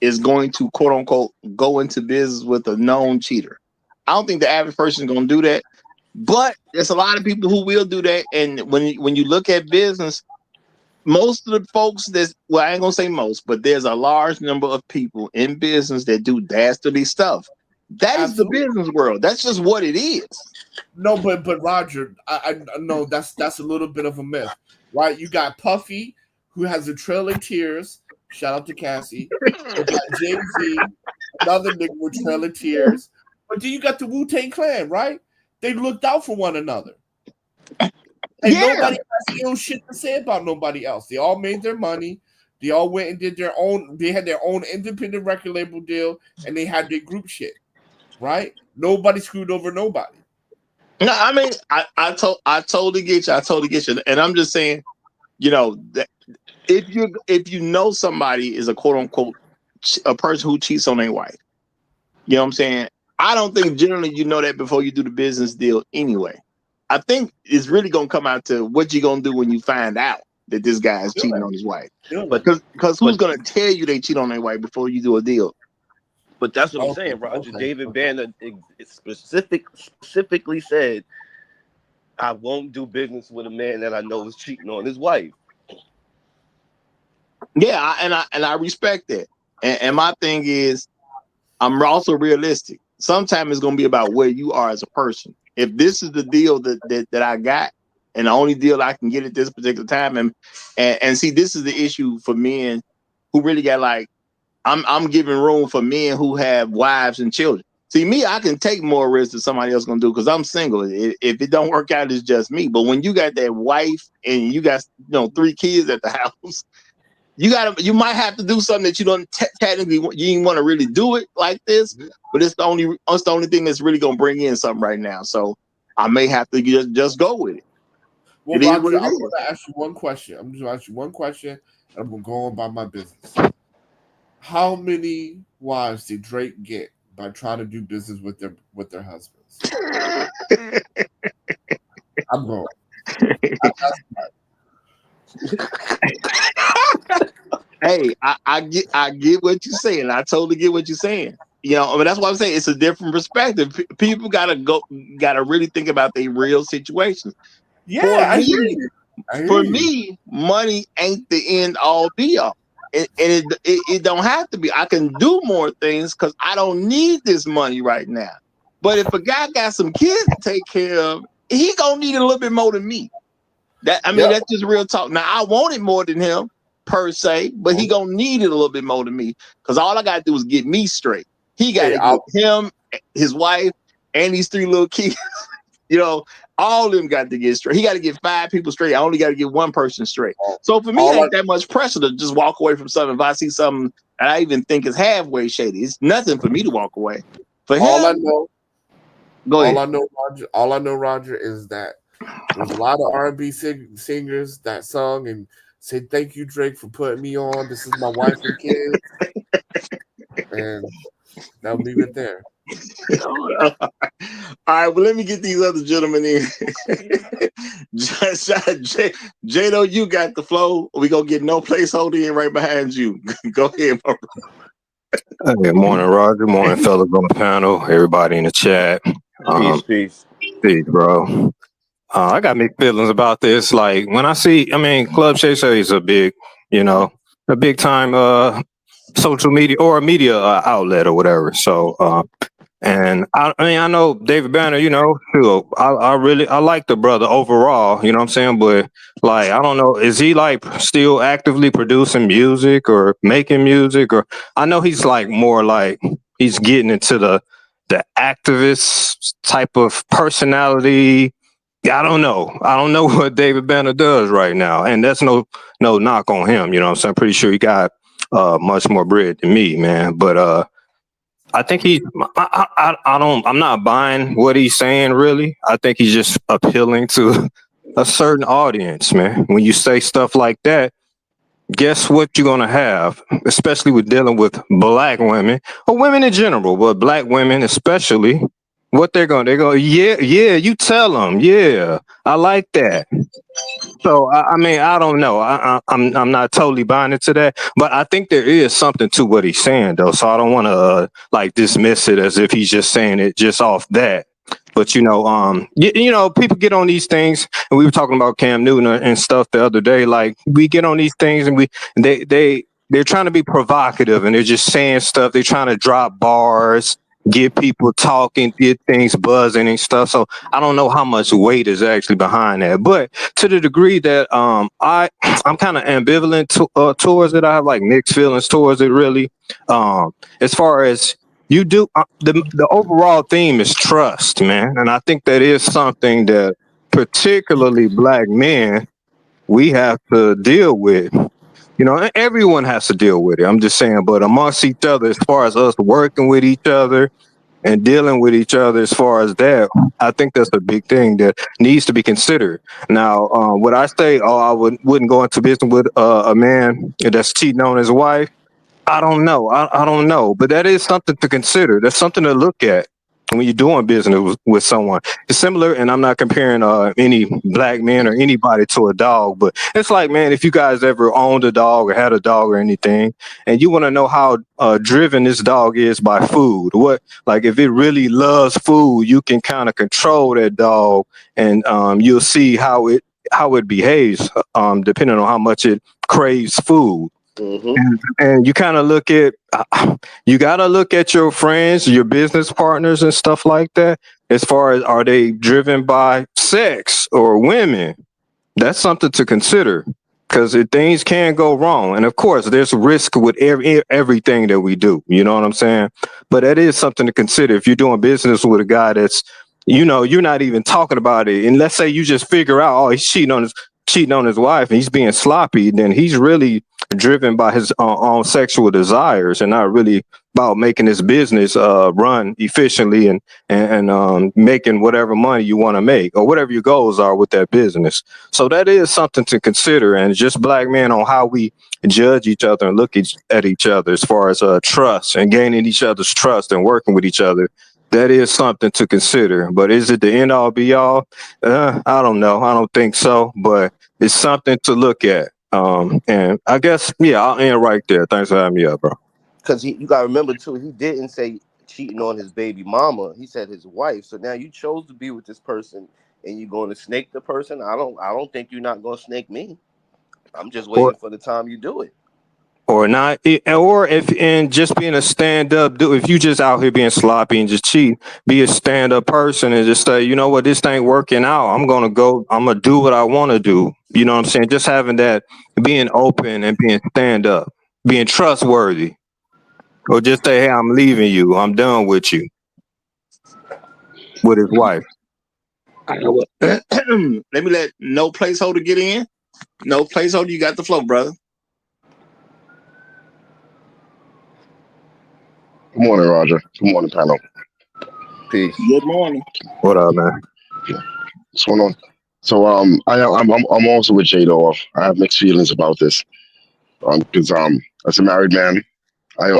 is going to, quote unquote, go into business with a known cheater. I don't think the average person is going to do that. But there's a lot of people who will do that. And when you look at business, most of the folks I ain't gonna say most, but there's a large number of people in business that do dastardly stuff. That is the Absolutely. business world. That's just what it is. No, but Roger, I know that's a little bit of a myth, right? You got Puffy, who has a Trail of Tears. Shout out to Cassie. You got Jay-Z, another nigga with Trail of Tears. But then you got the Wu-Tang Clan, right? They looked out for one another. And nobody has ill shit to say about nobody else. They all made their money. They all went and did their own. They had their own independent record label deal, and they had their group shit, right? Nobody screwed over nobody. No, I mean, I totally get you, and I'm just saying, that if you know somebody is a quote unquote a person who cheats on their wife, you know what I'm saying? I don't think generally you know that before you do the business deal anyway. I think it's really gonna come out to what you're gonna do when you find out that this guy is cheating on his wife. Because who's gonna tell you they cheat on their wife before you do a deal? But that's what I'm saying, Roger. David Banner specifically said, I won't do business with a man that I know is cheating on his wife. Yeah, and I respect that. And my thing is, I'm also realistic. Sometimes it's gonna be about where you are as a person. If this is the deal that I got, and the only deal I can get at this particular time, and see, this is the issue for men who really got like, I'm giving room for men who have wives and children. See, me, I can take more risk than somebody else gonna do because I'm single. If it don't work out, it's just me. But when you got that wife and you got 3 kids at the house, you might have to do something that you don't technically you didn't want to really do it like this. But it's the only thing that's really gonna bring in something right now. So I may have to just go with it. Well, Roger, I'm going to ask you one question. I'm just going to ask you one question, and I'm going to go on about my business. How many wives did Drake get by trying to do business with their husbands? I'm going. Hey, I get what you're saying. I totally get what you're saying. I mean, that's why I'm saying it's a different perspective. People gotta really think about their real situations. Yeah, for me, money ain't the end all be all. And it don't have to be. I can do more things because I don't need this money right now. But if a guy got some kids to take care of, he gonna need it a little bit more than me. That's just real talk. Now I want it more than him per se, but he gonna need it a little bit more than me because all I gotta do is get me straight. He gotta get him, his wife, and these 3 little kids. All of them got to get straight. He got to get 5 people straight. I only got to get 1 person straight. So for me, it ain't that much pressure to just walk away from something. If I see something that I even think is halfway shady, it's nothing for me to walk away. For him, all I know, go ahead. All I know, Roger, is that there's a lot of R&B singers that sung and said, "Thank you, Drake, for putting me on. This is my wife and kids," and I'll leave it there. All right, well, let me get these other gentlemen in. Jado, you got the flow. We gonna get no placeholder in right behind you. Go ahead, bro. Good morning, Roger. Morning, fellas on the panel. Everybody in the chat. Peace. Peace, bro. I got mixed feelings about this. Like when I see, Club Shay Shay is a big time social media or a media outlet or whatever. So, and I know David Banner, too. I like the brother overall, you know what I'm saying? But like, I don't know, is he like still actively producing music or making music? Or I know he's like more like he's getting into the activist type of personality. I don't know what David Banner does right now. And that's no knock on him, you know what I'm saying? I'm pretty sure he got much more bread than me, man. But I think I'm not buying what he's saying, really. I think he's just appealing to a certain audience, man. When you say stuff like that, guess what you're going to have, especially with dealing with black women, or women in general, but black women especially, what they go, yeah, you tell them, yeah, I like that. So I don't know. I'm not totally buying into that, but I think there is something to what he's saying, though. So I don't want to like dismiss it as if he's just saying it just off that. But people get on these things, and we were talking about Cam Newton and stuff the other day. Like we get on these things, and they're trying to be provocative, and they're just saying stuff. They're trying to drop bars. get people talking, get things buzzing and stuff. So I don't know how much weight is actually behind that, but to the degree that I'm kind of ambivalent towards it. I have like mixed feelings towards it. Really, as far as you do, the overall theme is trust, man, and I think that is something that particularly black men we have to deal with. You know, and everyone has to deal with it. I'm just saying, but amongst each other, as far as us working with each other and dealing with each other as far as that, I think that's a big thing that needs to be considered. Now, would I say, oh, wouldn't go into business with a man that's cheating on his wife? I don't know. I don't know, but that is something to consider. That's something to look at when you're doing business with someone. It's similar, and I'm not comparing any black man or anybody to a dog, but it's like, man, if you guys ever owned a dog or had a dog or anything, and you want to know how driven this dog is by food, what, like, if it really loves food, you can kind of control that dog, and you'll see how it behaves, depending on how much it craves food. And you kind of look at, you got to look at your friends, your business partners and stuff like that. As far as, are they driven by sex or women? That's something to consider, because things can go wrong. And of course, there's risk with everything that we do. You know what I'm saying? But that is something to consider. If you're doing business with a guy that's, you're not even talking about it. And let's say you just figure out, oh, he's cheating on his wife and he's being sloppy, then he's really driven by his own sexual desires and not really about making his business run efficiently and making whatever money you want to make or whatever your goals are with that business. So that is something to consider. And just black men, on how we judge each other and look at each other as far as trust and gaining each other's trust and working with each other. That is something to consider. But is it the end all be all? I don't know. I don't think so. But it's something to look at. And I guess, yeah, I'll end right there. Thanks for having me up, bro. Because you got to remember too, he didn't say cheating on his baby mama. He said his wife. So now you chose to be with this person, and you're going to snake the person. I don't think you're not going to snake me. I'm just waiting for the time you do it. Or not, or if, and just being a stand-up, if you just out here being sloppy and just cheat, be a stand-up person and just say, you know what, this ain't working out. I'm gonna do what I want to do. You know what I'm saying? Just having that, being open and being stand-up, being trustworthy, or just say, hey, I'm leaving you. I'm done with you. With his wife. Let me let No Placeholder get in. No Placeholder, you got the flow, brother. Good morning, Roger. Good morning, panel. Peace. Good morning. What up, man? What's going on? So, I'm also with Jade off. I have mixed feelings about this, because as a married man, I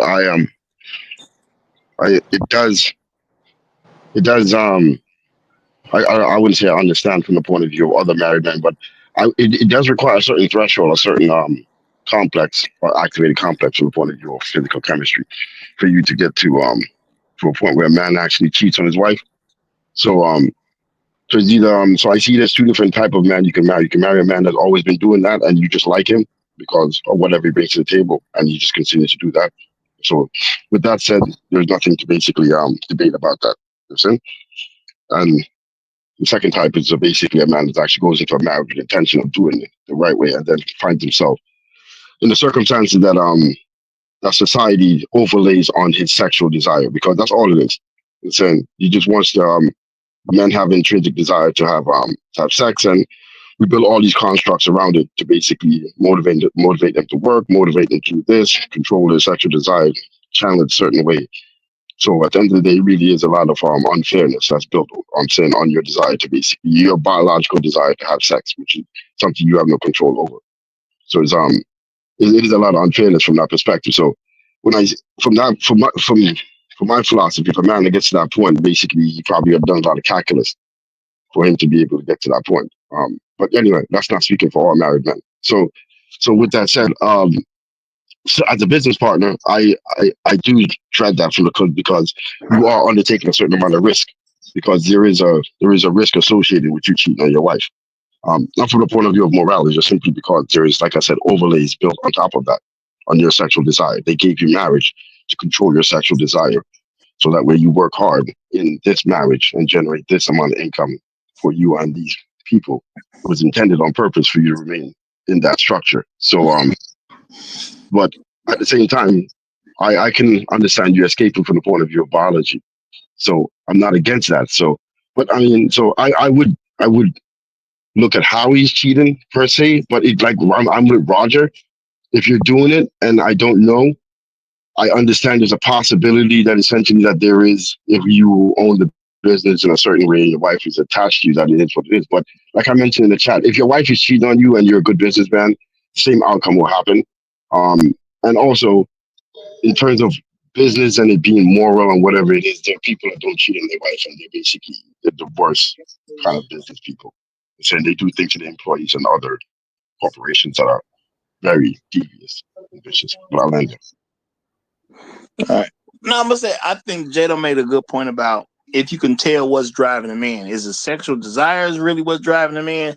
wouldn't say I understand from the point of view of other married men, but it does require a certain threshold, a certain complex or activated complex from the point of view of physical chemistry for you to get to a point where a man actually cheats on his wife. So so it's either so I see there's two different type of men you can marry. You can marry a man that's always been doing that and you just like him because of whatever he brings to the table and you just continue to do that. So with that said, there's nothing to basically debate about that. You see? And the second type is basically a man that actually goes into a marriage with the intention of doing it the right way and then finds himself in the circumstances that society overlays on his sexual desire, because that's all it is. It's saying he just wants to men have intrinsic desire to have sex, and we build all these constructs around it to basically motivate them to work, motivate them to do this, control their sexual desire, channel it a certain way. So at the end of the day, it really is a lot of unfairness that's built, I'm saying, on your desire to basically your biological desire to have sex, which is something you have no control over. So it is a lot of unfairness from that perspective. So when from my philosophy, if a man gets to that point, basically he probably have done a lot of calculus for him to be able to get to that point. But anyway, that's not speaking for all married men. So with that said, so as a business partner, I do tread that from the code because you are undertaking a certain amount of risk, because there is a risk associated with you cheating on your wife. Not from the point of view of morality, just simply because there is, like I said, overlays built on top of that on your sexual desire. They gave you marriage to control your sexual desire. So that way you work hard in this marriage and generate this amount of income for you and these people. It was intended on purpose for you to remain in that structure. So but at the same time, I can understand you escaping from the point of view of biology. So I'm not against that. So but I mean, so I would look at how he's cheating per se, but it like I'm with Roger. If you're doing it and I don't know, I understand there's a possibility that essentially that there is, if you own the business in a certain way and your wife is attached to you, that it is what it is. But like I mentioned in the chat, if your wife is cheating on you and you're a good businessman, same outcome will happen. Um, and also in terms of business and it being moral and whatever it is, there are people that don't cheat on their wife and they're basically the worst kind of business people. So they do things to the employees and other corporations that are very devious and vicious. But I'll end there. All right. No, I'm gonna say I think Jado made a good point about if you can tell what's driving a man. Is it sexual desires really what's driving a man?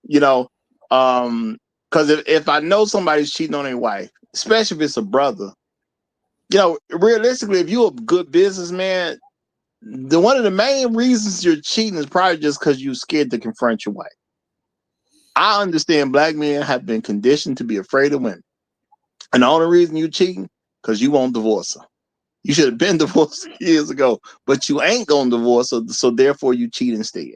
You know, because if I know somebody's cheating on their wife, especially if it's a brother, you know, realistically, if you're a good businessman, one of the main reasons you're cheating is probably just because you're scared to confront your wife. I understand black men have been conditioned to be afraid of women, and the only reason you're cheating because you won't divorce her. You should have been divorced years ago, but you ain't gonna divorce her, so therefore you cheat instead.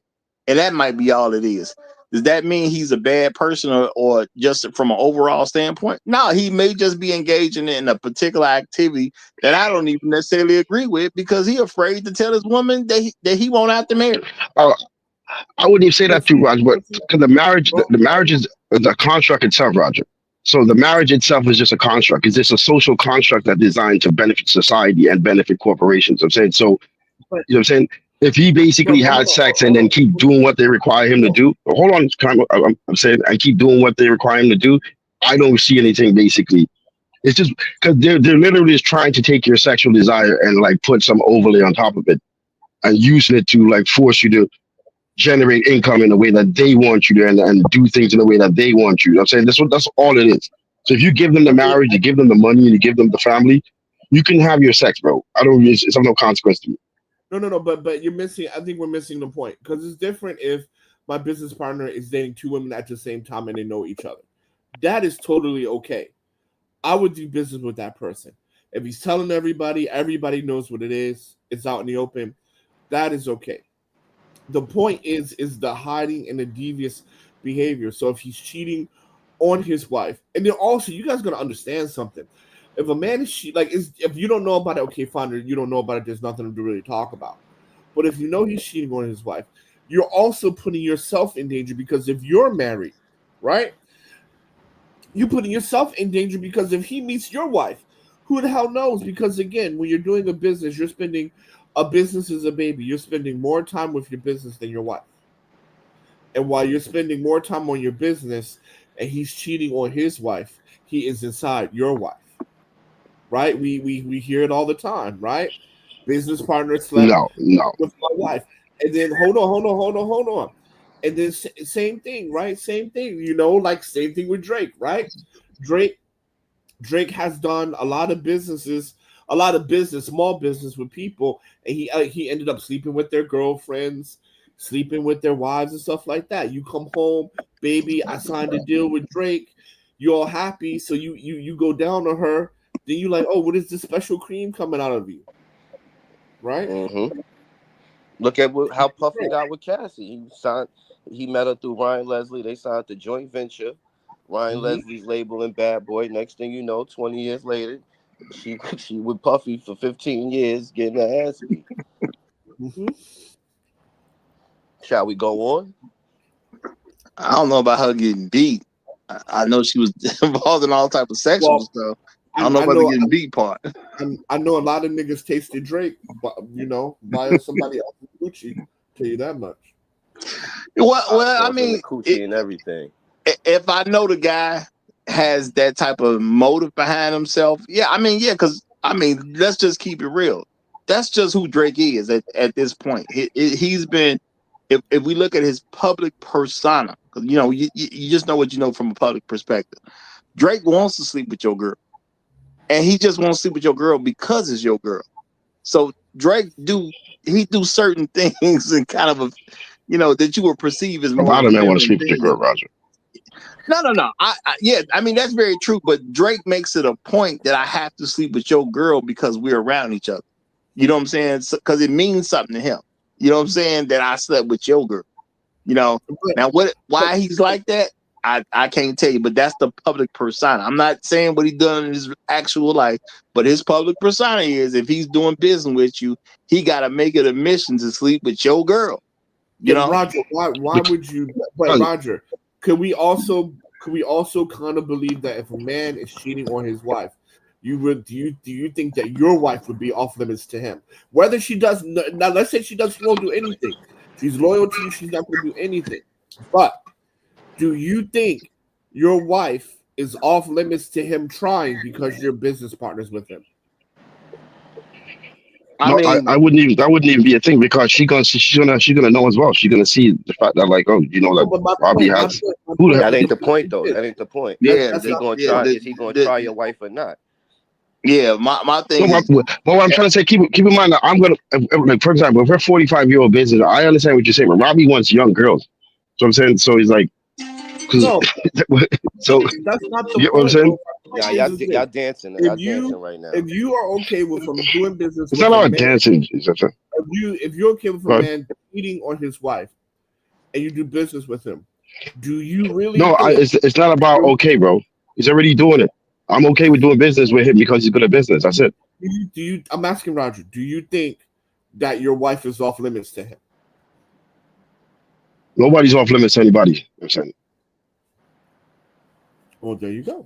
And that might be all it is. Does that mean he's a bad person or just from an overall standpoint? No, he may just be engaging in a particular activity that I don't even necessarily agree with because he's afraid to tell his woman that he won't have to marry. I wouldn't even say that too, Roger, but because the marriage is the construct itself, Roger. So the marriage itself is just a construct. It's just a social construct that's designed to benefit society and benefit corporations. I'm saying so. You know what I'm saying? If he basically had sex and then keep doing what they require him to do, hold on, I'm saying, and keep doing what they require him to do, I don't see anything basically. It's just because they're literally just trying to take your sexual desire and like put some overlay on top of it and using it to like force you to generate income in the way that they want you to and do things in the way that they want you. You know what I'm saying that's all it is. So if you give them the marriage, you give them the money, and you give them the family, you can have your sex, bro. It's of no consequence to me. No. But you're missing. I think we're missing the point because it's different if my business partner is dating two women at the same time and they know each other. That is totally okay. I would do business with that person. If he's telling everybody knows what it is. It's out in the open. That is okay. The point is the hiding and the devious behavior. So if he's cheating on his wife, and then also you guys gotta understand something. If a man is if you don't know about it, okay, fine. You don't know about it. There's nothing to really talk about. But if you know he's cheating on his wife, you're also putting yourself in danger because if you're married, right, you're putting yourself in danger because if he meets your wife, who the hell knows? Because again, when you're doing a business, a business is a baby. You're spending more time with your business than your wife. And while you're spending more time on your business and he's cheating on his wife, he is inside your wife. Right? We hear it all the time, right? Business partner slept with my wife. And then hold on. And then same thing, right? Same thing. You know, like same thing with Drake, right? Drake has done a lot of small business with people, and he ended up sleeping with their girlfriends, sleeping with their wives and stuff like that. You come home, baby, I signed a deal with Drake. You're all happy, so you go down on her. Then you like, oh, what is this special cream coming out of you? Right? Mm-hmm. Look at how Puffy got with Cassie. He met her through Ryan Leslie. They signed the joint venture. Ryan Leslie's labeling Bad Boy. Next thing you know, 20 years later, she with Puffy for 15 years getting her ass beat. Shall we go on? I don't know about her getting beat. I know she was involved in all type of sexual stuff. I don't know about the getting beat part. I know a lot of niggas tasted Drake, but via somebody else's coochie. Tell you that much. Well, I mean, coochie and everything. If I know the guy has that type of motive behind himself, because let's just keep it real. That's just who Drake is at this point. He's been, if we look at his public persona, because you just know what you know from a public perspective. Drake wants to sleep with your girl, and he just wants to sleep with your girl because it's your girl. So Drake do certain things and kind of that you would perceive as A more lot of men want to feminine sleep with your girl, things. Roger. No. I mean that's very true. But Drake makes it a point that I have to sleep with your girl because we're around each other. You know what I'm saying? Because it means something to him. You know what I'm saying? That I slept with your girl. Now why he's like that, I can't tell you, but that's the public persona. I'm not saying what he done in his actual life, but his public persona is if he's doing business with you, he got to make it a mission to sleep with your girl. Roger, why would you? But Roger, could we also kind of believe that if a man is cheating on his wife, do you think that your wife would be off limits to him? Whether she does now, let's say she won't do anything. She's loyal to you. She's not going to do anything. But do you think your wife is off limits to him trying because you're business partners with him? I wouldn't even. That wouldn't even be a thing because she's gonna know as well. She's gonna see the fact that that Robbie has. That ain't the point though. That ain't the point. Yeah, is he gonna try? Is he gonna try your wife or not? Yeah, my thing. But what I'm trying to say, keep in mind that I'm gonna, like, for example, if we're 45-year-old business, I understand what you're saying, but Robbie wants young girls. So I'm saying, so he's like, no, so that's not the you get what I'm saying? Y'all dancing. Y'all dancing right now. If you are okay with him doing business, it's not about dancing. If you're okay with a man cheating on his wife, and you do business with him, do you really? No, it's not about okay, bro. He's already doing it. I'm okay with doing business with him because he's good at business. That's it. Do you? I'm asking Roger. Do you think that your wife is off limits to him? Nobody's off limits to anybody. You know what I'm saying. Well, there you go.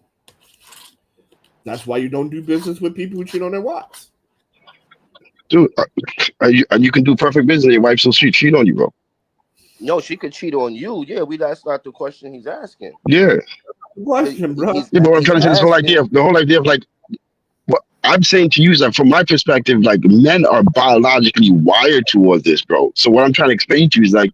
That's why you don't do business with people who cheat on their wives. Dude, you can do perfect business. Your wife still cheat on you, bro. No, she could cheat on you. Yeah, that's not the question he's asking. Yeah. Question, bro. Yeah, but I'm trying to say the whole idea of like, what I'm saying to you is that from my perspective, like men are biologically wired towards this, bro. So what I'm trying to explain to you is like,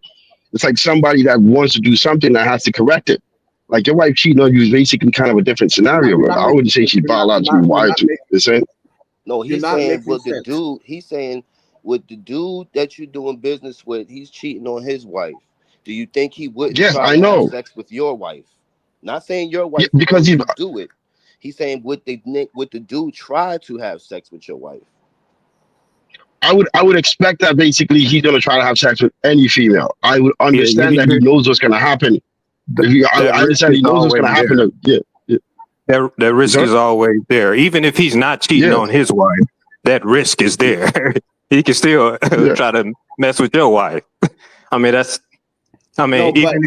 it's like somebody that wants to do something that has to correct it. Like your wife cheating on you is basically kind of a different scenario, bro. I wouldn't say she's biologically wired to it. No, he's saying with the dude. He's saying with the dude that you're doing business with, he's cheating on his wife. Do you think he wouldn't try to have sex with your wife? Not saying your wife because he do it. He's saying would the dude try to have sex with your wife? I would expect that basically he's gonna try to have sex with any female. I would understand that he knows what's gonna happen. I understand he knows what's gonna happen. That risk is always there. Even if he's not cheating on his wife, that risk is there. He can still try to mess with your wife. Even if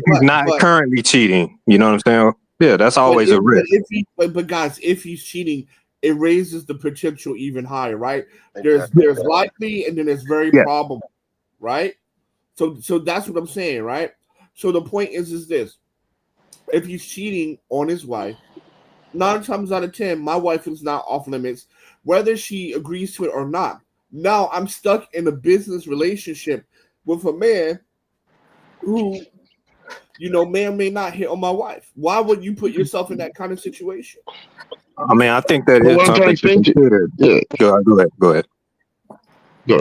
he's not currently cheating, you know what I'm saying? Yeah, that's always a risk. But guys, if he's cheating, it raises the potential even higher, right? There's likely and then there's very probable, right? So that's what I'm saying, right? So the point is this: if he's cheating on his wife, 9 times out of 10, my wife is not off limits, whether she agrees to it or not. Now I'm stuck in a business relationship with a man who, may or may not hit on my wife. Why would you put yourself in that kind of situation? I think that is something to consider. Yeah. Go ahead. No,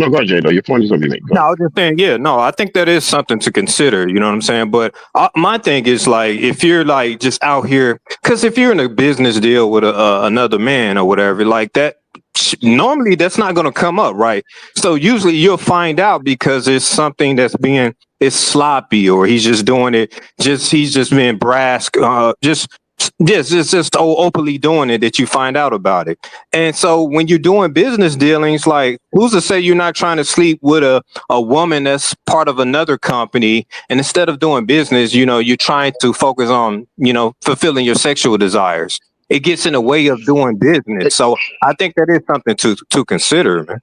go ahead, Jay, though. Your point is going to be made. No, I was just saying, I think that is something to consider, you know what I'm saying? But my thing is, like, if you're, like, just out here, because if you're in a business deal with another man or whatever, like that, normally that's not going to come up, right? So usually you'll find out because it's something it's sloppy, or he's just doing it, he's just being brash, it's just openly doing it that you find out about it. And so when you're doing business dealings, like, who's to say you're not trying to sleep with a woman that's part of another company, and instead of doing business, you're trying to focus on, fulfilling your sexual desires. It gets in the way of doing business. So I think that is something to consider, man.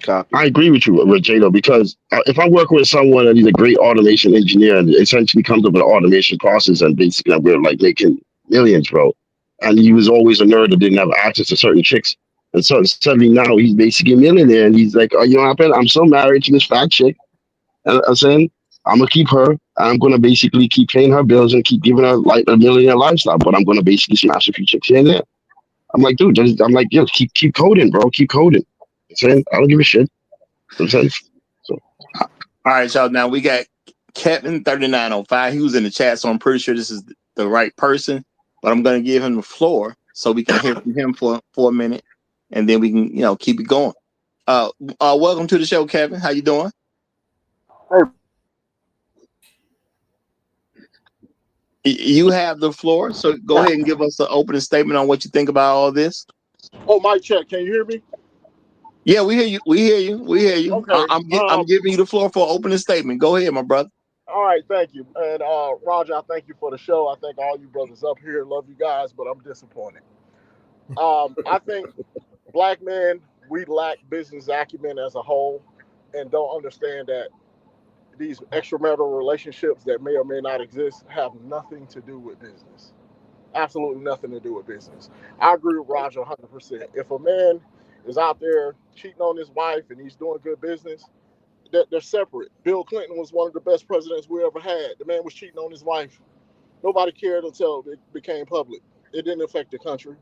I agree with you, J-Lo, because if I'm working with someone and he's a great automation engineer and essentially comes up with an automation process and basically we're like making millions, bro, and he was always a nerd that didn't have access to certain chicks, and so suddenly now he's basically a millionaire and he's like, you know what happened? I'm so married to this fat chick, and I'm saying I'm gonna keep her. I'm gonna basically keep paying her bills and keep giving her like a millionaire lifestyle, but I'm gonna basically smash a few chicks here and there. I'm like, dude, keep coding, bro, keep coding. I'm saying I don't give a shit. I'm saying so. All right, y'all. Now we got Kevin 3905. He was in the chat, so I'm pretty sure this is the right person. But I'm gonna give him the floor so we can hear from him for a minute, and then we can keep it going. Welcome to the show, Kevin. How you doing? Hey. You have the floor, so go ahead and give us an opening statement on what you think about all this. Oh, mic check. Can you hear me? Yeah, we hear you. We hear you. We hear you. Okay. I'm giving you the floor for an opening statement. Go ahead, my brother. All right, thank you. And Roger, I thank you for the show. I thank all you brothers up here. Love you guys, but I'm disappointed. I think black men, we lack business acumen as a whole and don't understand that these extramarital relationships that may or may not exist have nothing to do with business. Absolutely nothing to do with business. I agree with Roger 100%. If a man is out there cheating on his wife and he's doing good business, they're separate. Bill Clinton was one of the best presidents we ever had. The man was cheating on his wife. Nobody cared until it became public. It didn't affect the country.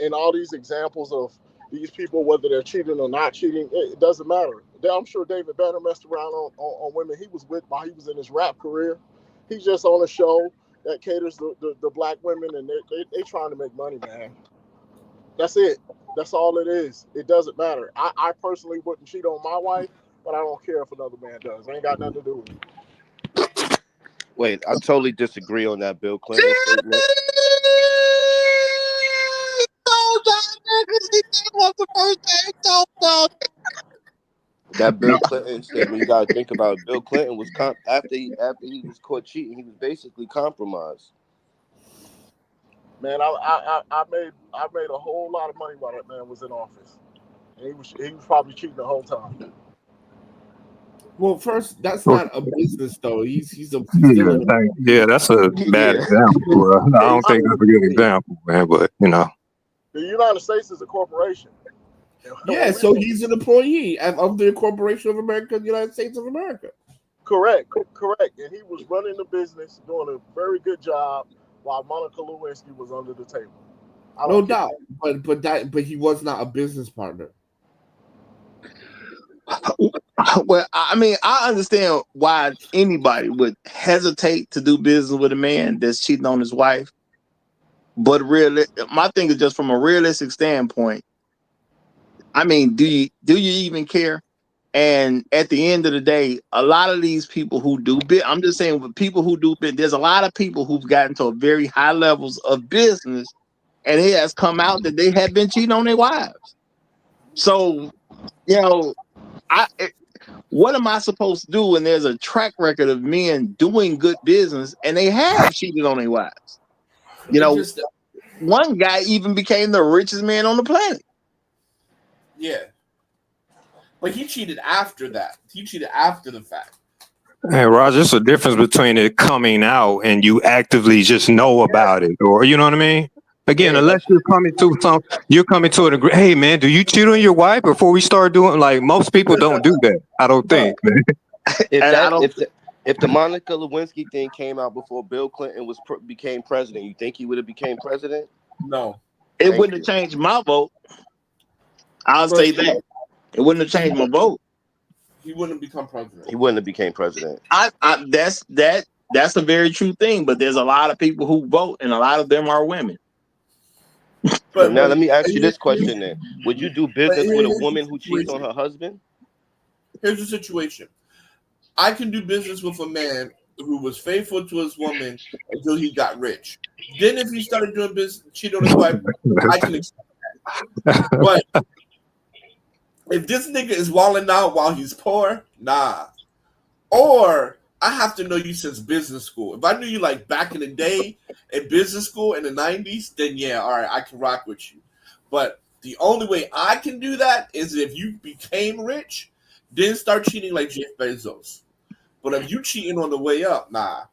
And all these examples of these people, whether they're cheating or not cheating, it doesn't matter. I'm sure David Banner messed around on women he was with while he was in his rap career. He's just on a show that caters the black women, and they trying to make money, man. That's it. That's all it is. It doesn't matter. I personally wouldn't cheat on my wife, but I don't care if another man does. It ain't got nothing to do with it. Wait, I totally disagree on that Bill Clinton statement. That Bill Clinton statement, you gotta think about it. Bill Clinton was after he was caught cheating, he was basically compromised. Man, I made a whole lot of money while that man was in office, and he was probably cheating the whole time. Well, first, that's not a business though. He's still that's a bad example. Bro. I don't think that's a good example, man. But the United States is a corporation. Yeah, so he's an employee of the Corporation of America, the United States of America. Correct. And he was running the business, doing a very good job, while Monica Lewinsky was under the table. No doubt, but he was not a business partner. Well, I mean, I understand why anybody would hesitate to do business with a man that's cheating on his wife. But my thing is just from a realistic standpoint. I mean, do you even care? And at the end of the day, a lot of these people who do I'm just saying, with people who do there's a lot of people who've gotten to very high levels of business, and it has come out that they have been cheating on their wives. So, what am I supposed to do when there's a track record of men doing good business and they have cheated on their wives? One guy even became the richest man on the planet. Yeah. But he cheated after that. He cheated after the fact. Hey, Roger, there's a difference between it coming out and you actively just know about it, or you know what I mean? Again, unless you're coming to an agreement. Hey, man, do you cheat on your wife before we start doing? Like, most people don't do that. I don't think. Man. If the Monica Lewinsky thing came out before Bill Clinton became president, you think he would have became president? No, it wouldn't have changed my vote. I'll say that. It wouldn't have changed my vote. He wouldn't have become president. He wouldn't have became president. That's a very true thing. But there's a lot of people who vote, and a lot of them are women. But now let me ask you this question: then, would you do business with a woman who cheats on her husband? Here's the situation: I can do business with a man who was faithful to his woman until he got rich. Then, if he started doing business, cheating on his wife, I can accept that. But if this nigga is walling out while he's poor, nah. Or I have to know you since business school. If I knew you like back in the day in business school in the 90s, then yeah, all right, I can rock with you. But the only way I can do that is if you became rich, then start cheating like Jeff Bezos. But if you cheating on the way up, nah.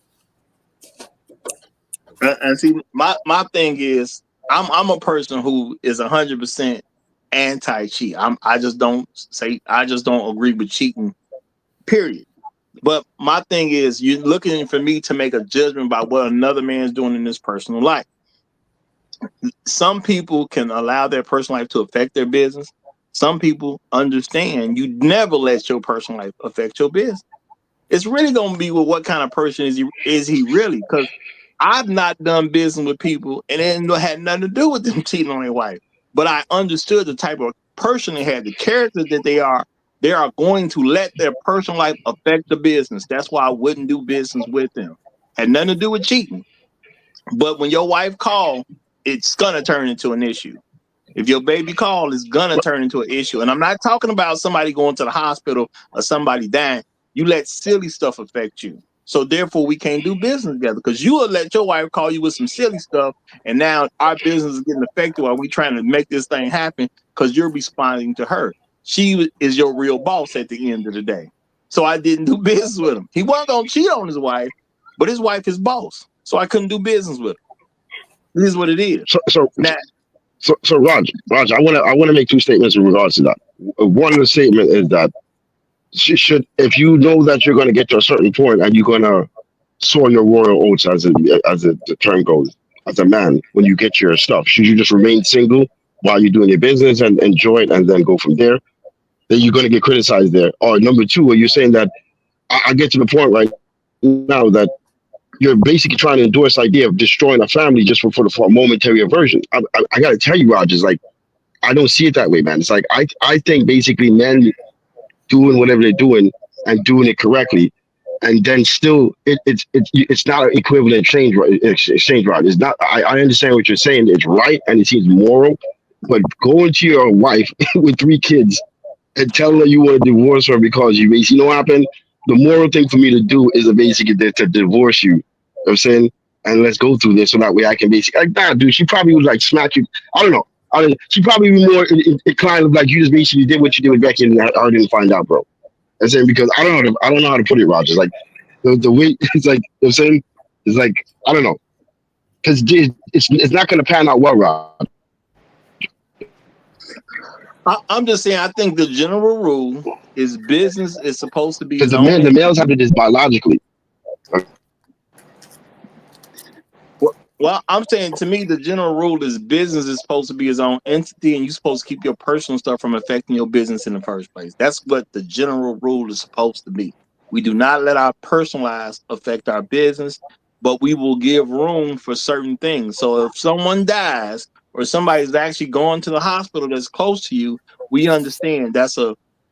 And see, my thing is, I'm a person who is 100% anti-cheat. I just don't agree with cheating, period. But my thing is, you're looking for me to make a judgment about what another man's doing in his personal life. Some people can allow their personal life to affect their business. Some people understand you never let your personal life affect your business. It's really gonna be with what kind of person is he really? Because I've not done business with people and it had nothing to do with them cheating on their wife. But I understood the type of person they had, the character that they are. They are going to let their personal life affect the business. That's why I wouldn't do business with them. Had nothing to do with cheating. But when your wife calls, it's gonna turn into an issue. If your baby call, it's gonna turn into an issue. And I'm not talking about somebody going to the hospital or somebody dying. You let silly stuff affect you. So therefore, we can't do business together because you will let your wife call you with some silly stuff, and now our business is getting affected while we trying to make this thing happen because you're responding to her. She is your real boss at the end of the day. So I didn't do business with him. He wasn't gonna cheat on his wife, but his wife is boss. So I couldn't do business with him. This is what it is. Now, So Roger, I wanna make two statements in regards to that. One of the statement is that should if you know that you're gonna get to a certain point and you're gonna sow your royal oats the term goes, as a man, when you get your stuff, should you just remain single while you're doing your business and enjoy it and then go from there? Then you're gonna get criticized there. Or number two, are you saying that I get to the point right now that you're basically trying to endorse the idea of destroying a family just for a momentary aversion? I got to tell you, Rogers, like I don't see it that way, man. It's like I think basically men doing whatever they're doing and doing it correctly, and then still it's not an equivalent exchange rate. It's not. I understand what you're saying. It's right and it seems moral, but going to your wife with 3 kids and telling her you want to divorce her because you basically know what happened. The moral thing for me to do is basically to divorce you. You know what I'm saying, and let's go through this so that way I can basically like nah, dude. She probably would like smack you. I don't know. She probably be more inclined of like you just basically did what you did with Becky and I didn't find out, bro. I'm saying because I don't know how to put it, Rogers. Like the way it's like you know what I'm saying it's like I don't know because it's not going to pan out well, Rod. I'm just saying, I think the general rule is business is supposed to be Because its own the males have entity. to do this biologically. Well, I'm saying to me, the general rule is business is supposed to be its own entity, and you're supposed to keep your personal stuff from affecting your business in the first place. That's what the general rule is supposed to be. We do not let our personal lives affect our business, but we will give room for certain things. So if someone dies or somebody's actually going to the hospital that's close to you, we understand that's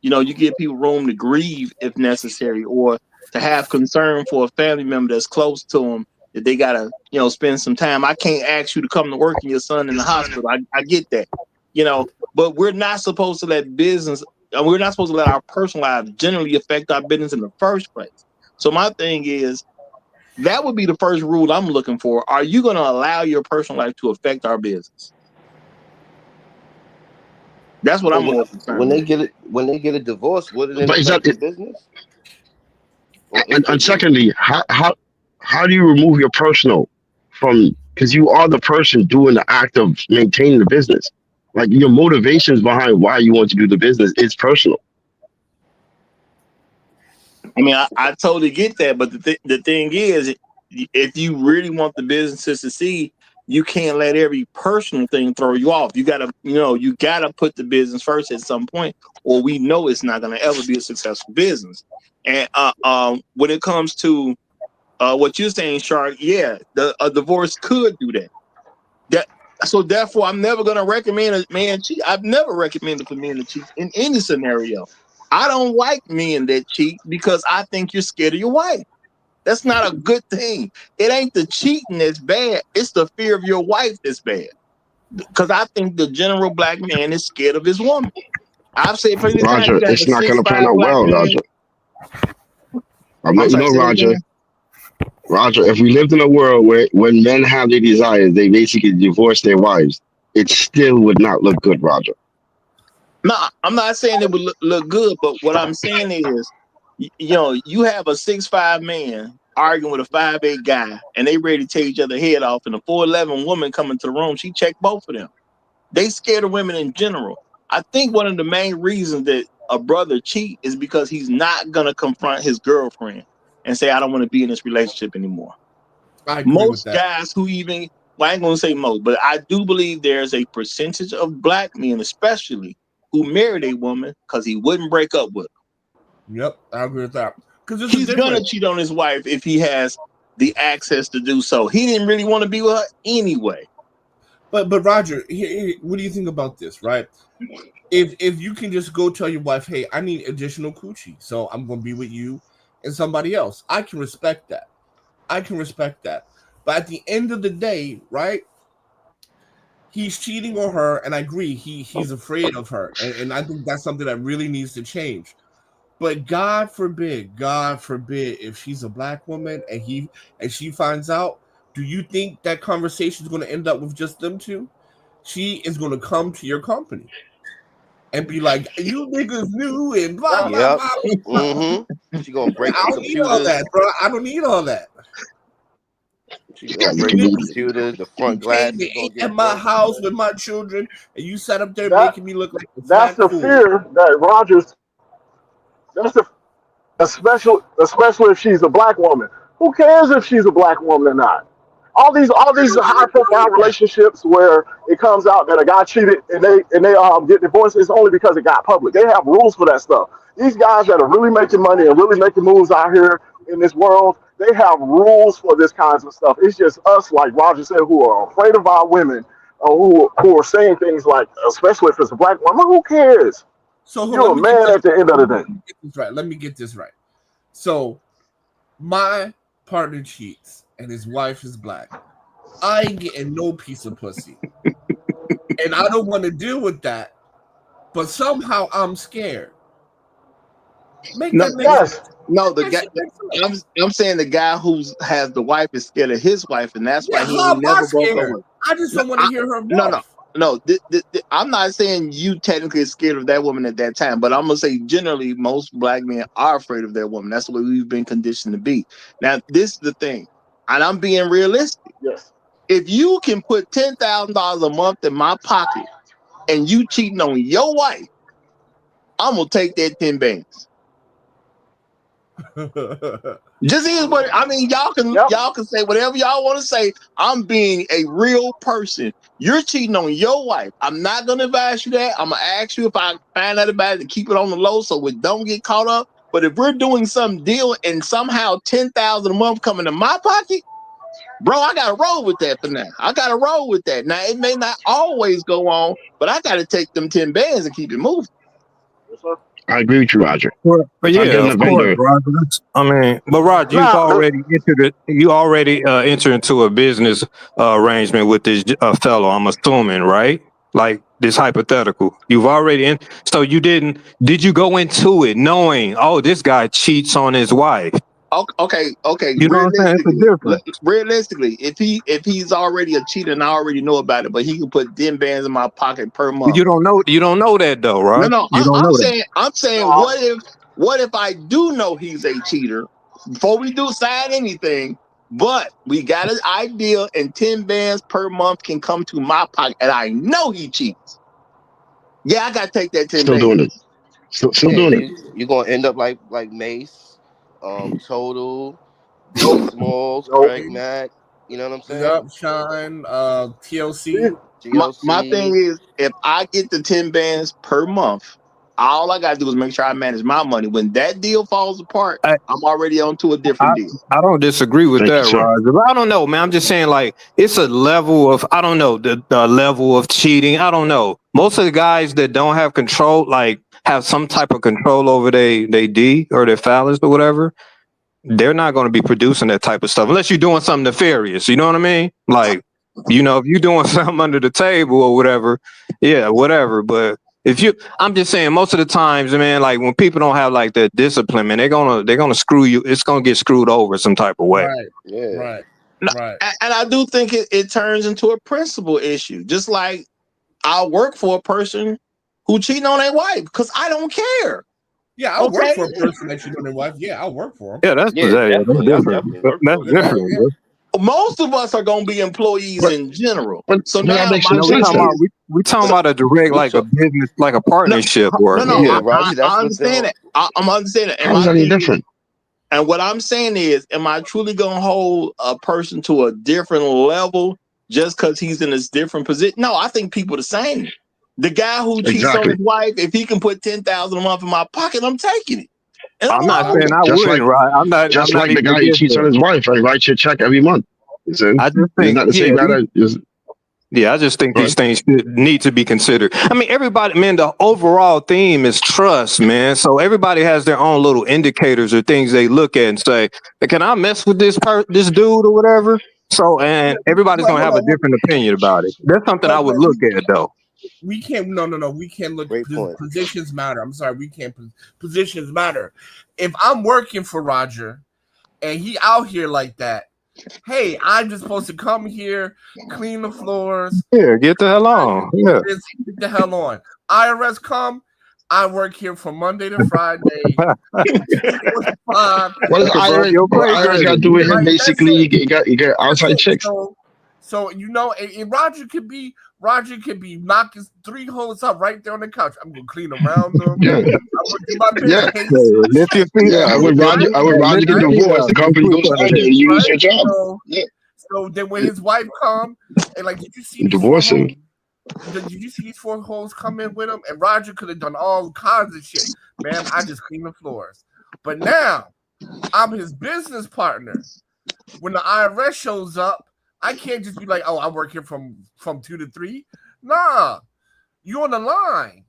you give people room to grieve if necessary or to have concern for a family member that's close to them that they gotta, spend some time. I can't ask you to come to work and your son in the hospital. I get that, but we're not supposed to let we're not supposed to let our personal lives generally affect our business in the first place. So my thing is that would be the first rule I'm looking for. Are you going to allow your personal life to affect our business? That's what I'm more concerned with. When they get a divorce, wouldn't it But is affect that the business? and secondly, how do you remove your personal from because you are the person doing the act of maintaining the business. Like your motivations behind why you want to do the business is personal. I mean, I totally get that, but the thing is, if you really want the business to succeed, you can't let every personal thing throw you off. You gotta put the business first at some point, or we know it's not gonna ever be a successful business. And when it comes to what you're saying, Shark, yeah, a divorce could do that. So therefore, I'm never gonna recommend a man cheat. I've never recommended for men to cheat in any scenario. I don't like men that cheat because I think you're scared of your wife. That's not a good thing. It ain't the cheating that's bad. It's the fear of your wife that's bad. Because I think the general black man is scared of his woman. I've said plenty of times you Roger, got a it's not gonna pan 6'5" out black well, man. Roger. I'm I'm letting you sorry, know, say that Roger. again. Roger, if we lived in a world where when men have their desires, they basically divorce their wives, it still would not look good, Roger. No, I'm not saying it would look good, but what I'm saying is, you have a 6'5" man arguing with a 5'8" guy, and they ready to take each other head off, and a 4'11" woman coming to the room, she checked both of them. They scared of women in general. I think one of the main reasons that a brother cheat is because he's not gonna confront his girlfriend and say, "I don't want to be in this relationship anymore." I agree with Most that. guys who even, well, I ain't gonna say most, but I do believe there's a percentage of black men, especially, who married a woman because he wouldn't break up with her. Yep, I agree with that. Because he's gonna cheat on his wife if he has the access to do so. He didn't really want to be with her anyway. But Roger, what do you think about this, right? If you can just go tell your wife, hey, I need additional coochie, so I'm gonna be with you and somebody else, I can respect that. But at the end of the day, right? He's cheating on her, and I agree, he's afraid of her. And I think that's something that really needs to change. But God forbid, if she's a black woman and she finds out, do you think that conversation is going to end up with just them two? She is going to come to your company and be like, "You niggas knew," and blah blah blah. Mm-hmm. She gonna break I the don't need all computers. that, bro. I don't need all that. She's gonna break the computers, the front glass. You came at my house with my children, and you sat up there making me look like a That's the fool. fear that Rogers. That's the especially if she's a black woman. Who cares if she's a black woman or not? All these high profile relationships where it comes out that a guy cheated and they get divorced is only because it got public. They have rules for that stuff. These guys that are really making money and really making moves out here in this world, they have rules for this kinds of stuff. It's just us, like Roger said, who are afraid of our women, who are saying things like, especially if it's a black woman, who cares? So you're a man at the end of the day. Let me get this right. So my partner cheats and his wife is black. I ain't getting no piece of pussy. And I don't want to deal with that, but somehow I'm scared. The guy. I'm saying the guy who has the wife is scared of his wife, and that's why he never broke up with her. I just don't want to hear her voice. No. I'm not saying you technically scared of that woman at that time, but I'm gonna say generally most black men are afraid of their woman. That's the way we've been conditioned to be. Now, this is the thing, and I'm being realistic. Yes. If you can put $10,000 a month in my pocket and you cheating on your wife, I'm gonna take that 10 bands. Just is what I mean. Y'all can say whatever y'all want to say. I'm being a real person. You're cheating on your wife. I'm not gonna advise you that. I'm gonna ask you if I find out about it to keep it on the low so we don't get caught up. But if we're doing some deal and somehow $10,000 a month coming to my pocket, bro, I gotta roll with that for now. I gotta roll with that. Now it may not always go on, but I gotta take them 10 bands and keep it moving. Yes, sir. I agree with you, Roger. But yeah, of course, Roger. I mean, but Roger, you've already entered it. You already entered into a business arrangement with this fellow. I'm assuming, right? Like this hypothetical. You've already so you didn't. Did you go into it knowing, oh, this guy cheats on his wife? Okay. You know what I'm saying? It's a difference. Realistically, if he's already a cheater and I already know about it, but he can put 10 bands in my pocket per month. You don't know that though, right? No. I'm saying, what if I do know he's a cheater before we do sign anything? But we got an idea, and 10 bands per month can come to my pocket, and I know he cheats. Yeah, I gotta take that 10 Still bands. doing it. Still doing it. You're gonna end up like Mace. Total, Biggie Smalls, Craig Mack. You know what I'm saying? Yup, Shine, TLC. My thing is, if I get the 10 bands per month, all I gotta do is make sure I manage my money. When that deal falls apart, I'm already on to a different deal. I don't disagree with that, Roger. But I don't know, man. I'm just saying, like, it's a level of, I don't know, the level of cheating. I don't know. Most of the guys that don't have control, like, have some type of control over they D or their phallus or whatever, they're not going to be producing that type of stuff unless you're doing something nefarious. You know what I mean? Like, you know, if you're doing something under the table or whatever, yeah, whatever. But I'm just saying, most of the times, man, like when people don't have like that discipline, man, they're gonna screw you. It's gonna get screwed over some type of way. Right. Yeah. Right. Right. And I do think it turns into a principle issue. Just like I'll work for a person who cheating on their wife because I don't care. Yeah, I'll work for a person that cheating on their wife. Yeah, I'll work for them. Yeah, that's different. That's different. Bro. Most of us are going to be employees in general. So now we talking about a direct, like a business, like a partnership. I understand it. I'm understanding it. How's that any different? And what I'm saying is, am I truly going to hold a person to a different level just because he's in this different position? No, I think people are the same. The guy who cheats on his wife, if he can put $10,000 a month in my pocket, I'm taking it. And I'm not saying I just wouldn't, like, right? I'm not. Just I'm not like the even guy who cheats on his wife and writes your check every month. I just think, it's not the same guy that is. Yeah, I just think these things need to be considered. I mean, everybody, man, the overall theme is trust, man. So everybody has their own little indicators or things they look at and say, hey, can I mess with this dude or whatever? So, and everybody's going to have a different opinion about it. That's something I would look at, though. We can't, no. We can't look, positions matter. I'm sorry, we can't, positions matter. If I'm working for Roger and he out here like that, hey, I'm just supposed to come here, clean the floors. Yeah, get the hell on. Yeah. Get the hell on. IRS come, I work here from Monday to Friday. What does IRS got to do with him? Basically, you got outside chicks. So you know, and Roger could be knocking 3 holes up right there on the couch. I'm gonna clean around them. Yeah. I'm gonna do my business. When Roger get divorced, the company goes under and you lose your job. So then when his wife come and like, did you see divorce him? Did you see these 4 holes come in with him? And Roger could have done all kinds of shit. Man, I just clean the floors. But now I'm his business partner. When the IRS shows up, I can't just be like, oh, I work here from 2 to 3. Nah, you on the line.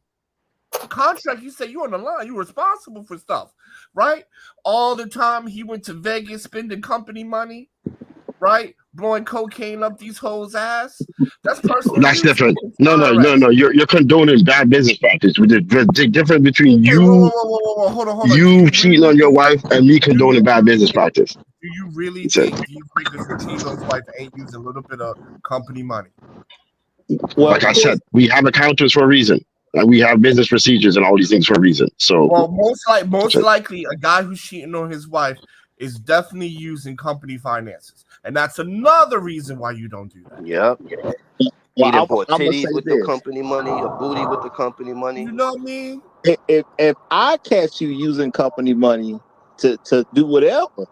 Contract, you say you on the line. You're responsible for stuff, right? All the time he went to Vegas spending company money, right? Blowing cocaine up these hoes' ass. That's personal. That's different. No. You're condoning bad business practice. The difference between hold on. You cheating on your wife and me condoning bad business practice. Do you really think these niggas who cheat on his wife ain't using a little bit of company money? Well, like I said, we have accountants for a reason. And we have business procedures and all these things for a reason. So, well, most likely, a guy who's cheating on his wife is definitely using company finances, and that's another reason why you don't do that. Yep. He done bought titties with the company money, a booty with the company money. You know what I mean? If I catch you using company money to do whatever,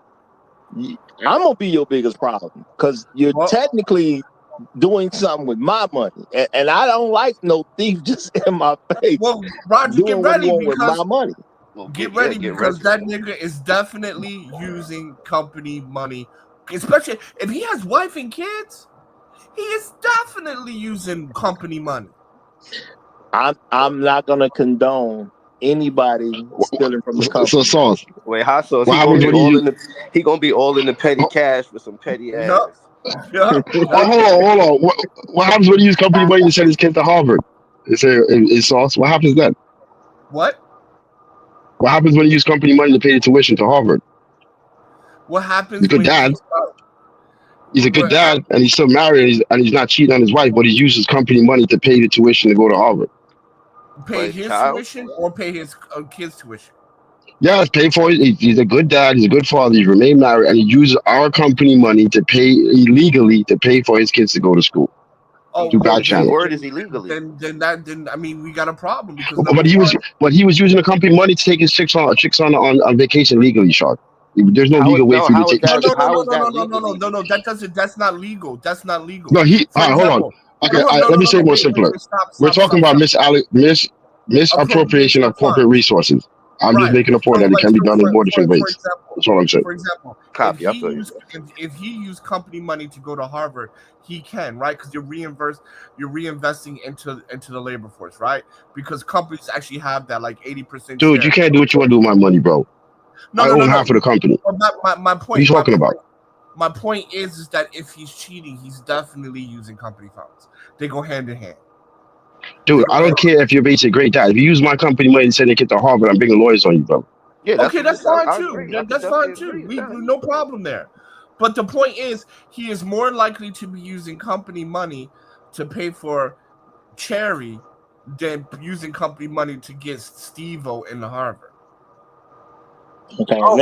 I'm gonna be your biggest problem because you're technically doing something with my money, and I don't like no thief just in my face. Well, Roger, get ready with my money. Get ready because that nigga is definitely using company money, especially if he has wife and kids. He is definitely using company money. I'm not gonna condone anybody stealing from the company. So Sauce. Wait, hot sauce. He gonna be all in the petty cash with some petty ass. Yep. Hold on. What happens when you use company money to send his kid to Harvard? Is Sauce? What happens then? What happens when you use company money to pay the tuition to Harvard? What happens? He's a good dad. He's a good dad, and he's still married, and he's not cheating on his wife, but he uses company money to pay the tuition to go to Harvard. Pay his tuition or pay his kids' tuition? Yeah, pay for it. He's a good dad. He's a good father. He's remained married, and he uses our company money to pay illegally to pay for his kids to go to school. Oh, to back channel. Word is illegally. Then I mean, we got a problem because. But he was using the company money to take his chicks on vacation legally, Shark. There's no legal way for you to take. No. That's not legal. That's not legal. No, hold on. Okay, let me say it more simpler. We're talking about misappropriation of corporate resources. I'm just making a point that it can be done in more different ways. That's all I'm saying. For example, if he used company money to go to Harvard, he can, right? Because you're reinvesting into the labor force, right? Because companies actually have that like 80%. Dude, you can't do what you want to do with my money, bro. I own half of the company. My point. What are you talking about? My point is that if he's cheating, he's definitely using company funds. They go hand in hand. Dude, I don't care if you're basically a great dad. If you use my company money and send a kid to Harvard, I'm bringing lawyers on you, bro. Yeah, that's fine too. That's fine too. We no problem there. But the point is, he is more likely to be using company money to pay for Cherry than using company money to get Steve-O into Harvard. Okay, I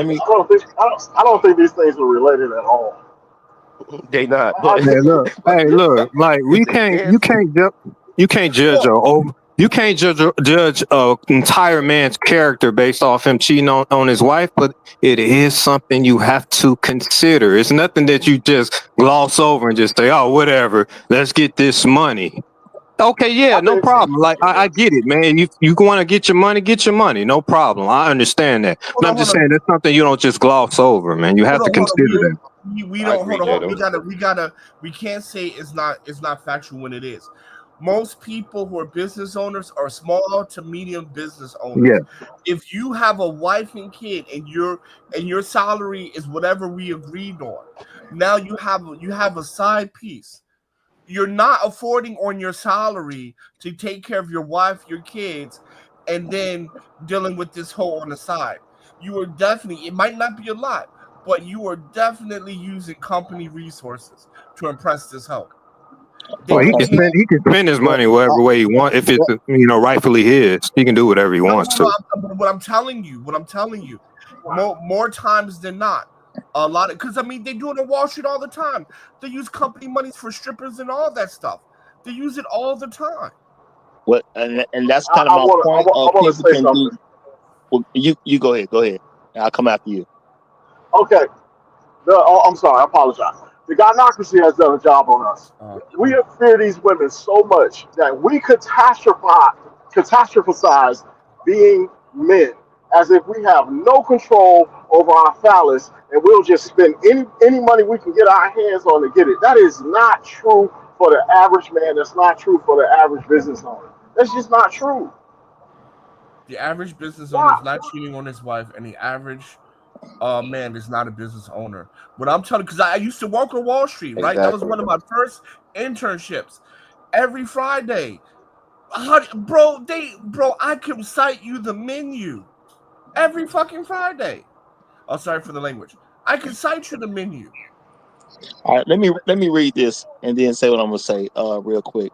don't think these things are related at all. They not. Hey, look. Like you can't judge a entire man's character based off him cheating on his wife, but it is something you have to consider. It's nothing that you just gloss over and just say, "Oh, whatever. Let's get this money." Okay, yeah, I no think. problem. Like I get it, man. You want to get your money, no problem. I understand that. But I'm just saying that's something you don't just gloss over, man. You have to consider that. We I don't agree, hold on. Jado. We can't say it's not factual when it is. Most people who are business owners are small to medium business owners. Yeah. If you have a wife and kid and your salary is whatever we agreed on, now you have a side piece. You're not affording on your salary to take care of your wife, your kids, and then dealing with this whole on the side. You are definitely, it might not be a lot, but you are definitely using company resources to impress this hoe. Well, They can't. he can spend his money whatever way he wants. If it's rightfully his, he can do whatever he wants to. What I'm telling you, more times than not, a lot of, because I mean they do it on Wall Street all the time. They use company monies for strippers and all that stuff. They use it all the time. What and that's kind of my point. I want to People say can something. do. Well, you go ahead. Go ahead. I'll come after you. Okay. I'm sorry. I apologize. The gynocracy has done a job on us. We fear these women so much that we catastrophize being men as if we have no control over our phallus and we'll just spend any money we can get our hands on to get it. That is not true for the average man. That's not true for the average business owner. That's just not true. The average business owner is not cheating on his wife, and the average man is not a business owner. What I'm telling, because I used to work on Wall Street, right? That was one of my first internships. Every Friday, bro, I can cite you the menu every fucking Friday. Oh, sorry for the language. I can cite you the menu. All right, let me read this and then say what I'm gonna say real quick.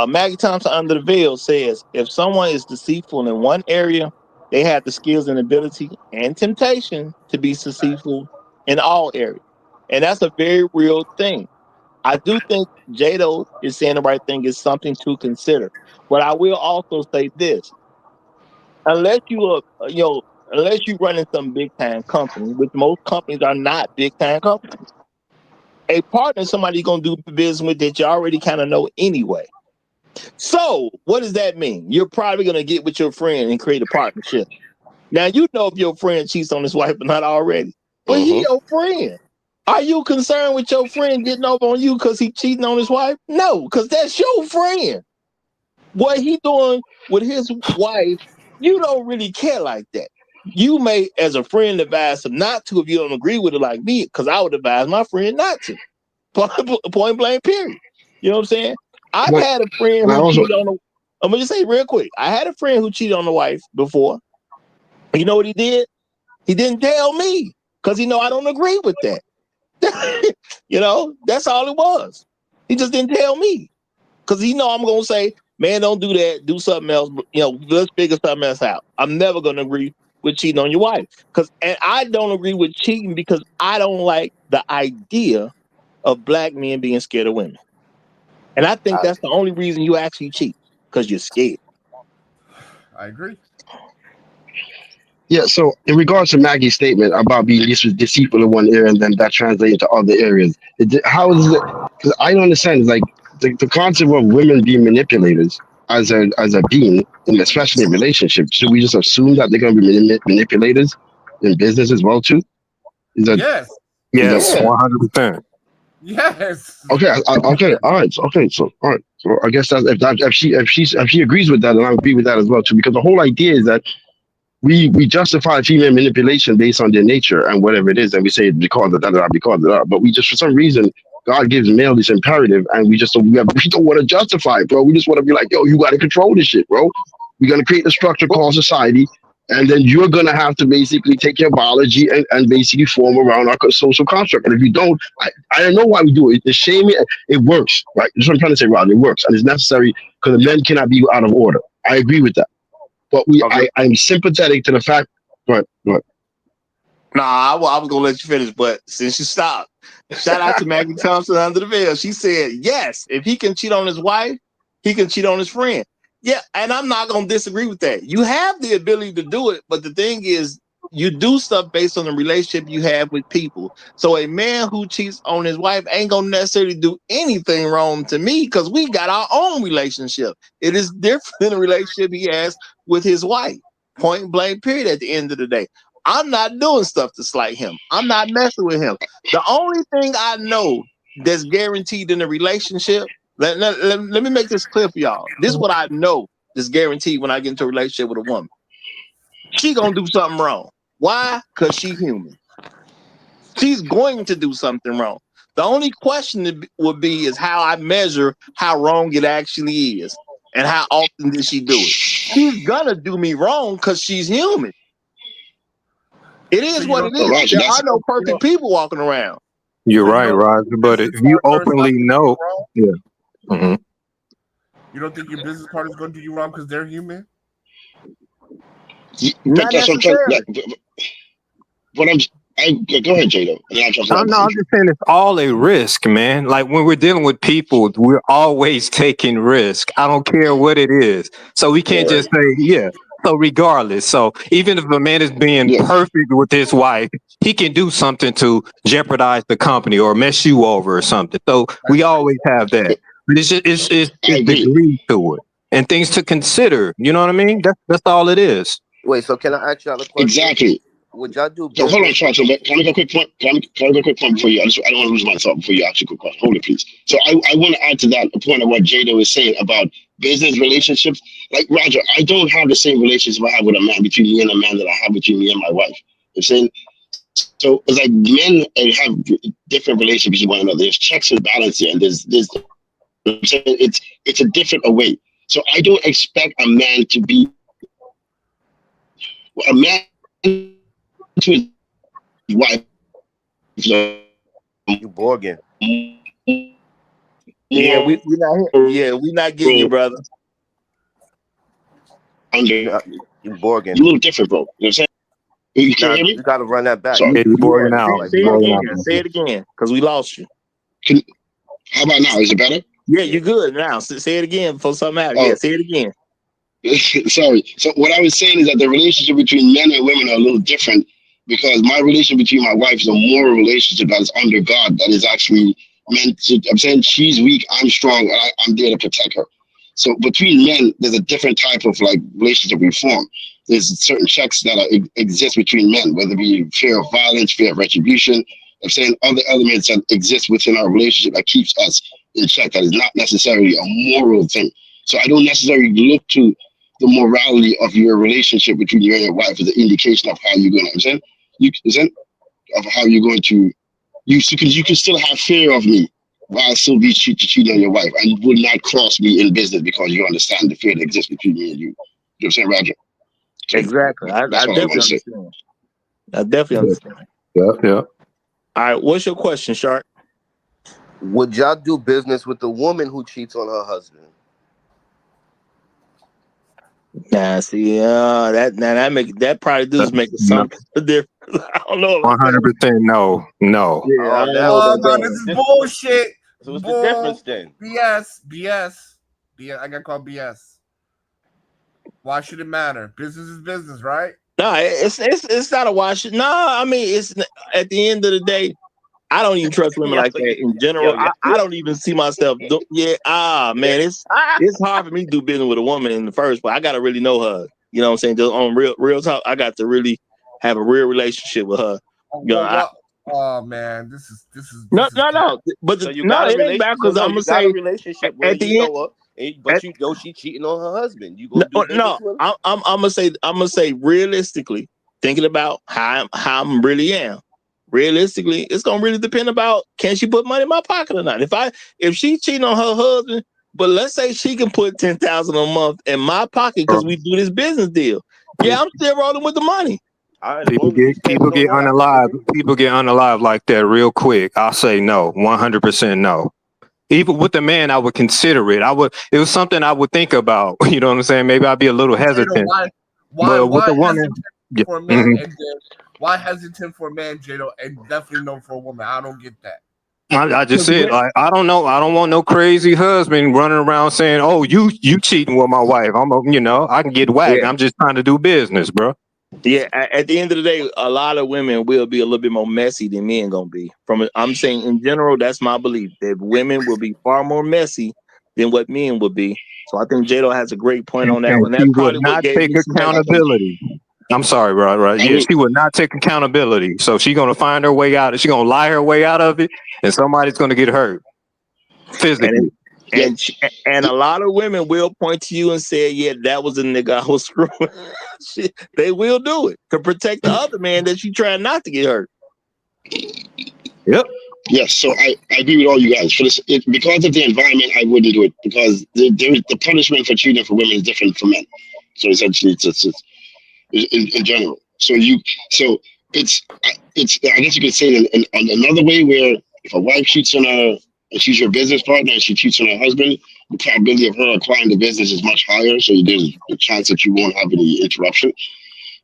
Maggie Thompson under the veil says, if someone is deceitful in one area, they have the skills and ability and temptation to be deceitful in all areas. And that's a very real thing. I do think Jado is saying the right thing, is something to consider. But I will also say this: unless you are, unless you run in some big time company, which most companies are not big time companies, a partner is somebody you're gonna do business with that you already kind of know anyway. So what does that mean? You're probably gonna get with your friend and create a partnership. Now you know if your friend cheats on his wife or not already, but he your friend. Are you concerned with your friend getting over on you because he cheating on his wife? No, because that's your friend. What he doing with his wife, you don't really care like that. You may, as a friend, advise him not to if you don't agree with it like me, because I would advise my friend not to. Point blank, period. You know what I'm saying? I've had a friend who cheated on the. I'm gonna just say real quick. I had a friend who cheated on the wife before. You know what he did? He didn't tell me because he know I don't agree with that. That's all it was. He just didn't tell me because he know I'm gonna say, man, don't do that. Do something else. Let's figure something else out. I'm never gonna agree with cheating on your wife and I don't agree with cheating because I don't like the idea of black men being scared of women. And I think that's the only reason you actually cheat, because you're scared. I agree. Yeah, so in regards to Maggie's statement about being deceitful in one area and then that translates into other areas, how is it? Because I don't understand, like the concept of women being manipulators as a being, and especially in relationships. Should we just assume that they're going to be manipulators in business as well too? Yes. Yes, 100%. Yes. Okay. Okay. All right. Okay. So all right. So I guess that's if she agrees with that, then I agree with that as well too. Because the whole idea is that we justify female manipulation based on their nature and whatever it is, and we say because of that, because of that. But we just, for some reason, God gives male this imperative, and we don't want to justify it, bro. We just want to be like, yo, you got to control this shit, bro. We're gonna create a structure called society, and then you're gonna have to basically take your biology and basically form around our social construct. And if you don't, I don't know why we do it. It's shame. It works, right? That's what I'm trying to say, Rod. It works, and it's necessary because men cannot be out of order. I agree with that. But I'm sympathetic to the fact. Right. Nah, I was gonna let you finish, but since you stopped, shout out to Maggie Thompson under the veil. She said, yes, if he can cheat on his wife, he can cheat on his friend. Yeah, and I'm not gonna disagree with that. You have the ability to do it, but the thing is, you do stuff based on the relationship you have with people. So a man who cheats on his wife ain't gonna necessarily do anything wrong to me because we got our own relationship. It is different than the relationship he has with his wife. Point blank, period. At the end of the day, I'm not doing stuff to slight him. I'm not messing with him. The only thing I know that's guaranteed in a relationship, let me make this clear for y'all. This is what I know that's guaranteed when I get into a relationship with a woman. She gonna do something wrong. Why? Because she's human. She's going to do something wrong. The only question would be is how I measure how wrong it actually is and how often did she do it. She's gonna do me wrong because she's human. It is what it is. Roger, There are no perfect people walking around. You're right, Roger. But if you openly know, yeah. Mm-hmm. You don't think your business partner is going to do you wrong because they're human? Not necessarily. Go ahead, Jado. I'm just saying it's all a risk, man. Like when we're dealing with people, we're always taking risk. I don't care what it is. So we can't just say, yeah. So regardless, so even if a man is being perfect with his wife, he can do something to jeopardize the company or mess you over or something. So we always have that. But it's just it's degrees to it and things to consider. You know what I mean? That's all it is. Wait, so can I ask y'all a question? Exactly. Would y'all do? So hold on, Charles. Can I make a quick point? Can I make a quick point before you? I don't want to lose my thought before you ask a quick question. Hold it, please. So I want to add to that a point of what Jado is saying about business relationships. Like Roger, I don't have the same relationship I have with a man between me and a man that I have between me and my wife. I'm saying. So it's like men have different relationships with one another. There's checks and balances here, and there's I'm saying it's a different way. So I don't expect a man to be a man to his wife. You Borgin. Yeah, we not getting you, brother. You Borgin. You're a little different, bro. You know what I'm saying? You can't hear me? You gotta run that back. Say it again, because we lost you. How about now? Is it better? Yeah, you're good now. Say it again before something happens. Yeah, say it again. Sorry. So what I was saying is that the relationship between men and women are a little different because my relationship between my wife is a moral relationship that is under God, that is actually meant to, I'm saying she's weak, I'm strong, and I'm there to protect her. So between men, there's a different type of like relationship we form. There's certain checks that exist between men, whether it be fear of violence, fear of retribution. I'm saying other elements that exist within our relationship that keeps us in check. That is not necessarily a moral thing. So I don't necessarily look to the morality of your relationship between you and your wife as an indication of how you're going to understand. Of how you're going to you can still have fear of me while still be cheating on your wife and would not cross me in business because you understand the fear that exists between me and you. You know what I'm saying, Roger? So exactly. I definitely understand. I definitely understand. Yeah. All right, what's your question, Shark? Would y'all do business with a woman who cheats on her husband? Nah, see, that probably does make something different. I don't know. 100% no. Yeah, no, this is bullshit. So what's the difference then? BS. I got called BS. Why should it matter? Business is business, right? No, it's not a wash. No, I mean it's at the end of the day. I don't even trust women like that in general. I don't even see myself. Man, it's hard for me to do business with a woman in the first place. I got to really know her. You know what I'm saying? Just on real talk, I got to really have a real relationship with her. Oh man, this is no. But so you no, got it ain't bad because I'm gonna say a relationship where you know her, but you know she cheating on her husband. You go do business with her? I'm gonna say realistically, thinking about how I really am. Realistically, it's gonna really depend about can she put money in my pocket or not. If she cheating on her husband, but let's say she can put $10,000 a month in my pocket because we do this business deal. Yeah, I'm still rolling with the money. People get unalive. People get unalive like that real quick. I'll say no, 100% no. Even with the man, I would consider it. It was something I would think about. You know what I'm saying? Maybe I'd be a little hesitant. Why with a woman, for a man and then why hesitant for a man, Jado, and definitely no for a woman? I don't get that. I just said, like, I don't know. I don't want no crazy husband running around saying, "Oh, you cheating with my wife." I can get whacked. I'm just trying to do business, bro. Yeah, at the end of the day, a lot of women will be a little bit more messy than men gonna be. I'm saying in general, that's my belief that women will be far more messy than what men would be. So I think Jado has a great point on that And one. she That's would probably what not gave take me some hesitation. accountability. I'm sorry, right. I Yeah, mean, she would not take accountability. So she's gonna find her way out. She's gonna lie her way out of it, and somebody's gonna get hurt And physically. yeah, and and a lot of women will point to you and say, "Yeah, that was a nigga I was screwing." Shit, they will do it to protect the other man that you trying not to get hurt. Yep. yes. So I agree with all you guys. For this, because of the environment, I wouldn't do it because the punishment for cheating for women is different for men. So essentially, it's in general. So it's I guess you could say it in another way where if a wife cheats on her and she's your business partner and she cheats on her husband, the probability of her acquiring the business is much higher. So there's a chance that you won't have any interruption,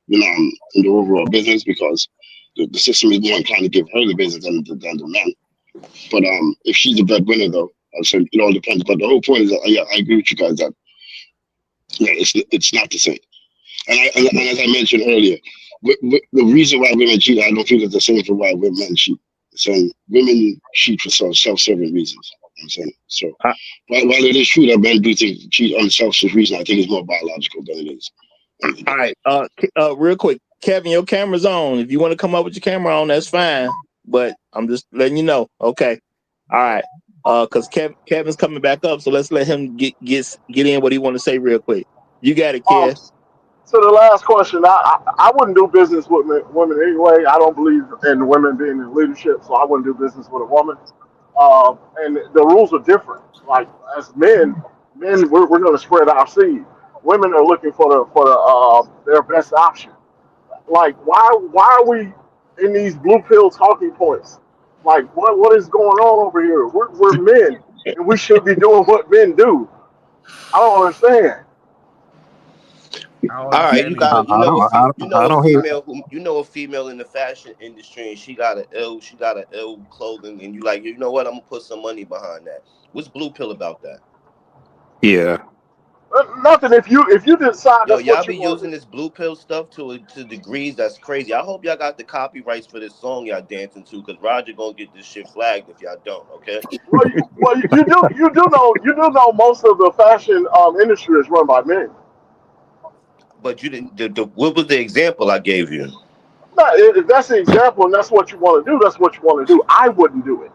in the overall business because the system is more inclined to give her the business than the man. But if she's the breadwinner, though, I said it all depends. But the whole point is that yeah, I agree with you guys that yeah, it's not the same. And as I mentioned earlier, the reason why women cheat, I don't feel it's the same for why men cheat. So women cheat for self-serving reasons. I'm saying so. I, While it is true that men do cheat on selfish reasons, I think it's more biological than it is. all right, real quick, Kevin, your camera's on. If you want to come up with your camera on, that's fine. But I'm just letting you know. Okay, all right. Because Kevin's coming back up, so let's let him get in what he want to say real quick. You got it, Kev. So the last question, I wouldn't do business with women anyway. I don't believe in women being in leadership, so I wouldn't do business with a woman. And the rules are different. Like as men we're going to spread our seed. Women are looking for their best option. Like why are we in these blue pill talking points? Like what is going on over here? We're men, and we should be doing what men do. I don't understand. I don't All right, understand you got either. a you know a I don't hear. you know a female in the fashion industry, and she got a ill clothing, and you like, you know what? I'm gonna put some money behind that. What's blue pill about that? Yeah. Nothing. If you decide Yo, that's y'all what you be want to using do. this blue pill stuff to degrees that's crazy. I hope y'all got the copyrights for this song y'all dancing to, because Roger gonna get this shit flagged if y'all don't. Okay, You do know most of the fashion industry is run by men. but you didn't. What was the example I gave you? No, if that's the example and that's what you want to do, that's what you want to do. I wouldn't do it.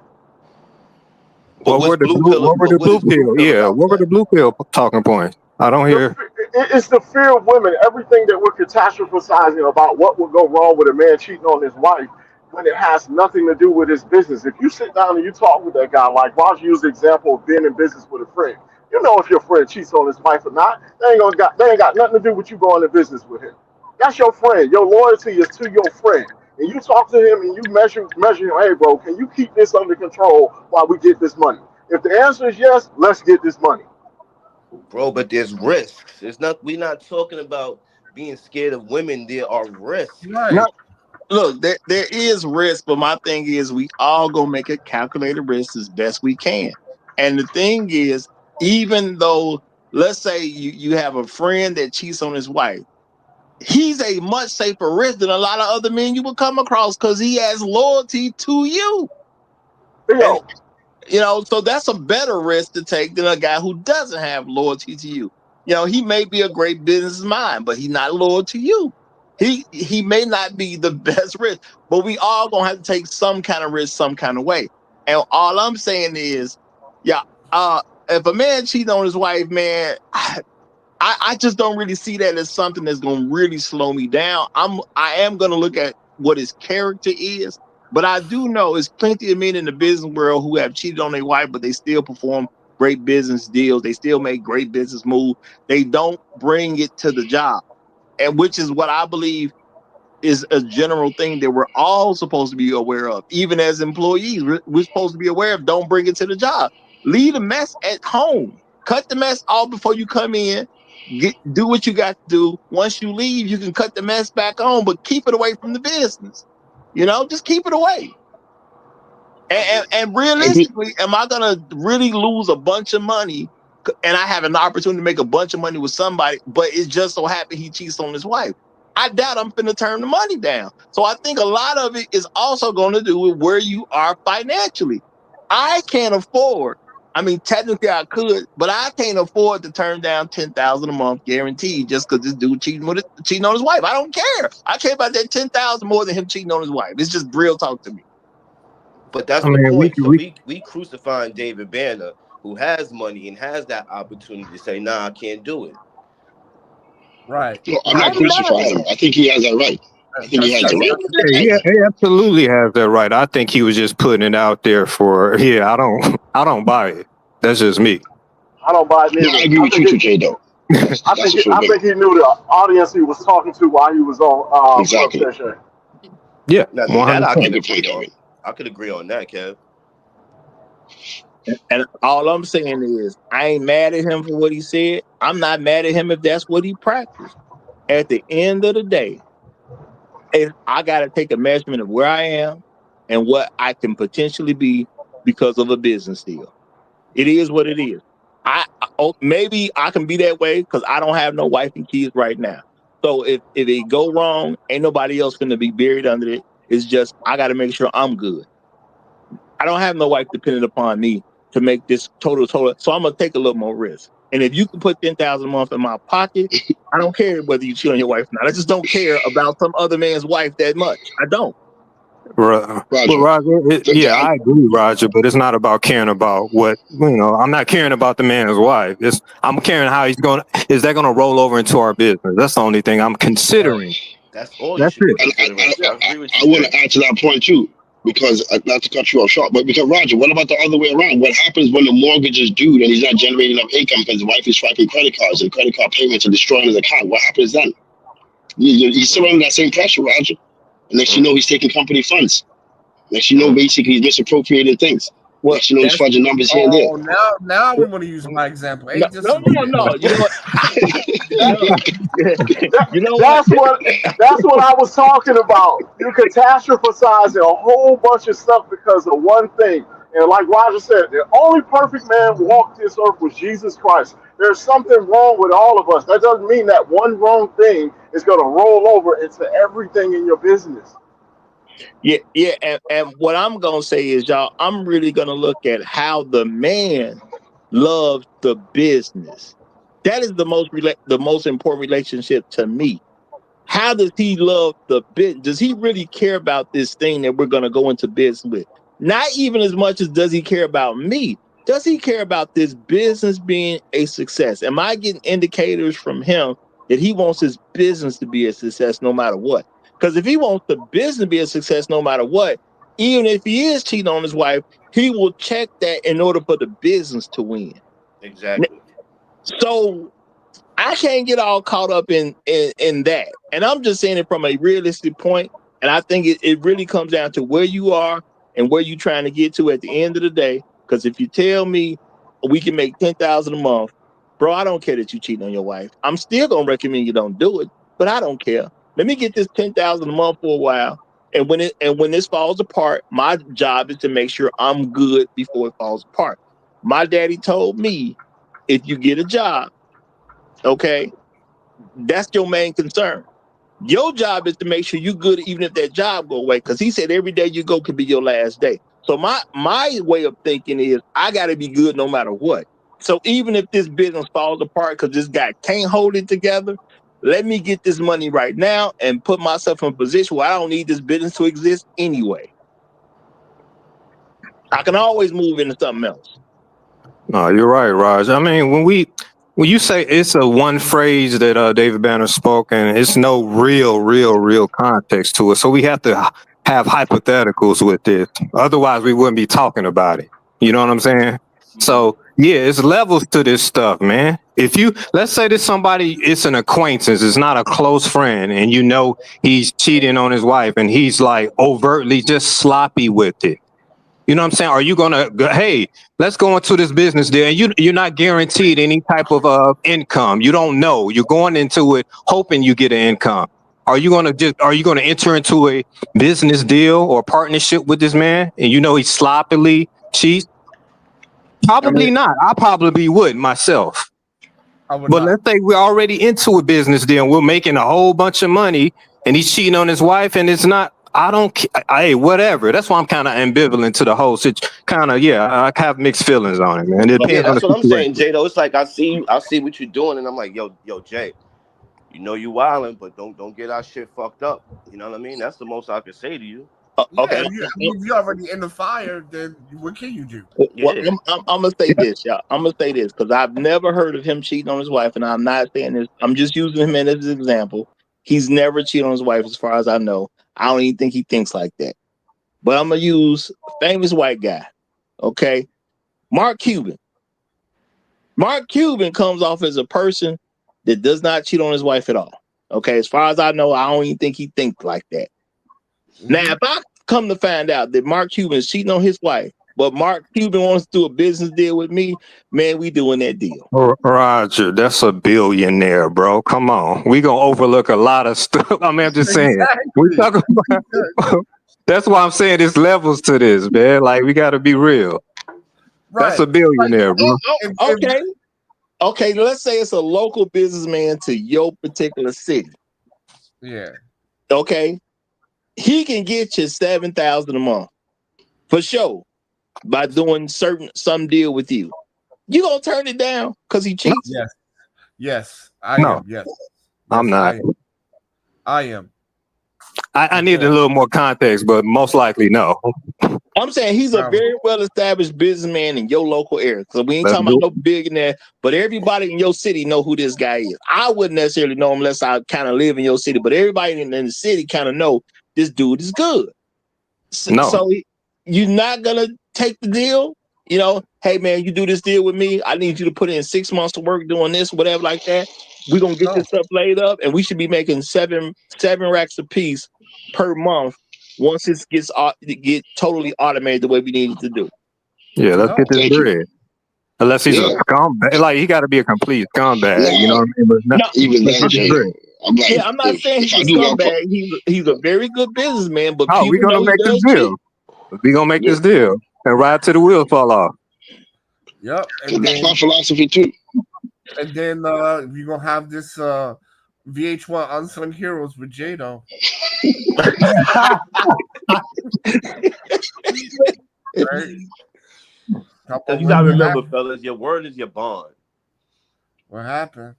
But what's blue pill? What were But the what blue is blue pill? pill Yeah. about What were that? the blue pill talking points? I don't hear. It's the fear of women. Everything that we're catastrophizing about what would go wrong with a man cheating on his wife when it has nothing to do with his business. If you sit down and you talk with that guy, like Roger used the example of being in business with a friend, you know if your friend cheats on his wife or not. They ain't got nothing to do with you going to business with him. That's your friend. Your loyalty is to your friend. And you talk to him and you measure him, hey bro, can you keep this under control while we get this money? If the answer is yes, let's get this money. Bro, but there's risks. It's not. We're not talking about being scared of women. There are risks. No, Right. look, there is risk, but my thing is we all gonna make a calculated risk as best we can. And the thing is, even though let's say you have a friend that cheats on his wife, he's a much safer risk than a lot of other men you will come across because he has loyalty to you. And Theo, so that's a better risk to take than a guy who doesn't have loyalty to you. He may be a great business mind, but he's not loyal to you. He may not be the best risk, but we all gonna have to take some kind of risk, some kind of way. And all I'm saying is, yeah, if a man cheats on his wife, man, I just don't really see that as something that's going to really slow me down. I am going to look at what his character is, but I do know there's plenty of men in the business world who have cheated on their wife, but they still perform great business deals. They still make great business moves. They don't bring it to the job, and which is what I believe is a general thing that we're all supposed to be aware of. Even as employees, we're supposed to be aware of. Don't bring it to the job. Leave the mess at home. Cut the mess off before you come in. Do what you got to do. Once you leave, you can cut the mess back on, but keep it away from the business. Just keep it away. And I agree. realistically, am I gonna really lose a bunch of money? And I have an opportunity to make a bunch of money with somebody, but it just so happened he cheats on his wife. I doubt I'm finna turn the money down. So I think a lot of it is also going to do with where you are financially. I can't afford. I mean, technically I could, but I can't afford to turn down $10,000 a month guaranteed just because this dude cheating on his wife. I don't care. I care about that $10,000 more than him cheating on his wife. It's just real talk to me. But that's I the mean, point. So we crucifying David Banner, who has money and has that opportunity to say, "Nah, I can't do it." Right. No, I'm I not ain't mad at crucifying him. I think he has that right. I think he has the right. he absolutely has that right. I think he was just putting it out there for. Yeah, I don't buy it. That's just me. I don't buy it No, I neither. agree with you too, Jay. Though that's I a full I bill. think he knew the audience he was talking to while he was on Exactly. Confrontation. Yeah, Now 100%. that I can Good point, agree on. Kevin. I could agree on that, Kev. And all I'm saying is, I ain't mad at him for what he said. I'm not mad at him if that's what he practiced. At the end of the day, I got to take a measurement of where I am and what I can potentially be because of a business deal. It is what it is. Maybe I can be that way because I don't have no wife and kids right now. So if it go wrong, ain't nobody else going to be buried under it. It's just I got to make sure I'm good. I don't have no wife dependent upon me to make this total. So I'm gonna take a little more risk. And if you can put $10,000 a month in my pocket, I don't care whether you cheat on your wife or not. I just don't care about some other man's wife that much. I don't. Well, Roger. Roger, I agree, Roger, but it's not about caring about what, I'm not caring about the man's wife. I'm caring how is that going to roll over into our business? That's the only thing I'm considering. That's all you That's should be it. considering. I agree with I you, want Jay. to add to that point too, because not to cut you off short, but because Roger, what about the other way around? What happens when the mortgage is due and he's not generating enough income because the wife is swiping credit cards and credit card payments are destroying his account? What happens then? He's still under that same pressure, Roger. And next you know, he's taking company funds. Next you know, basically he's misappropriating things. Well, Next you know, he's fudging numbers here and there. Oh, now we want to use my example. Hey, No. You know what? You know what? That's what I was talking about. You catastrophizing a whole bunch of stuff because of one thing. And like Roger said, the only perfect man who walked this earth was Jesus Christ. There's something wrong with all of us. That doesn't mean that one wrong thing is going to roll over into everything in your business. Yeah, and what I'm gonna say is, y'all, I'm really gonna look at how the man loves the business. That is the most important relationship to me. How does he love the business? Does he really care about this thing that we're gonna go into business with? Not even as much as does he care about me. Does he care about this business being a success? Am I getting indicators from him that he wants his business to be a success no matter what? Because if he wants the business to be a success no matter what, even if he is cheating on his wife, he will check that in order for the business to win. Exactly. So I can't get all caught up in that. And I'm just saying it from a realistic point. And I think it really comes down to where you are and where you're trying to get to at the end of the day. Because if you tell me we can make $10,000 a month, bro, I don't care that you cheating on your wife. I'm still gonna recommend you don't do it, but I don't care. Let me get this $10,000 a month for a while. And when this falls apart, my job is to make sure I'm good before it falls apart. My daddy told me, if you get a job, okay, that's your main concern. Your job is to make sure you're good even if that job go away, because he said every day you go could be your last day. So my way of thinking is I got to be good no matter what. So even if this business falls apart because this guy can't hold it together, let me get this money right now and put myself in a position where I don't need this business to exist anyway. I can always move into something else. No, you're right, Raj. I mean, when you say it's a one phrase that David Banner spoke, and it's no real context to it, so we have to have hypotheticals with this. Otherwise, we wouldn't be talking about it. You know what I'm saying? So yeah, it's levels to this stuff, man. Let's say that somebody, it's an acquaintance, it's not a close friend, and you know he's cheating on his wife, and he's like overtly just sloppy with it. You know what I'm saying? Are you gonna hey, let's go into this business deal, and you're not guaranteed any type of income. You don't know. You're going into it hoping you get an income. Are you gonna enter into a business deal or partnership with this man, and you know he sloppily cheats? Probably not. I probably would myself. But let's say we're already into a business deal and we're making a whole bunch of money and he's cheating on his wife and it's not, hey, whatever. That's why I'm kind of ambivalent to the whole situation. I have mixed feelings on it, man. It depends on the That's what I'm saying, situation. Jado. It's like I see what you're doing, and I'm like, yo, Jay, you know you wilding, but don't get our shit fucked up. You know what I mean? That's the most I can say to you. Okay. If you're already in the fire, then what can you do? Well, I'm gonna say this, y'all. I'm gonna say this because I've never heard of him cheating on his wife, and I'm not saying this. I'm just using him as an example. He's never cheated on his wife, as far as I know. I don't even think he thinks like that. But I'm gonna use famous white guy. Okay, Mark Cuban. Mark Cuban comes off as a person that does not cheat on his wife at all. Okay, as far as I know, I don't even think he thinks like that. Now, if I come to find out that Mark Cuban is cheating on his wife, but Mark Cuban wants to do a business deal with me, man, we doing that deal. Roger, that's a billionaire, bro. Come on. We gonna overlook a lot of stuff. I mean, I'm just saying. We talk about that's why I'm saying there's levels to this, man. Like, we gotta be real. Right. That's a billionaire, bro. Okay, let's say it's a local businessman to your particular city. Yeah. Okay. He can get you $7,000 a month for sure by doing some deal with you. You gonna turn it down because he cheats? Yes, I am. Yes, I'm not. I am. I need a little more context, but most likely no. I'm saying he's a very well-established businessman in your local area. So we ain't talking about no billionaire, but everybody in your city know who this guy is. I wouldn't necessarily know him unless I kind of live in your city, but everybody in the city kind of know this dude is good. So you're not gonna take the deal. You know, hey man, you do this deal with me. I need you to put in 6 months of work doing this, whatever like that. We're gonna get this stuff laid up, and we should be making seven racks a piece per month once it get totally automated the way we need it to do. Yeah, let's get this bread. Unless he's a scumbag, like he got to be a complete scumbag. You know what I mean? But even that, I'm not saying he's a scumbag. He's a very good businessman. But we're gonna make this deal. We're gonna make this deal and ride till the wheels fall off. Yep, and that's my philosophy too. And then we're gonna have this VH1 Unsung Heroes with Jado. Right? You gotta remember, fellas, your word is your bond. What happened?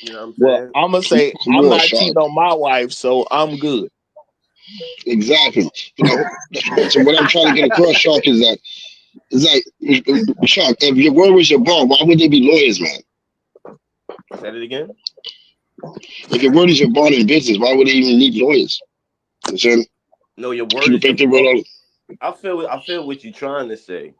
You know what I'm saying? Well, I'm gonna say I'm not cheating on my wife, so I'm good. Exactly. So what I'm trying to get across, Shark, is that it's like, Shark, if your word was your bond, why would they be lawyers, man? Say it again. If your word is your bond in business, why would they even need lawyers? You know? No, your word is your bond. I feel what you're trying to say,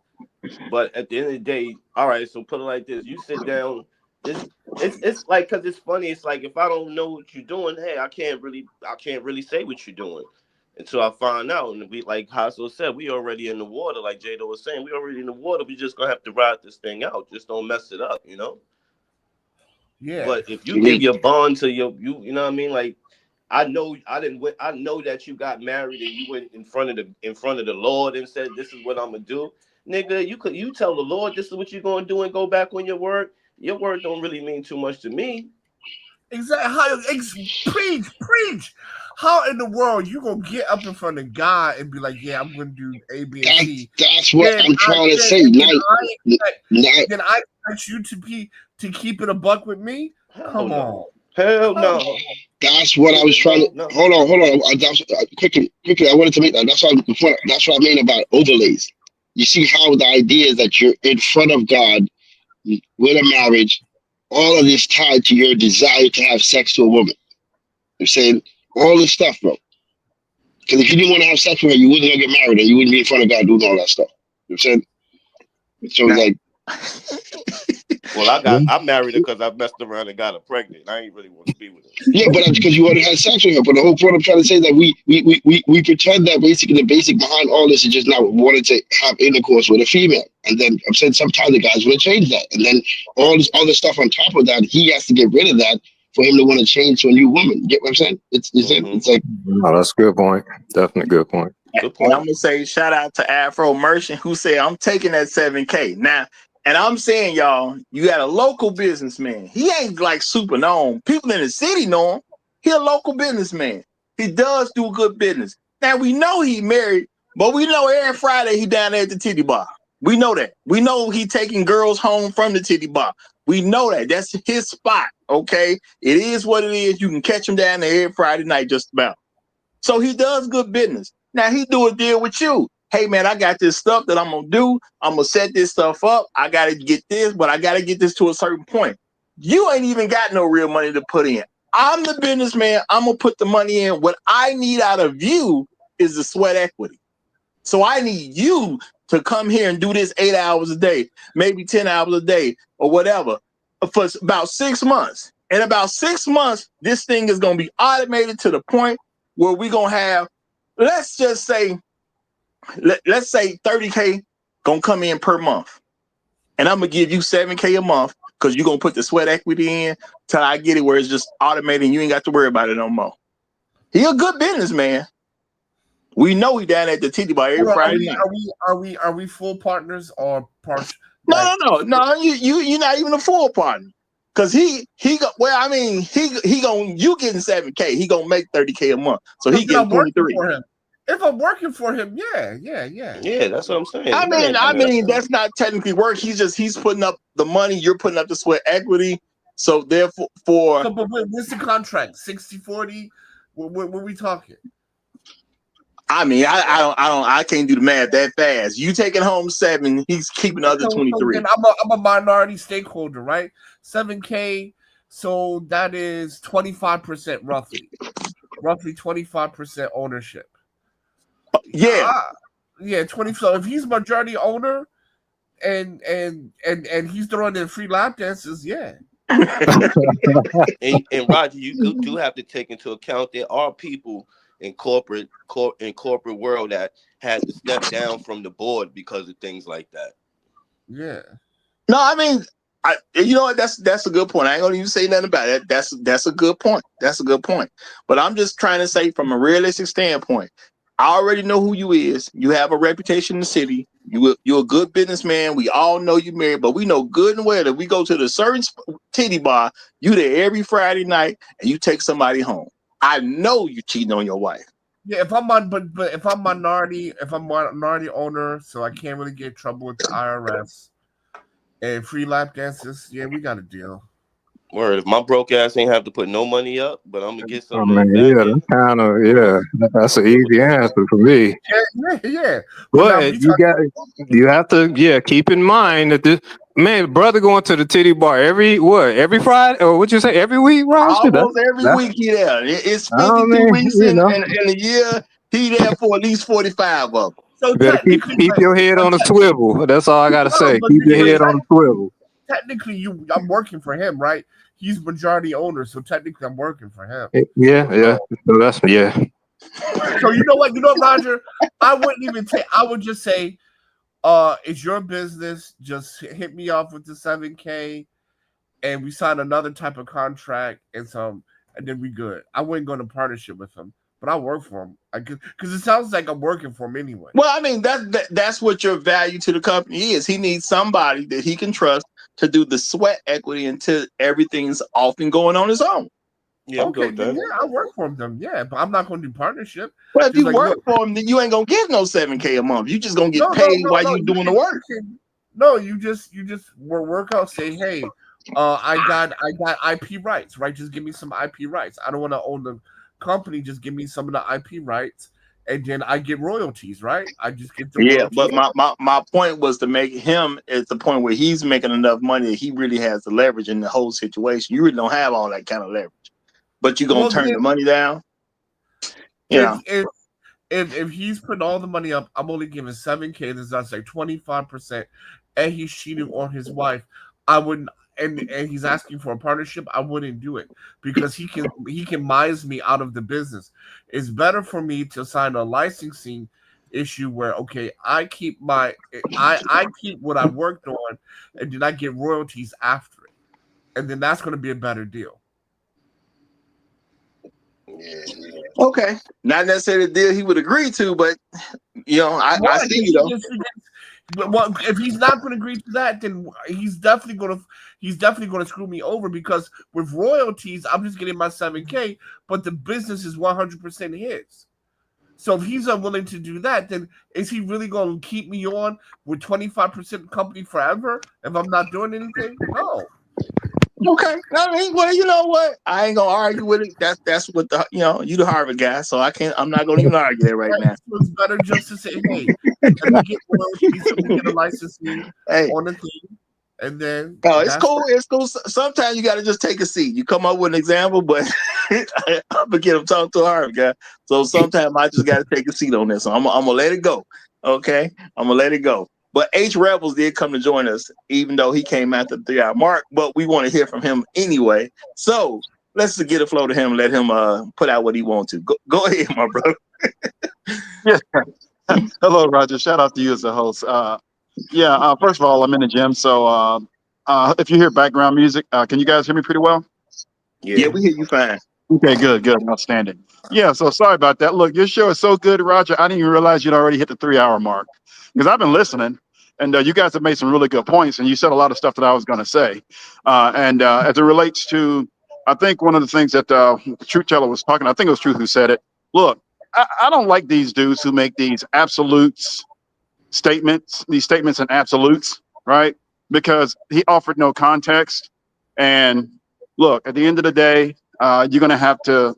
but at the end of the day, all right. So put it like this: you sit down. It's like, because it's funny. It's like, if I don't know what you're doing, hey, I can't really say what you're doing until I find out. And we, like Hasso said, we already in the water. Like Jado was saying, we already in the water. We just gonna have to ride this thing out. Just don't mess it up, you know. Yeah. But if you give your bond to you know what I mean. Like, I know that you got married and you went in front of the Lord and said, "This is what I'm gonna do." Nigga, you tell the Lord this is what you're gonna do and go back on your word. Your word don't really mean too much to me. Exactly. Preach. How in the world you gonna get up in front of God and be like, "Yeah, I'm gonna do A, B, and C"? That's what I'm trying to say. Then I expect you to keep it a buck with me? Come on. Hell no. That's what I was trying to. No. Hold on. Quickly. I wanted to make that. That's what I mean about overlays. You see how the idea is that you're in front of God with a marriage, all of this tied to your desire to have sex to a woman. I'm saying all this stuff, bro. Because if you didn't want to have sex with her, you wouldn't get married and you wouldn't be in front of God doing all that stuff. You know what I'm saying? So it's like. Well, I married her because I messed around and got her pregnant. I ain't really want to be with her. Yeah, but that's because you already had sex with her. But the whole point I'm trying to say is that we pretend that basically the basic behind all this is just not wanting to have intercourse with a female. And then I'm saying sometimes the guys want to change that. And then all this other stuff on top of that, he has to get rid of that for him to want to change to a new woman. You get what I'm saying? It's like. No, that's a good point. Definitely good point. And I'm gonna say shout out to Afro Merchant who said I'm taking that $7K. Now, And I'm saying, y'all, you got a local businessman. He ain't like super known. People in the city know him. He a local businessman. He does do good business. Now we know he married, but we know every Friday he down there at the titty bar. We know that. We know he taking girls home from the titty bar. We know that. That's his spot, okay? It is what it is. You can catch him down there every Friday night just about. So he does good business. Now he do a deal with you. Hey, man, I got this stuff that I'm going to do. I'm going to set this stuff up. I got to get this, but I got to get this to a certain point. You ain't even got no real money to put in. I'm the businessman. I'm going to put the money in. What I need out of you is the sweat equity. So I need you to come here and do this 8 hours a day, maybe 10 hours a day or whatever for about 6 months. In about 6 months, this thing is going to be automated to the point where we're going to have, let's just say, let's say 30K going to come in per month. And I'm going to give you 7K a month because you're going to put the sweat equity in till I get it where it's just automated and you ain't got to worry about it no more. He a good businessman. We know he down at the titty bar every Friday night. Are we full partners or partial? No. You're not even a full partner. Cause you getting 7K. He gonna make 30K a month. So he getting 23. If I'm working for him, yeah. Yeah, that's what I'm saying. I mean, that's not technically work. He's putting up the money. You're putting up the sweat equity. So therefore, but what's the contract? 60-40? What are we talking? I mean, I can't do the math that fast. You taking home 7, he's keeping the other 23. I'm a minority stakeholder, right? 7K, so that is 25% roughly 25% ownership. Yeah, 20. So if he's majority owner, and he's throwing in free lap dances, yeah. and Roger, you do have to take into account there are people in corporate world that had to step down from the board because of things like that. Yeah. No, I mean, you know what? That's a good point. I ain't gonna even say nothing about it. That's a good point. That's a good point. But I'm just trying to say from a realistic standpoint, I already know who you is. You have a reputation in the city. You're a good businessman. We all know you married, but we know good and well that we go to the certain titty bar, you there every Friday night, and you take somebody home. I know you cheating on your wife. Yeah, if I'm on, but if I'm minority owner, so I can't really get in trouble with the IRS and free lap dances. Yeah, we got a deal. Word, if my broke ass ain't have to put no money up, but I'm gonna get Oh something. man, that's an easy answer for me. Yeah. But you have to keep in mind that this brother going to the titty bar every Friday or what you say every week, Roger? Almost every week he there. It's 52 weeks in a year. He there for at least 45 of them. So you better keep your head on a swivel. That's all I gotta say. Keep your head on a swivel. Technically, I'm working for him, right? He's majority owner, so technically I'm working for him. Yeah. So that's So you know what, Roger? I wouldn't even take. I would just say, it's your business. Just hit me off with the 7K, and we sign another type of contract and then we good. I wouldn't go into partnership with him, but I work for him because it sounds like I'm working for him anyway. Well, I mean that's what your value to the company is. He needs somebody that he can trust to do the sweat equity until everything's off and going on his own. Yeah, okay, I work for them. Yeah, but I'm not going to do partnership. Well, if you work for him, then you ain't gonna get no 7K a month. You just gonna get paid while you doing the work. You just work out. Say, hey, I got IP rights, right? Just give me some IP rights. I don't want to own the company. Just give me some of the IP rights, and then I get royalties, right? I just get the royalties. But my point was to make him at the point where he's making enough money that he really has the leverage in the whole situation. You really don't have all that kind of leverage, but you're gonna turn the money down. If he's putting all the money up, I'm only giving 7K. That's like 25%, and he's cheating on his wife. I wouldn't. And he's asking for a partnership, I wouldn't do it because he can mize me out of the business. It's better for me to sign a licensing issue where I keep I keep what I worked on, and then I get royalties after it, and then that's going to be a better deal. Yeah. Okay, not necessarily a deal he would agree to, but I see you though. Well, if he's not going to agree to that, then he's definitely going to screw me over, because with royalties, I'm just getting my $7K, but the business is 100% his. So if he's unwilling to do that, then is he really going to keep me on with 25% company forever if I'm not doing anything? No. Okay. I mean, well, you know what? I ain't gonna argue with it. That's what you the Harvard guy, so I'm not gonna even argue that right now. So it's better just to say, hey, let me get royalties, let me get a licensing on the thing, and then it's cool. It's cool. Sometimes you got to just take a seat. You come up with an example, but I'm gonna get him talking to a Harvard guy. So sometimes I just got to take a seat on this. So I'm gonna let it go. Okay, I'm gonna let it go. But H Rebels did come to join us, even though he came at the 3-hour mark. But we want to hear from him anyway. So let's just get a flow to him and let him put out what he wants to. Go ahead, my brother. Yeah. Hello, Roger. Shout out to you as a host. First of all, I'm in the gym, so if you hear background music, can you guys hear me pretty well? Yeah, we hear you fine. Okay, good, outstanding. Yeah, so sorry about that. Look, your show is so good, Roger. I didn't even realize you'd already hit the 3-hour mark, because I've been listening, and you guys have made some really good points, and you said a lot of stuff that I was going to say. As it relates to, I think one of the things that Truth Teller was talking, I think it was Truth who said it. Look, I don't like these dudes who make these these statements in absolutes, right? Because he offered no context. And look, at the end of the day, you're going to have to,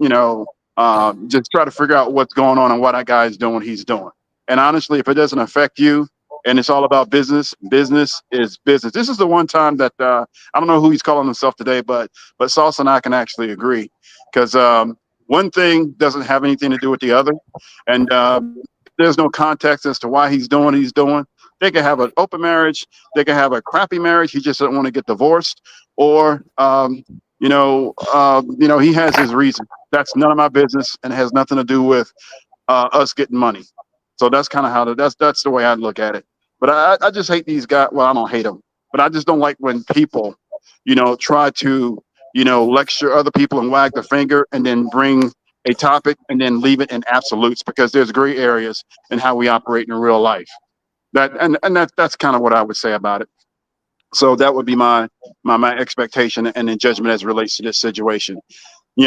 just try to figure out what's going on and what that guy is doing, he's doing. And honestly, if it doesn't affect you and it's all about business, business is business. This is the one time that I don't know who he's calling himself today, but Sauce and I can actually agree, because one thing doesn't have anything to do with the other. And there's no context as to why he's doing what he's doing. They can have an open marriage. They can have a crappy marriage. He just doesn't want to get divorced, or he has his reason. That's none of my business and has nothing to do with us getting money. So that's kind of how that's the way I look at it. But I just hate these guys. Well, I don't hate them, but I just don't like when people, try to, lecture other people and wag the finger and then bring a topic and then leave it in absolutes, because there's gray areas in how we operate in real life. That's kind of what I would say about it. So that would be my expectation and then judgment as it relates to this situation.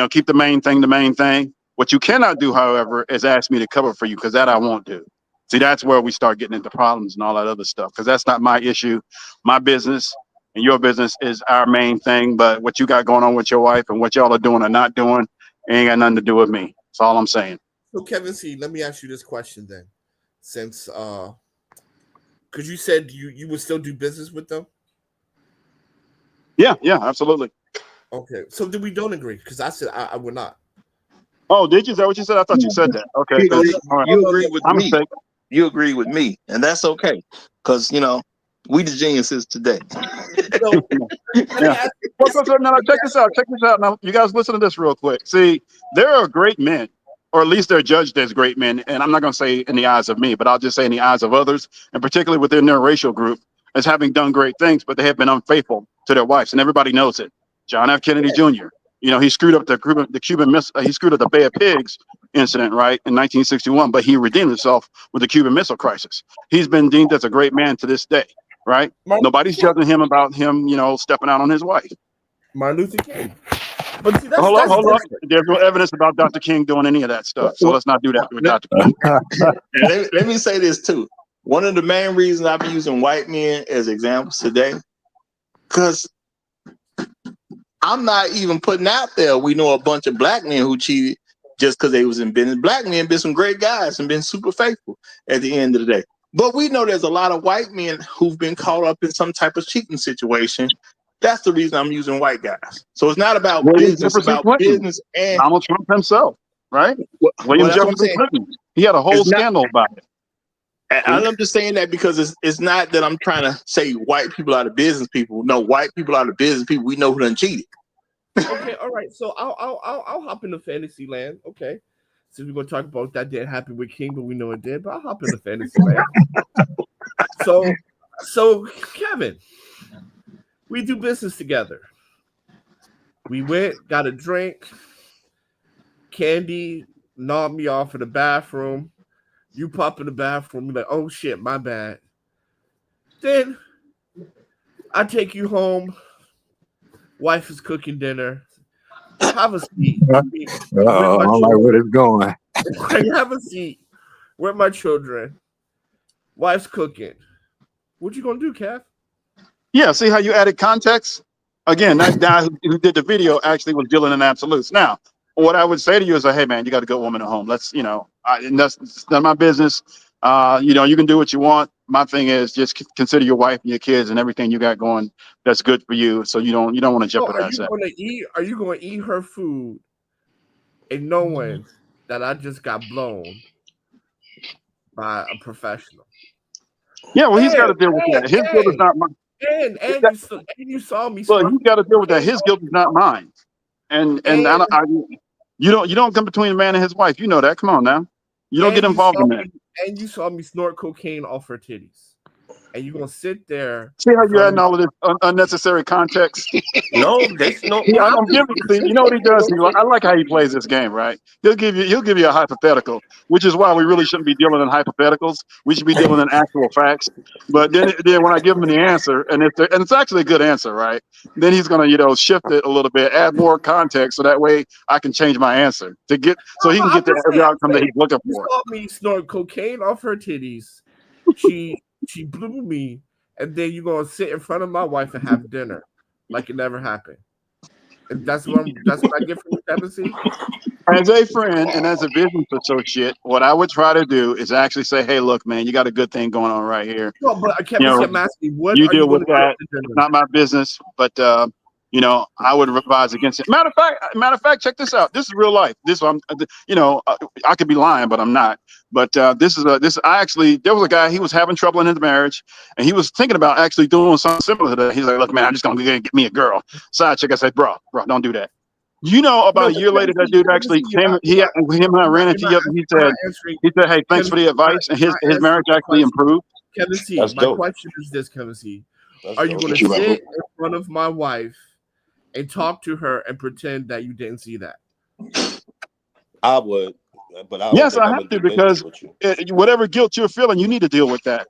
Keep the main thing the main thing. What you cannot do, however, is ask me to cover for you, because that I won't do. See, that's where we start getting into problems and all that other stuff, because that's not my issue. My business and your business is our main thing. But what you got going on with your wife and what y'all are doing or not doing ain't got nothing to do with me. That's all I'm saying. So Kevin C, let me ask you this question then, since because you said you would still do business with them. Yeah, absolutely. Okay, so then we don't agree, because I said I would not. Oh, did you? Is that what you said? I thought you said that. Okay. You agree with me. You agree with me, and that's okay, because we the geniuses today. Yeah. Now check this out. Now, you guys listen to this real quick. See, there are great men, or at least they're judged as great men, and I'm not going to say in the eyes of me, but I'll just say in the eyes of others, and particularly within their racial group, as having done great things, but they have been unfaithful to their wives, and everybody knows it. John F. Kennedy Jr. He screwed up the Cuban Missile. He screwed up the Bay of Pigs incident, right, in 1961, but he redeemed himself with the Cuban Missile Crisis. He's been deemed as a great man to this day, right? Nobody's judging him about him, stepping out on his wife. Martin Luther King. But see, hold on. There's no evidence about Dr. King doing any of that stuff, so let's not do that with Dr. King. Let me say this too. One of the main reasons I've been using white men as examples today, because I'm not even putting out there we know a bunch of black men who cheated just because they was in business. Black men been some great guys and been super faithful at the end of the day. But we know there's a lot of white men who've been caught up in some type of cheating situation. That's the reason I'm using white guys. So it's not about business, it's about business and Donald Trump himself, right? William Jefferson Clinton. He had a whole scandal about it. I'm just saying that because it's not that I'm trying to say white people are the business people. No, white people are the business people. We know who done cheated. Okay, all right. So I'll hop into fantasy land. Okay, since we're gonna talk about that didn't happen with King, but we know it did. But I'll hop into fantasy land. So Kevin, we do business together. We went, got a drink. Candy knocked me off in the bathroom. You pop in the bathroom, you're like, oh shit, my bad. Then I take you home. Wife is cooking dinner. Have a seat. With my I don't like where it's going. Have a seat with my children. Wife's cooking. What you gonna do, Kev? Yeah, see how you added context? Again, that guy who did the video actually was dealing in absolutes. Now, what I would say to you is, hey, man, you got a good woman at home. Let's, and that's none of my business. You can do what you want. My thing is just consider your wife and your kids and everything you got going that's good for you. So you don't want to jeopardize that. Are you going to eat her food and knowing that I just got blown by a professional? Yeah, well, he's got to deal with that. His guilt is not mine. And you saw me. Well, he's got to deal with that. His guilt is not mine. And you don't come between a man and his wife. You know that. Come on now. You don't get involved in that. And you saw me snort cocaine off her titties. And you're going to sit there. See how you're adding all of this unnecessary context? No, that's no. I'm giving you know what he does? I like how he plays this game, right? He'll give you a hypothetical, which is why we really shouldn't be dealing in hypotheticals. We should be dealing in actual facts. But then when I give him the answer, and it's actually a good answer, right? Then he's gonna, shift it a little bit, add more context, so that way I can change my answer so he can get the outcome that he's looking for. You saw me snort cocaine off her titties. She blew me, and then you're gonna sit in front of my wife and have dinner like it never happened. And that's what I get from you, Tennessee. As a friend and as a business associate, what I would try to do is actually say, "Hey, look, man, you got a good thing going on right here. No, but I kept asking, what you are deal you with that? It's not my business, but I would advise against it. Matter of fact, check this out. This is real life. I could be lying, but I'm not. But there was a guy, he was having trouble in his marriage, and he was thinking about actually doing something similar to that. He's like, look, man, I'm just gonna get me a girl. Side chick, I said, bro, don't do that. About a year later, that dude actually came. Him and I ran into you, and he said, hey, thanks for the advice, and his marriage actually improved. Kevin C, my question is this, Kevin C. Are you going to sit in front of my wife and talk to her and pretend that you didn't see that? I would, but I have to, because whatever guilt you're feeling, you need to deal with that.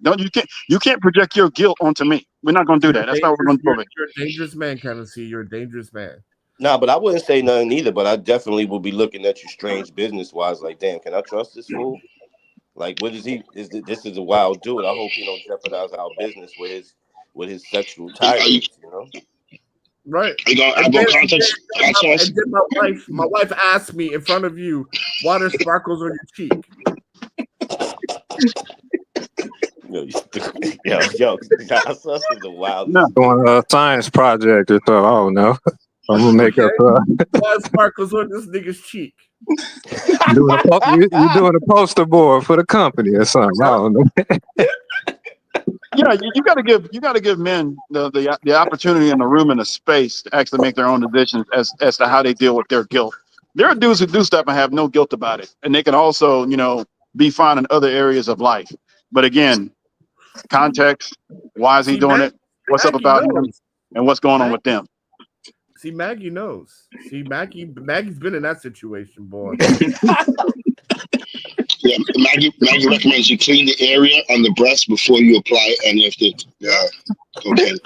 You can't project your guilt onto me. We're not going to do that. That's not what we're going to do. You're a dangerous man, Kevin C. You're a dangerous man. Nah, but I wouldn't say nothing either. But I definitely would be looking at you strange business wise. Like, damn, can I trust this fool? Like, what is he? This is a wild dude. I hope he don't jeopardize our business with his sexual tirades, Right. You gonna add more context? And then my wife asked me in front of you, why there's sparkles on your cheek? Yo, that's a wild. Doing a science project or something. I don't know. I'm gonna make up. Why sparkles on this nigga's cheek? You're doing a poster board for the company or something. I don't know. You got to give men the opportunity and the room and the space to actually make their own decisions as to how they deal with their guilt. There are dudes who do stuff and have no guilt about it, and they can also be fine in other areas of life. But again, context. Why is he doing it? What's up about him? And what's going on with them? See, Maggie knows. See, Maggie's been in that situation, boy. Yeah, Maggie recommends you clean the area on the breast before you apply any of the cocaine.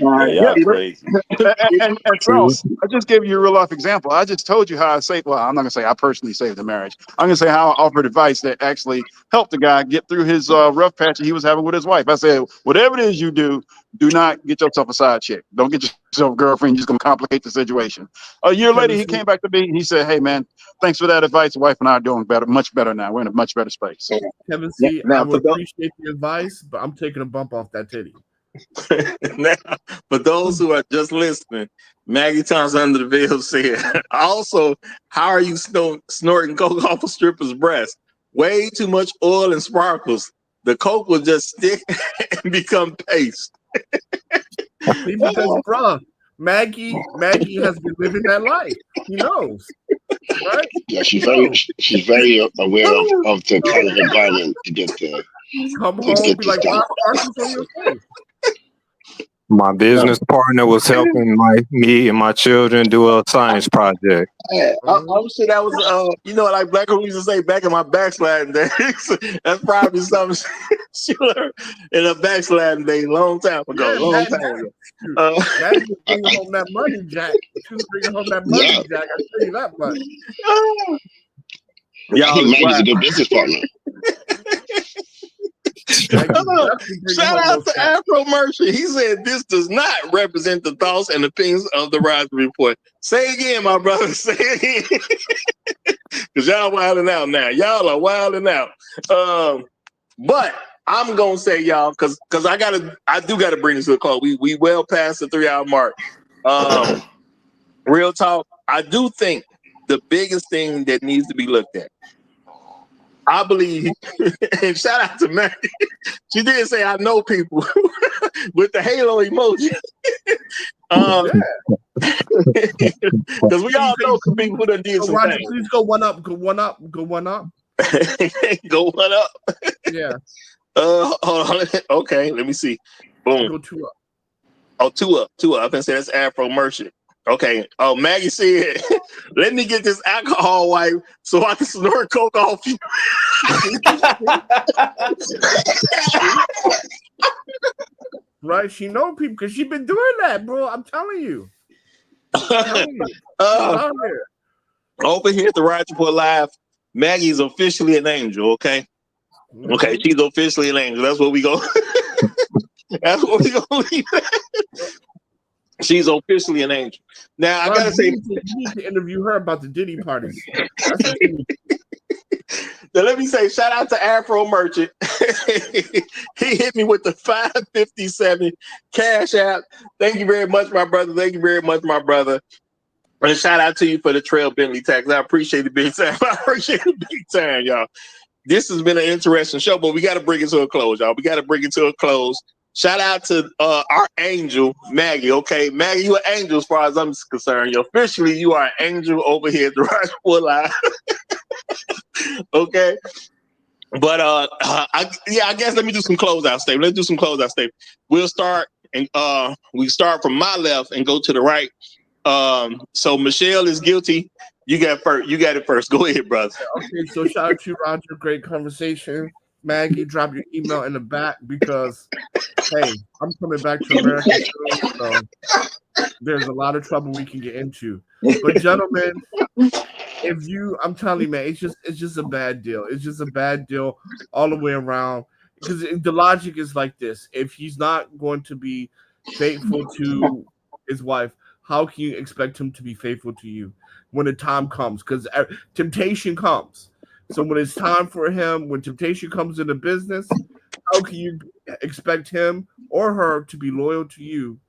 And so I just gave you a real life example. I just told you how I saved. Well, I'm not gonna say I personally saved the marriage. I'm gonna say how I offered advice that actually helped the guy get through his rough patch that he was having with his wife. I said, whatever it is you do not get yourself a side chick. Don't get yourself a girlfriend. You're just gonna complicate the situation. A year later, he came back to me and he said, "Hey, man, thanks for that advice. The wife and I are doing better, much better now. We're in a much better space." Kevin C, I would appreciate the advice, but I'm taking a bump off that titty. Now, for those who are just listening, Maggie Thompson under the veil said, also, how are you snorting coke off a stripper's breast? Way too much oil and sparkles. The coke will just stick and become paste. Because, bro, Maggie has been living that life. He knows, right? Yeah, she's very aware of the kind of environment to get there. Come home, be like, why sparkles on your face? My business partner was helping me and my children do a science project. I'm sure that was, like Black people used to say, back in my backsliding days. That's probably something She learned in a backsliding day, long time ago. Yeah, Long time ago. Maggie was bringing home that money, Jack. She was bringing home that money, Jack. I tell you that much. I think Maggie's a good business partner. Shout out to Afro Merchant. He said this does not represent the thoughts and opinions of the Roger Report. Say it again, my brother. Say it again. Because y'all wilding out now. Y'all are wilding out. But I'm gonna say, y'all, because I do gotta bring this to a close. We well past the 3-hour mark. Real talk. I do think the biggest thing that needs to be looked at, I believe, and shout out to Maggie. She did say I know people with the halo emoji. Because we all know some people who done did some Roger, things. please go one up. Go one up. Go one up. Go one up. Yeah. Hold on. Okay, let me see. Boom. Go 2 up. Oh, 2 up. 2 up. I can say that's Afro Merchant. Okay. Oh, Maggie said, let me get this alcohol wipe so I can snort coke off you. Right? She know people because she been doing that, bro. I'm telling you. Over here at the Roger Report Live, Maggie's officially an angel, okay? Okay, she's officially an angel. That's what we go. That's what we gonna leave. She's officially an angel. Now I gotta say, you need to interview her about the Diddy parties. Now let me say, shout out to Afro Merchant. He hit me with the 557 Cash App. Thank you very much, my brother. Thank you very much, my brother. And shout out to you for the Trail Bentley tax. I appreciate it big time. I appreciate it big time, y'all. This has been an interesting show, but we got to bring it to a close, y'all. We got to bring it to a close. Shout out to our angel, Maggie. Okay, Maggie, you're an angel as far as I'm concerned. Officially, you are an angel over here at the Roger Report Live. Okay, but I guess let me do some closeout statement. Let's do some closeout statement. We'll start and we start from my left and go to the right. So Michelle is guilty. You got first. You got it first. Go ahead, brother. Okay, so shout out to you, Roger. Great conversation. Maggie, drop your email in the back because, hey, I'm coming back to America soon, so there's a lot of trouble we can get into. But gentlemen, I'm telling you, man, it's just a bad deal. It's just a bad deal all the way around. Because the logic is like this: if he's not going to be faithful to his wife, how can you expect him to be faithful to you when the time comes? Because temptation comes. So when it's time for him, when temptation comes into business, how can you expect him or her to be loyal to you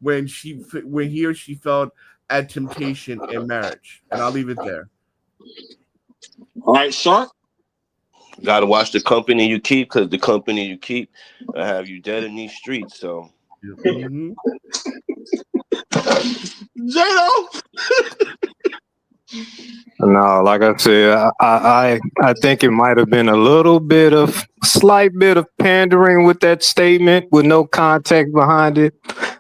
when he or she felt at temptation in marriage? And I'll leave it there. All right, Sean. Got to watch the company you keep, because the company you keep will have you dead in these streets. So, mm-hmm. J-Lo. No, like I said, I think it might have been a slight bit of pandering with that statement with no context behind it,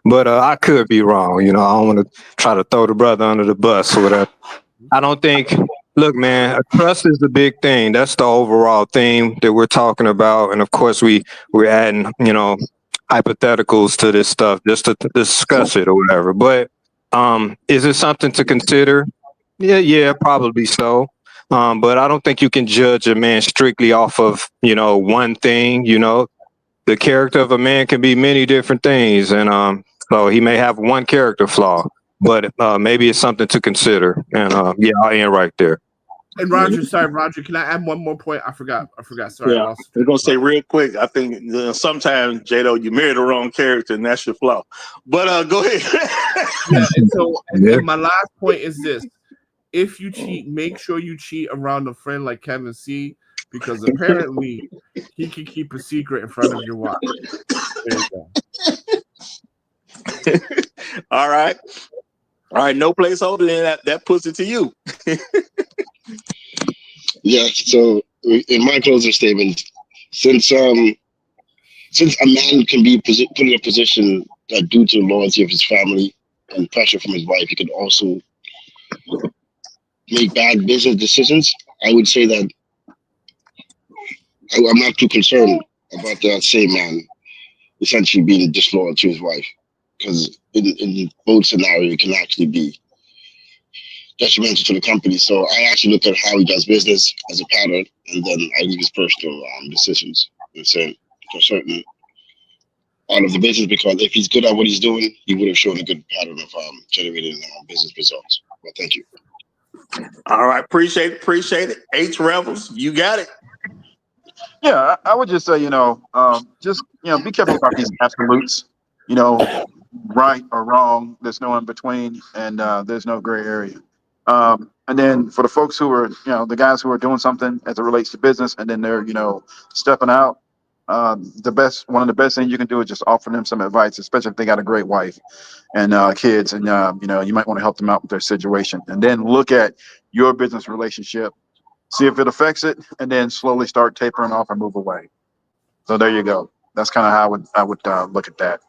but I could be wrong. You know, I don't want to try to throw the brother under the bus or whatever. I don't think. Look, man, trust is the big thing. That's the overall theme that we're talking about, and of course, we're adding, hypotheticals to this stuff just to discuss it or whatever. But is it something to consider? Yeah, probably so. But I don't think you can judge a man strictly off of, one thing. The character of a man can be many different things. And so he may have one character flaw, but maybe it's something to consider. And I'll end right there. And Roger, can I add one more point? I forgot. Sorry. Yeah, we're going to say real quick. I think sometimes, J-Lo, you married the wrong character, and that's your flaw. But go ahead. And my last point is this. If you cheat, make sure you cheat around a friend like Kevin C, because apparently he can keep a secret in front of your wife. There you go. All right. No placeholder. Then that puts it to you. Yeah. So in my closing statement, since a man can be put in a position that due to the loyalty of his family and pressure from his wife, he could also make bad business decisions, I would say that I'm not too concerned about that same man essentially being disloyal to his wife, because in both scenarios it can actually be detrimental to the company. So I actually look at how he does business as a pattern, and then I leave his personal decisions and say for certain out of the business, because if he's good at what he's doing, he would have shown a good pattern of generating business results. Well, thank you. All right, appreciate it. H Rebels, you got it. Yeah, I would just say, just be careful about these absolutes. Right or wrong. There's no in between, and there's no gray area. And then for the folks who are, the guys who are doing something as it relates to business, and then they're, stepping out. One of the best things you can do is just offer them some advice, especially if they got a great wife and kids, and you might want to help them out with their situation, and then look at your business relationship, see if it affects it, and then slowly start tapering off and move away. So there you go. That's kind of how I would look at that.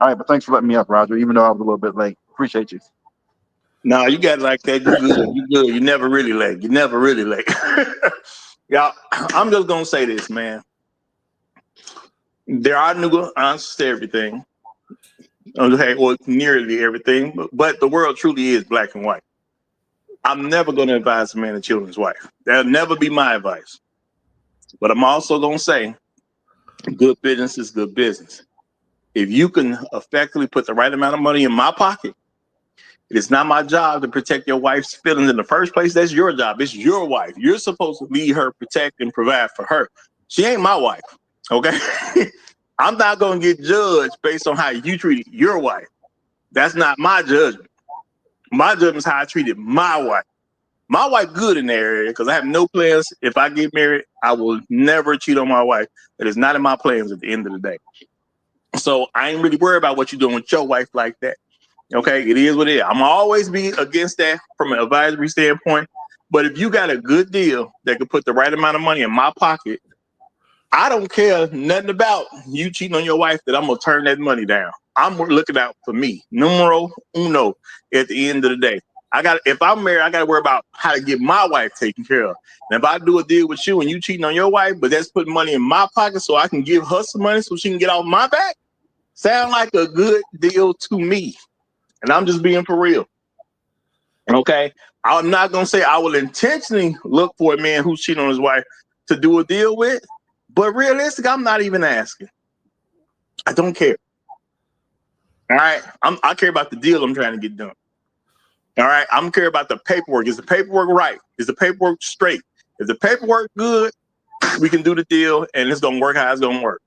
All right, but thanks for letting me up, Roger, even though I was a little bit late. Appreciate you. No, you got it like that. You good. You good. You never really late. Y'all, I'm just gonna say this, man. There are nuances to everything. Okay, or nearly everything, but the world truly is black and white. I'm never gonna advise a man to kill his wife. That'll never be my advice. But I'm also gonna say, good business is good business. If you can effectively put the right amount of money in my pocket, it is not my job to protect your wife's feelings in the first place. That's your job. It's your wife. You're supposed to lead her, protect, and provide for her. She ain't my wife, okay? I'm not going to get judged based on how you treated your wife. That's not my judgment. My judgment is how I treated my wife. My wife good in that area because I have no plans. If I get married, I will never cheat on my wife. It is not in my plans at the end of the day. So I ain't really worried about what you're doing with your wife like that. Okay, it is what it is. I'm always be against that from an advisory standpoint. But if you got a good deal that could put the right amount of money in my pocket, I don't care nothing about you cheating on your wife that I'm going to turn that money down. I'm looking out for me. Numero uno at the end of the day. If I'm married, I got to worry about how to get my wife taken care of. And if I do a deal with you and you cheating on your wife, but that's putting money in my pocket so I can give her some money so she can get off my back, sound like a good deal to me. And I'm just being for real. Okay? I'm not going to say I will intentionally look for a man who's cheating on his wife to do a deal with, but realistic, I'm not even asking. I don't care. All right? I care about the deal I'm trying to get done. All right? I don't care about the paperwork. Is the paperwork right? Is the paperwork straight? If the paperwork good, we can do the deal and it's going to work how it's going to work.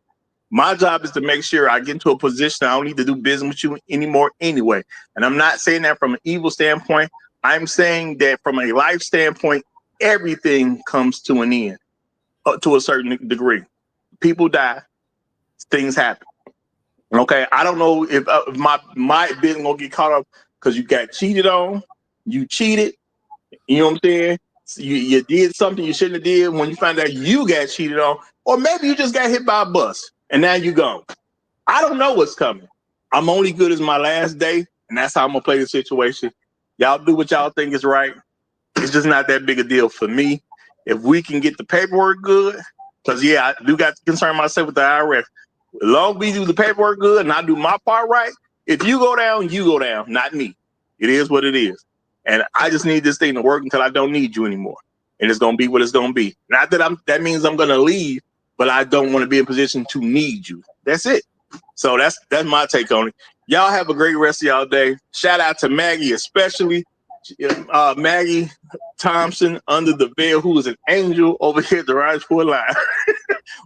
My job is to make sure I get into a position I don't need to do business with you anymore anyway. And I'm not saying that from an evil standpoint. I'm saying that from a life standpoint, everything comes to an end to a certain degree. People die, things happen. Okay, I don't know if my business gonna get caught up because you got cheated on, you cheated. You know what I'm saying? So you did something you shouldn't have did when you find out you got cheated on, or maybe you just got hit by a bus and now you gone. I don't know what's coming. I'm only good as my last day, and that's how I'm gonna play the situation. Y'all do what y'all think is right. It's just not that big a deal for me. If we can get the paperwork good, because I do got to concern myself with the IRS. As long as we do the paperwork good and I do my part right, if you go down, not me. It is what it is. And I just need this thing to work until I don't need you anymore. And it's gonna be what it's gonna be. Not that that means I'm gonna leave, but I don't want to be in position to need you. That's it. So that's my take on it. Y'all have a great rest of y'all day. Shout out to Maggie, especially Maggie Thompson under the veil, who is an angel over here at the Roger Live.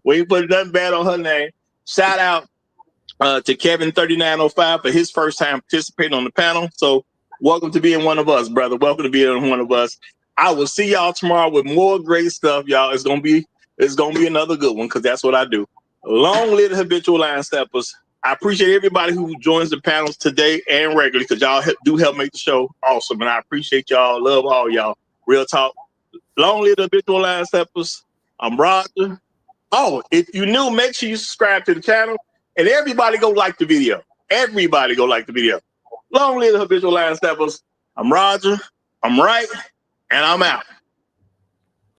We ain't put nothing bad on her name. Shout out to Kevin 3905 for his first time participating on the panel. So welcome to being one of us, brother. Welcome to being one of us. I will see y'all tomorrow with more great stuff, y'all. It's gonna be another good one because that's what I do. Long live the habitual line steppers. I appreciate everybody who joins the panels today and regularly because y'all do help make the show awesome. And I appreciate y'all. Love all y'all. Real talk. Long live the habitual line steppers. I'm Roger. Oh, if you're new, make sure you subscribe to the channel. And everybody go like the video. Everybody go like the video. Long live the habitual line steppers. I'm Roger. I'm right. And I'm out.